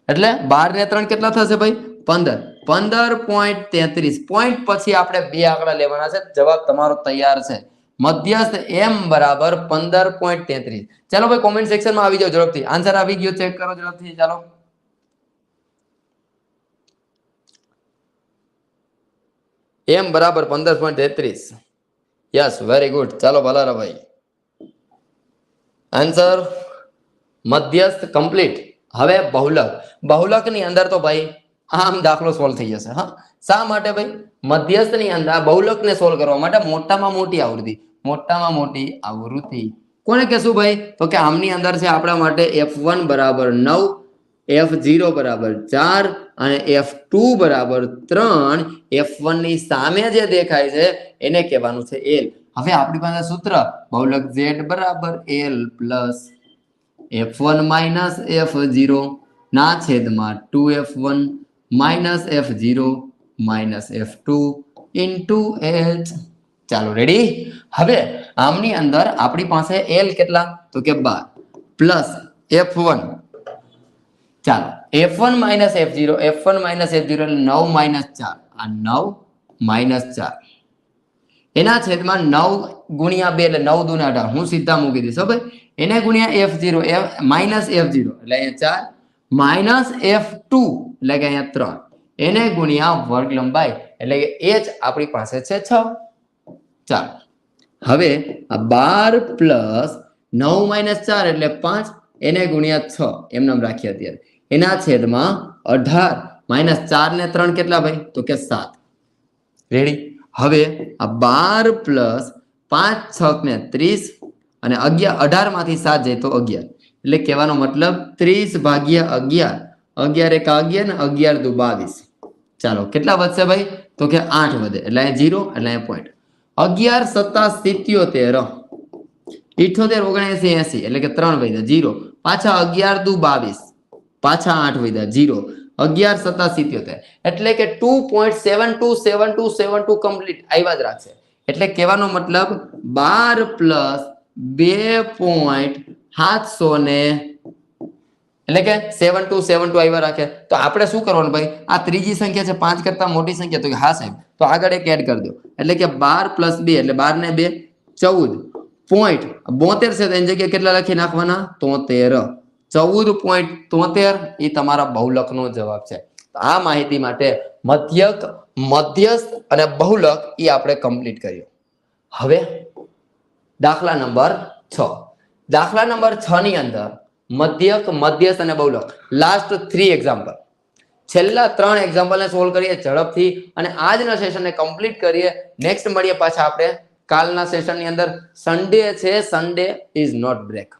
એટલે 12 ને 3 કેટલા થશે ભાઈ, 15, 15.33 પોઈન્ટ પછી આપણે બે આંકડા લેવાના છે। જવાબ તમારો તૈયાર છે, મધ્યસ્થ m બરાબર 15.33। ચાલો ભાઈ કોમેન્ટ સેક્શનમાં આવી જાઓ ઝડપથી, આન્સર આવી ગયો ચેક કરો ઝડપથી। ચાલો m બરાબર 15.33, યસ વેરી ગુડ। ચાલો ભલારા ભાઈ, આન્સર મધ્યસ્થ કમ્પ્લીટ। હવે બહુલક ની અંદર તો ભાઈ આમ દાખલો સોલ્વ થઈ જશે। હા, શા માટે ભાઈ, મધ્યસ્થ ની અંદર બહુલક ને સોલ્વ કરવા માટે મોટામાં મોટી આવૃત્તિ કોને કહેશું ભાઈ, તો કે આમની અંદર છે આપણા માટે f1 બરાબર 9, f0 બરાબર 4 અને f2 બરાબર 3, f1 ની સામે જે દેખાય છે એને કહેવાનું છે L। હવે આપણી પાસે સૂત્ર બહુલક z બરાબર L plus f1 minus f0 ના છેદમાં 2f1 minus f0 minus f2 into h। ચાલો રેડી, હવે આમની અંદર આપણી પાસે L કેટલા, તો કે 12 પ્લસ f1, ચાલો f1 માઇનસ f0 એટલે 9 માઇનસ 4, આ 9 માઇનસ 4 એના છેદમાં 9 ગુણ્યા 2 એટલે 9 દૂને 18, હું સીધા મૂકી દઈશ ભાઈ, એને ગુણ્યા f0 માઇનસ f0 એટલે અહીંયા 4 માઇનસ f2 એટલે કે અહીંયા 3 એને ગુણ્યા વર્ગ લંબાઈ એટલે કે h આપણી પાસે છે 6। ચાલો હવે આ 12 પ્લસ 9 માઇનસ 4 એટલે 5 એને ગુણ્યા 6 એમ નામ રાખીએ અત્યારે એના છેદમાં 18 માઇનસ 4 ને 3 કેટલા ભાઈ તો કે 7 રેડી હવે આ 12 પ્લસ 5 6 ને 30 અને 18 માંથી 7 જાય તો 11 એટલે કહેવાનો મતલબ 30 ભાગ્યા 11 11 એકા 11 ને 11 દુ 22 ચાલો કેટલા વધશે ભાઈ તો કે 8 વધે એટલે અહીંયા 0 એટલે અહીંયા પોઈન્ટ 11 સત્તા 77 78 79 80 એટલે કે 3 વધ્યા 0 પાછા 11 દુ 22 પાછા 8 વધ્યા 0 11 સત્તા 77 એટલે કે 2.727272 કમ્પ્લીટ આવ્યા જ રાખશે એટલે કહેવાનો મતલબ 12 પ્લસ 2.700 ને એટલે કે 7272 આવ્યા રાખે તો આપણે શું કરવાનું ભાઈ આ ત્રીજી સંખ્યા છે 5 કરતા મોટી સંખ્યા તો કે હા સાહેબ તો આગળ એક એડ કરી દો એટલે કે 12 પ્લસ 2 એટલે 12 ને 2 14.72 છે તેની જગ્યાએ કેટલા લખી નાખવાના 73 14.73 એ તમારા બહુલકનો જવાબ છે આ માહિતી માટે મધ્યક મધ્યસ્થ અને બહુલક એ આપણે કમ્પ્લીટ કર્યો હવે દાખલા નંબર 6 દાખલા નંબર 6 ની અંદર મધ્યક મધ્યસ્થ અને બહુલક લાસ્ટ 3 એક્ઝામ્પલ છેલ્લા 3 એક્ઝામ્પલને સોલ્વ કરીએ ઝડપથી અને આજના સેશનને કમ્પ્લીટ કરીએ નેક્સ્ટ મળીએ પાછા આપણે કાલના સેશનની અંદર સન્ડે છે સન્ડે ઇઝ નોટ બ્રેક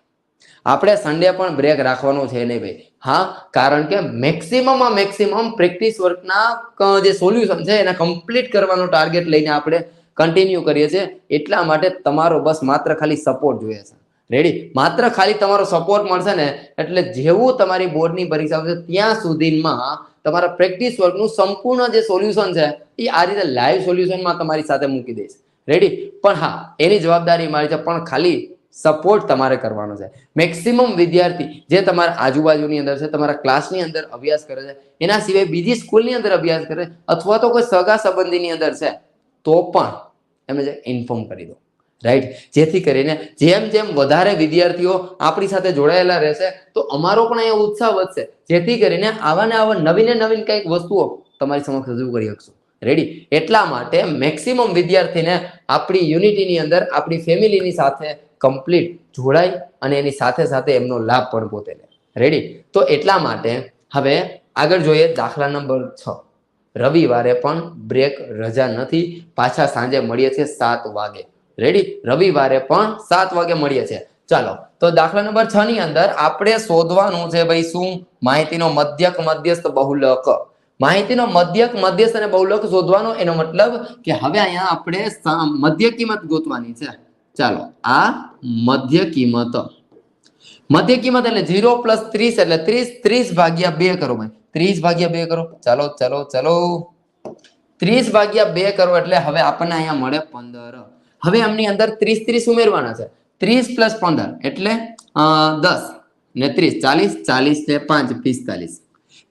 આપણે સન્ડે પણ બ્રેક રાખવાનો છે નહીં ભાઈ હા કારણ કે મેક્સિમમ પ્રેક્ટિસ વર્કના જે સોલ્યુશન છે એને કમ્પ્લીટ કરવાનો ટાર્ગેટ લઈને આપણે કન્ટિન્યુ કરીએ છીએ એટલા માટે તમારો બસ માત્ર ખાલી સપોર્ટ જોઈએ છે રેડી માત્ર ખાલી તમારો સપોર્ટ મળશે ને એટલે જેવું તમારી બોર્ડની પરીક્ષા આવશે ત્યાં સુધીમાં તમારા પ્રેક્ટિસ વર્કનું સંપૂર્ણ જે સોલ્યુશન છે એ આ રીતે લાઈવ સોલ્યુશનમાં તમારી સાથે મૂકી દઈશ રેડી પણ હા એની જવાબદારી મારી છે પણ ખાલી સપોર્ટ તમારે કરવાનો છે મેક્સિમમ વિદ્યાર્થી જે તમારા આજુબાજુની અંદર છે તમારા ક્લાસની અંદર અભ્યાસ કરે છે એના સિવાય બીજી સ્કૂલની અંદર અભ્યાસ કરે અથવા તો કોઈ સગા સંબંધીની અંદર છે તો પણ એમને ઇન્ફોર્મ કરી દો રાઈટ જેથી કરીને જેમ જેમ વધારે વિદ્યાર્થીઓ આપણી સાથે જોડાયેલા રહેશે તો અમારો પણ અહીંયા ઉત્સાહ વધશે જેથી કરીને આવા ને આવા નવીને નવીન કંઈક વસ્તુઓ તમારી સમક્ષ રજૂ કરી શકશું રેડી એટલા માટે મેક્સિમમ વિદ્યાર્થીને આપણી યુનિટીની અંદર આપણી ફેમિલીની સાથે કમ્પ્લીટ જોડાય અને એની સાથે સાથે એમનો લાભ પણ પોતે લે રેડી તો એટલા માટે હવે આગળ જોઈએ દાખલા નંબર 6 રવિવારે પણ બ્રેક રજા નથી પાછા સાંજે મળીએ છીએ 7 વાગે રેડી રવિવારે પણ 7 વાગે મળીએ છીએ ચાલો તો દાખલા નંબર 6 ની અંદર આપણે શોધવાનું છે ભાઈ શું માહિતીનો મધ્યક મધ્યસ્થ બહુલક માહિતીનો મધ્યક મધ્યસ્થ અને બહુલક શોધવાનો એનો મતલબ કે હવે અહીંયા આપણે મધ્ય કિંમત ગોતવાની છે ચાલો આ મધ્ય કિંમત એટલે 0 + 30 એટલે 30 ભાગ્યા 2 કરો ભાઈ 30 ભાગ્યા 2 કરો ચાલો 30 ભાગ્યા 2 કરો એટલે હવે આપણને અહીંયા મળે 15 હવે આમની અંદર 30 ઉમેરવાના છે 30 + 15 એટલે 10 ને 30 40 ને 5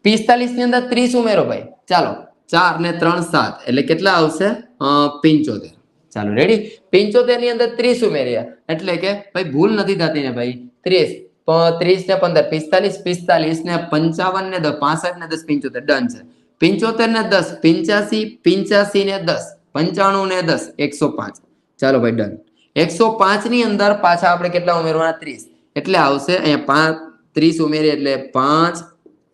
45 ની અંદર 30 ઉમેરો ભાઈ ચાલો 4 ને 3 7 એટલે કેટલા આવશે 75 ચાલો રેડી 75 ની અંદર 30 ઉમેર્યા એટલે કે ભાઈ ભૂલ નથી થતી ને ભાઈ 30 ને 15 45 ને 55 ને 10 65 ને 10 75 ડન છે 75 ને 10 85 ને 10 95 ને 10 105 ચાલો ભાઈ ડન 105 ની અંદર પાછા આપણે કેટલા ઉમેરવાના 30 એટલે આવશે અહીંયા 30 ઉમેરીએ એટલે 5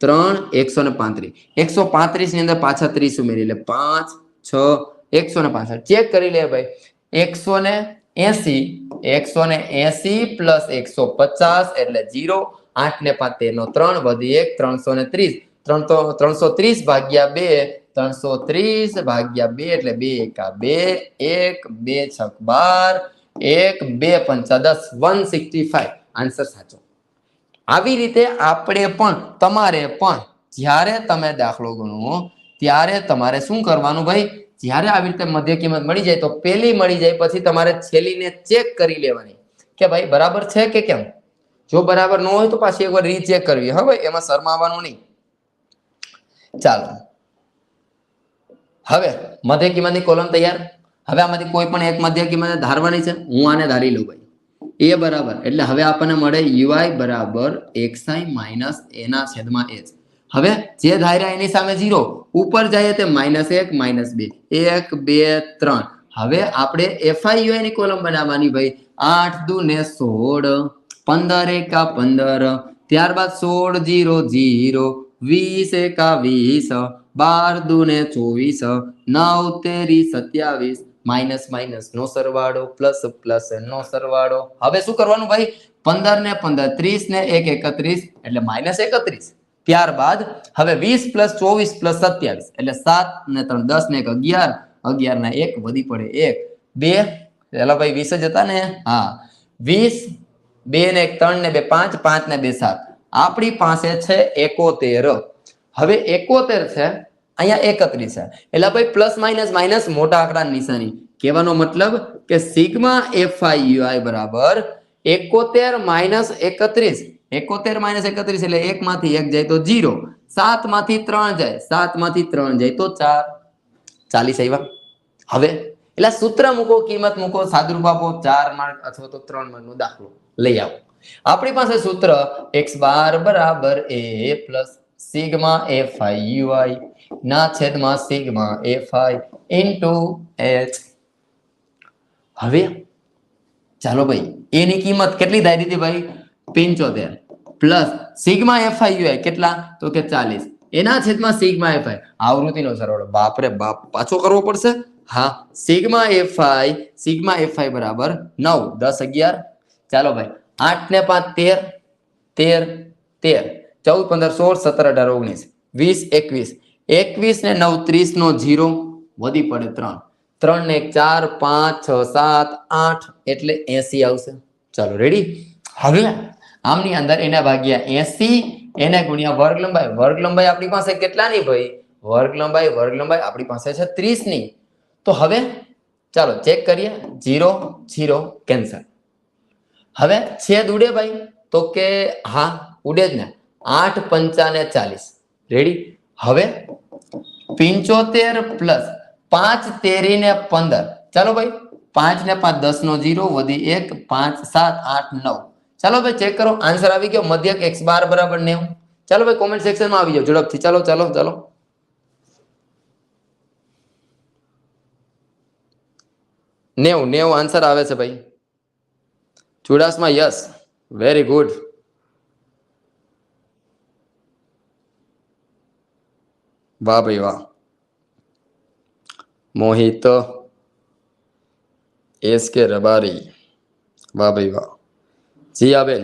3 135 135 ની અંદર પાછા 30 ઉમેરી એટલે 5 6 165 ચેક કરી લે ભાઈ 180 પ્લસ 150 એટલે 0 8 ને 5 13 નો 3 વધી 1 330 ભાગ્યા 2 330 ભાગ્યા 2 એટલે 2 એકા 2 1 2 6 12 1 2 5 10 165 આન્સર સાચો આવી રીતે આપણે પણ તમારે પણ જ્યારે તમે દાખલો ગણો ત્યારે તમારે શું કરવાનું ભાઈ જ્યારે આવી રીતે મધ્ય કિંમત મળી જાય તો પહેલી મળી જાય પછી તમારે છેલ્લીને ચેક કરી લેવાની કે ભાઈ બરાબર છે કે કેમ જો બરાબર ન હોય તો પાછી એકવાર રીચેક કરવી હવે એમાં શરમાવાનું નહીં ચાલો હવે મધ્ય કિંમતની કોલમ તૈયાર હવે આમાંથી કોઈ પણ એક મધ્ય કિંમત ધારવાની છે હું આને ધારી લઉં ભાઈ એ બરાબર એટલે હવે આપણને મળે યુઆઈ બરાબર xi માઇનસ એના છેદમાં h હવે જે ધાર્યા એની સામે 0 ઉપર જાય તે -1 -2 1 2 3 હવે આપણે FIUI ની કોલમ બનાવવાની ભાઈ 8 દુ ને 16 15 એકા 15 ત્યારબાદ 16 0 0 20 એકા 20 12 દુ ને 24 9 તેરી 27 માઇનસ માઇનસ નો સરવાળો પ્લસ પ્લસ નો સરવાળો. હવે શું કરવાનું ભાઈ 15 ને 15 30 ને 1 31 એટલે માઇનસ 31. ત્યારબાદ હવે 20 પ્લસ 24 પ્લસ 27 એટલે 7 ને 3 10 ને 1 11 11 ને 1 વધી પડે 1 2 પેલા ભાઈ 20 જ હતા ને હા 20 2 ને 1 3 ને 2 5 5 ને 2 7 આપણી પાસે છે 71. હવે 71 છે અહીંયા 31 છે એટલે ભાઈ પ્લસ માઇનસ માઇનસ મોટા આંકડાની નિશાની કહેવાનો મતલબ કે સિગ્મા FIUI બરાબર 71 માઇનસ 31 71 માઇનસ 31 એટલે 1 માંથી 1 જાય તો 0 7 માંથી 3 જાય 7 માંથી 3 જાય તો 4 40 આવ્યા. હવે એટલે સૂત્ર મૂકો કિંમત મૂકો સાદુરૂપ આપો 4 માર્ક અથવા તો 3 માર્ક નો દાખલો લઈ આવો. આપણી પાસે સૂત્ર x બાર બરાબર a પ્લસ સિગ્મા FIUI ના છેદમાં સિગ્મા FI ઇન્ટુ h. હવે ચાલો ભાઈ a ની કિંમત કેટલી ધારી દીધી ભાઈ 75 પ્લસ સિગ્મા FIUI કેટલા તો કે 40 એના છેદમાં સિગ્મા FI આવૃત્તિનો સરવાળો બાપરે બાપ પાછો કરવો પડશે. હા સિગ્મા FI બરાબર 9 10 11 ચાલો ભાઈ 8 ને 5 13 13 14 15 16 17 18 19 20 21 21 ને 9 30 નો 0 વધી પડે 3 3 ને 1 4 5 6 7 8 એટલે 80 આવશે. ચાલો રેડી. હવે આમની અંદર એના ભાગ્યા 80 એને ગુણ્યા વર્ગ લંબાઈ આપણી પાસે કેટલાની ભાઈ વર્ગ લંબાઈ આપણી પાસે છે 30 ની. તો હવે ચાલો ચેક કરીએ 0 0 કેન્સલ. હવે છેદ ઉડે ભાઈ તો કે હા ઉડે જ ને 8 5 ને 40 રેડી. હવે 75 પ્લસ 5 13 ને 15 ચાલો ભાઈ 5 ને 5 10 નો 0 વધી 1 5 7 8 9 ચાલો ભાઈ ચેક કરો આન્સર આવી ગયો મધ્યક x બાર બરાબર 90. ચાલો ભાઈ કોમેન્ટ સેક્શન માં આવી જાઓ ઝડપથી. ચાલો ચાલો ચાલો 90 આન્સર આવે છે ભાઈ ચુડાસમા યસ વેરી ગુડ. વાહ ભાઈ વાહ. મોહિત SK રબારી વાહ ભાઈ વાહ. જીયાબેન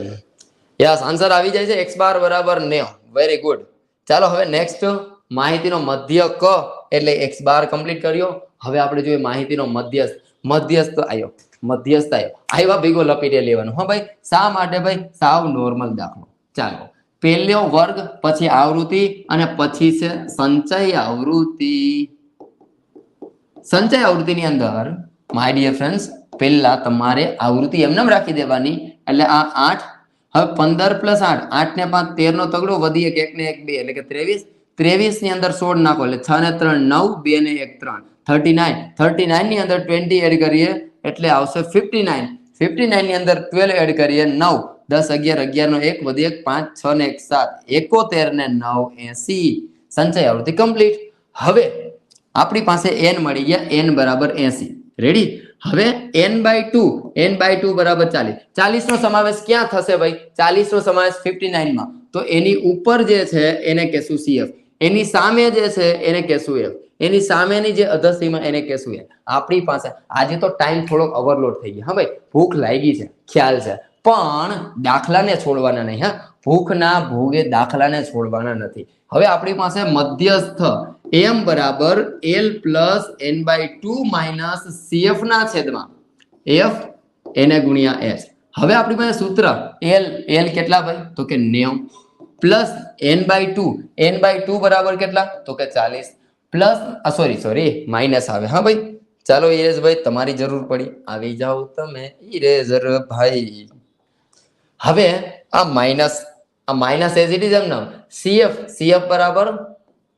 યસ આન્સર આવી જાય છે x બાર બરાબર 90 વેરી ગુડ. ચાલો હવે નેક્સ્ટ માહિતીનો મધ્યક એટલે x બાર કમ્પ્લીટ કર્યો. હવે આપણે જોઈએ માહિતીનો મધ્યસ્થ આવ્યા ભેગો લપીટે લેવાનું. હા ભાઈ શા માટે ભાઈ સાવ નોર્મલ દાખલો. ચાલો પહેલો વર્ગ પછી આવૃત્તિ અને પછી છે સંચય આવૃત્તિ. સંચય આવૃત્તિની અંદર માય ડિયર ફ્રેન્ડ્સ પહેલા તમારે આવૃત્તિ એમને રાખી દેવાની એટલે આ 8 હવે 15 પ્લસ 8 8 ને 5 13 નો તગડો વધી 1 ને 1 2 એટલે કે 23 23 ની અંદર 16 નાખો એટલે 6 ને 3 9 2 ને 1 3 39 ની અંદર 20 એડ કરીએ એટલે આવશે 59 59 ની અંદર 12 એડ કરીએ 9 10 11 11 નો 1 વધી 1 5 6 ને 1 7 71 ને 9 80 સંચય આવૃત્તિ કમ્પ્લીટ. હવે આપણી પાસે n મળી ગયા n બરાબર 80 રેડી. હવે n by 2 બરાબર 40 નો સમાવેશ ક્યાં થશે ભાઈ 40 નો સમાવેશ 59 માં તો એની ઉપર જે છે એને કહેશું CF એની સામે જે છે એને કહેશું F એની સામેની જે અધસીમા એને કહેશું L. આપણી પાસે આજે તો ટાઈમ થોડોક ઓવરલોડ થઈ ગયો. હા ભાઈ ભૂખ લાગી છે ખ્યાલ છે પણ દાખલાને છોડવાના નહીં. હા ભૂખના ભોગે દાખલાને છોડવાના નથી. હવે આપણી પાસે મધ્યસ્થ m બરાબર l plus n by 2 minus CF ના છેદમાં F એને ગુણ્યા h. હવે આપણી પાસે સૂત્ર l કેટલા ભાઈ તો કે 90 પ્લસ n બાય 2 બરાબર કેટલા તો કે 40 પ્લસ સોરી માઇનસ આવે. હા ભાઈ ચાલો ઇરેઝ ભાઈ તમારી જરૂર પડી આવી જાઓ તમે ઇરેઝર ભાઈ. હવે આ માઇનસ એઝ ઇટ ઇઝ એમ નામ CF બરાબર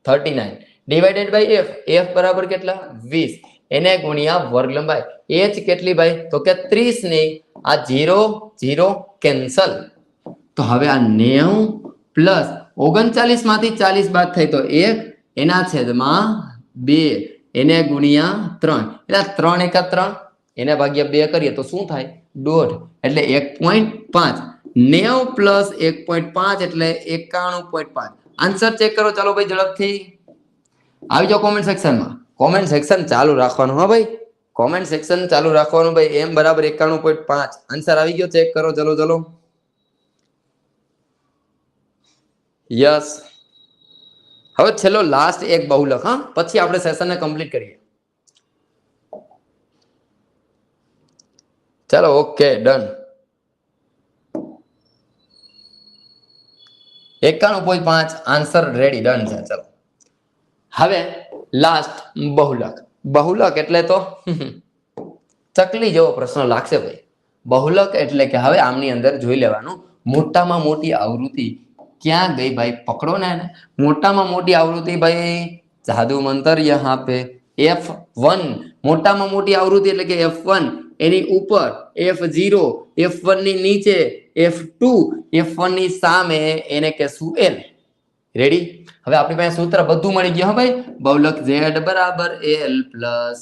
39 ડિવાઇડેડ બાય F બરાબર કેટલા 20 એને ગુણ્યા વર્ગ લંબાઈ h કેટલી ભાઈ તો કે 30 ની આ 0 0 કેન્સલ. તો હવે આ 90 પ્લસ 39 માંથી 40 બાદ થાય તો 1 એના છેદમાં 2 એને ગુણ્યા 3 એટલે 3 એકા 3 એને ભાગ્યા 2 કરીએ તો શું થાય 1.5 એટલે 1.5 90 પ્લસ 1.5 એટલે 91.5 આન્સર ચેક કરો ચાલો ભાઈ ઝડપથી આવી જાઓ કોમેન્ટ સેક્શનમાં કોમેન્ટ સેક્શન ચાલુ રાખવાનું હા ભાઈ કોમેન્ટ સેક્શન ચાલુ રાખવાનું ભાઈ m બરાબર 91.5 આન્સર આવી ગયો ચેક કરો ચલો ચલો યસ હવે છેલ્લો લાસ્ટ એક બહુલક હા પછી આપણે સેશનને કમ્પ્લીટ કરીએ ચાલો okay done 91.5 answer ready done છે ચલો હવે લાસ્ટ બહુલક એટલે તો ચકલી જેવો પ્રશ્ન લાગશે ભાઈ બહુલક એટલે કે હવે આમની અંદર જોઈ લેવાનું મોટામાં મોટી આવૃત્તિ ક્યાં ગઈ ભાઈ પકડો ને મોટામાં મોટી આવૃત્તિ ભાઈ જાદુ મંતર યહાં પે F1 મોટામાં મોટી આવૃત્તિ એટલે કે F1 એની ઉપર F0 F1 ની નીચે F2 F1 ની સામે એને કહેશું L રેડી હવે આપણી પાસે સૂત્ર બધું મળી ગયું હા ભાઈ બહુલક Z બરાબર L plus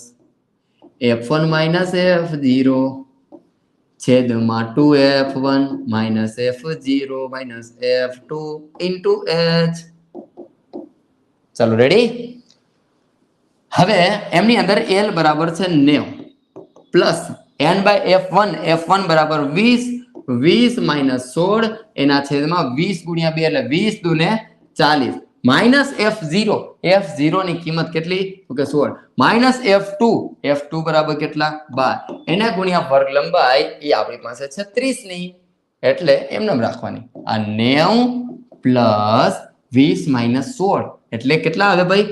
F1 minus F0 છેદમાં 2F1 minus F0 minus F2 into H ચાલો રેડી હવે એમની અંદર L બરાબર છે 90 પ્લસ N બાય F1 બરાબર 20 માઇનસ 16 એના છેદમાં 20 ગુણ્યા 2 એટલે 20 દુને 40 માઇનસ F0 ની કિંમત કેટલી તો કે 16 માઇનસ F2 બરાબર કેટલા 12 એને ગુણ્યા વર્ગ લંબાઈ એ આપણી પાસે છે 30 ની એટલે એમને રાખવાની આ 90 પ્લસ 20 માઇનસ 16 એટલે કેટલા આવે ભાઈ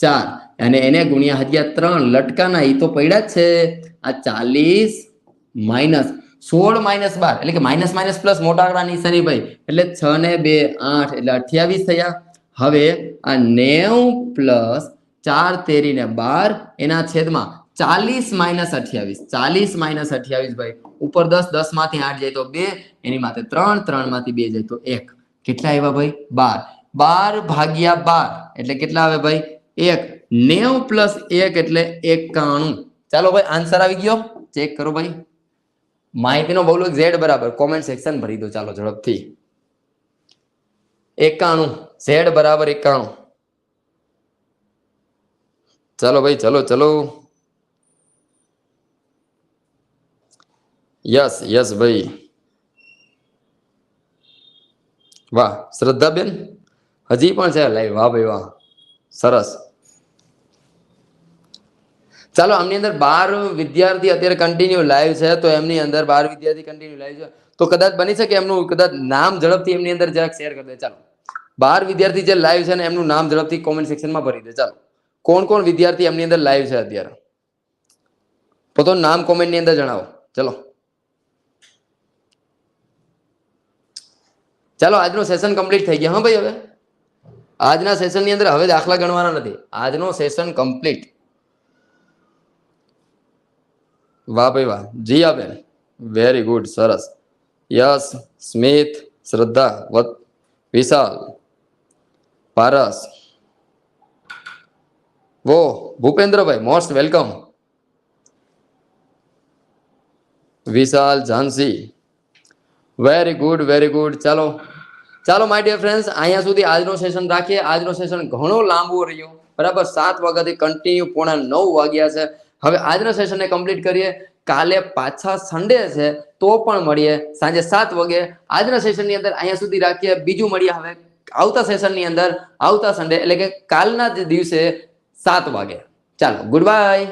4 અને એને ગુણ્યા હજી 3 લટકાના એ તો પડ્યા જ છે આ 40 માઇનસ 16 માઇનસ 12 એટલે કે માઇનસ માઇનસ પ્લસ મોટા આંકડા નિશાની ભાઈ એટલે 6 ને 2 8 એટલે 28 થયા હવે આ 90 પ્લસ 4 તેરી ને 12 એના છેદમાં 40 માઇનસ 28 ભાઈ ઉપર 10 માંથી 8 જાય તો 2 એની માથે 3 માંથી 2 જાય તો 1 કેટલા આવ્યા ભાઈ 12 ભાગ્યા 12 એટલે કેટલા આવે ભાઈ 1 90 પ્લસ 1 એટલે 91 ચાલો ભાઈ આન્સર આવી ગયો ચેક કરો ભાઈ માહિતીનો બહુલક Z બરાબર કોમેન્ટ સેક્શન ભરી દો ચાલો ઝડપથી 91 Z બરાબર 91 ચાલો ભાઈ ચલો યસ ભાઈ વાહ શ્રદ્ધાબેન હજી પણ છે લાઈવ વાહ ભાઈ વાહ સરસ ચાલો આમની અંદર 12 વિદ્યાર્થી અત્યારે કન્ટિન્યુ લાઈવ છે તો એમની અંદર 12 વિદ્યાર્થી કન્ટિન્યુ લાઈવ છે તો કદાચ બની શકે એમનું કદાચ નામ ઝડપથી એમની અંદર જરાક શેર કરી દે ચાલો 12 વિદ્યાર્થી જે લાઈવ છે ને એમનું નામ ઝડપથી કોમેન્ટ સેક્શનમાં ભરી દે ચાલો કોણ વિદ્યાર્થી એમની અંદર લાઈવ છે અત્યારે પોતાનું નામ કોમેન્ટની અંદર જણાવો ચાલો આજનું સેશન કમ્પ્લીટ થઈ ગયા હા ભાઈ હવે આજના સેશનની અંદર હવે દાખલા ગણવાના નથી આજનો સેશન કમ્પ્લીટ વાહ ભાઈ વાહ જીયા બેન વેરી ગુડ સરસ યસ સ્મિત શ્રદ્ધા વિશાલ પારસ વો ભૂપેન્દ્રભાઈ મોસ્ટ વેલકમ વિશાલ ઝાંસી વેરી ગુડ ચાલો માય ડિયર ફ્રેન્ડ્સ અહીંયા સુધી આજનો સેશન રાખીએ આજનો સેશન ઘણો લાંબો રહ્યો બરાબર 7 વાગ્યાથી કન્ટિન્યુ 8:45 વાગ્યા છે હવે આજના સેશનને કમ્પ્લીટ કરીએ કાલે પાછા સન્ડે છે તો પણ મળીએ સાંજે 7 વાગે આજના સેશનની અંદર અહીંયા સુધી રાખીએ બીજું મળીએ હવે આવતા સેશનની અંદર આવતા સન્ડે એટલે કે કાલના જ દિવસે 7 વાગે ચાલો ગુડ બાય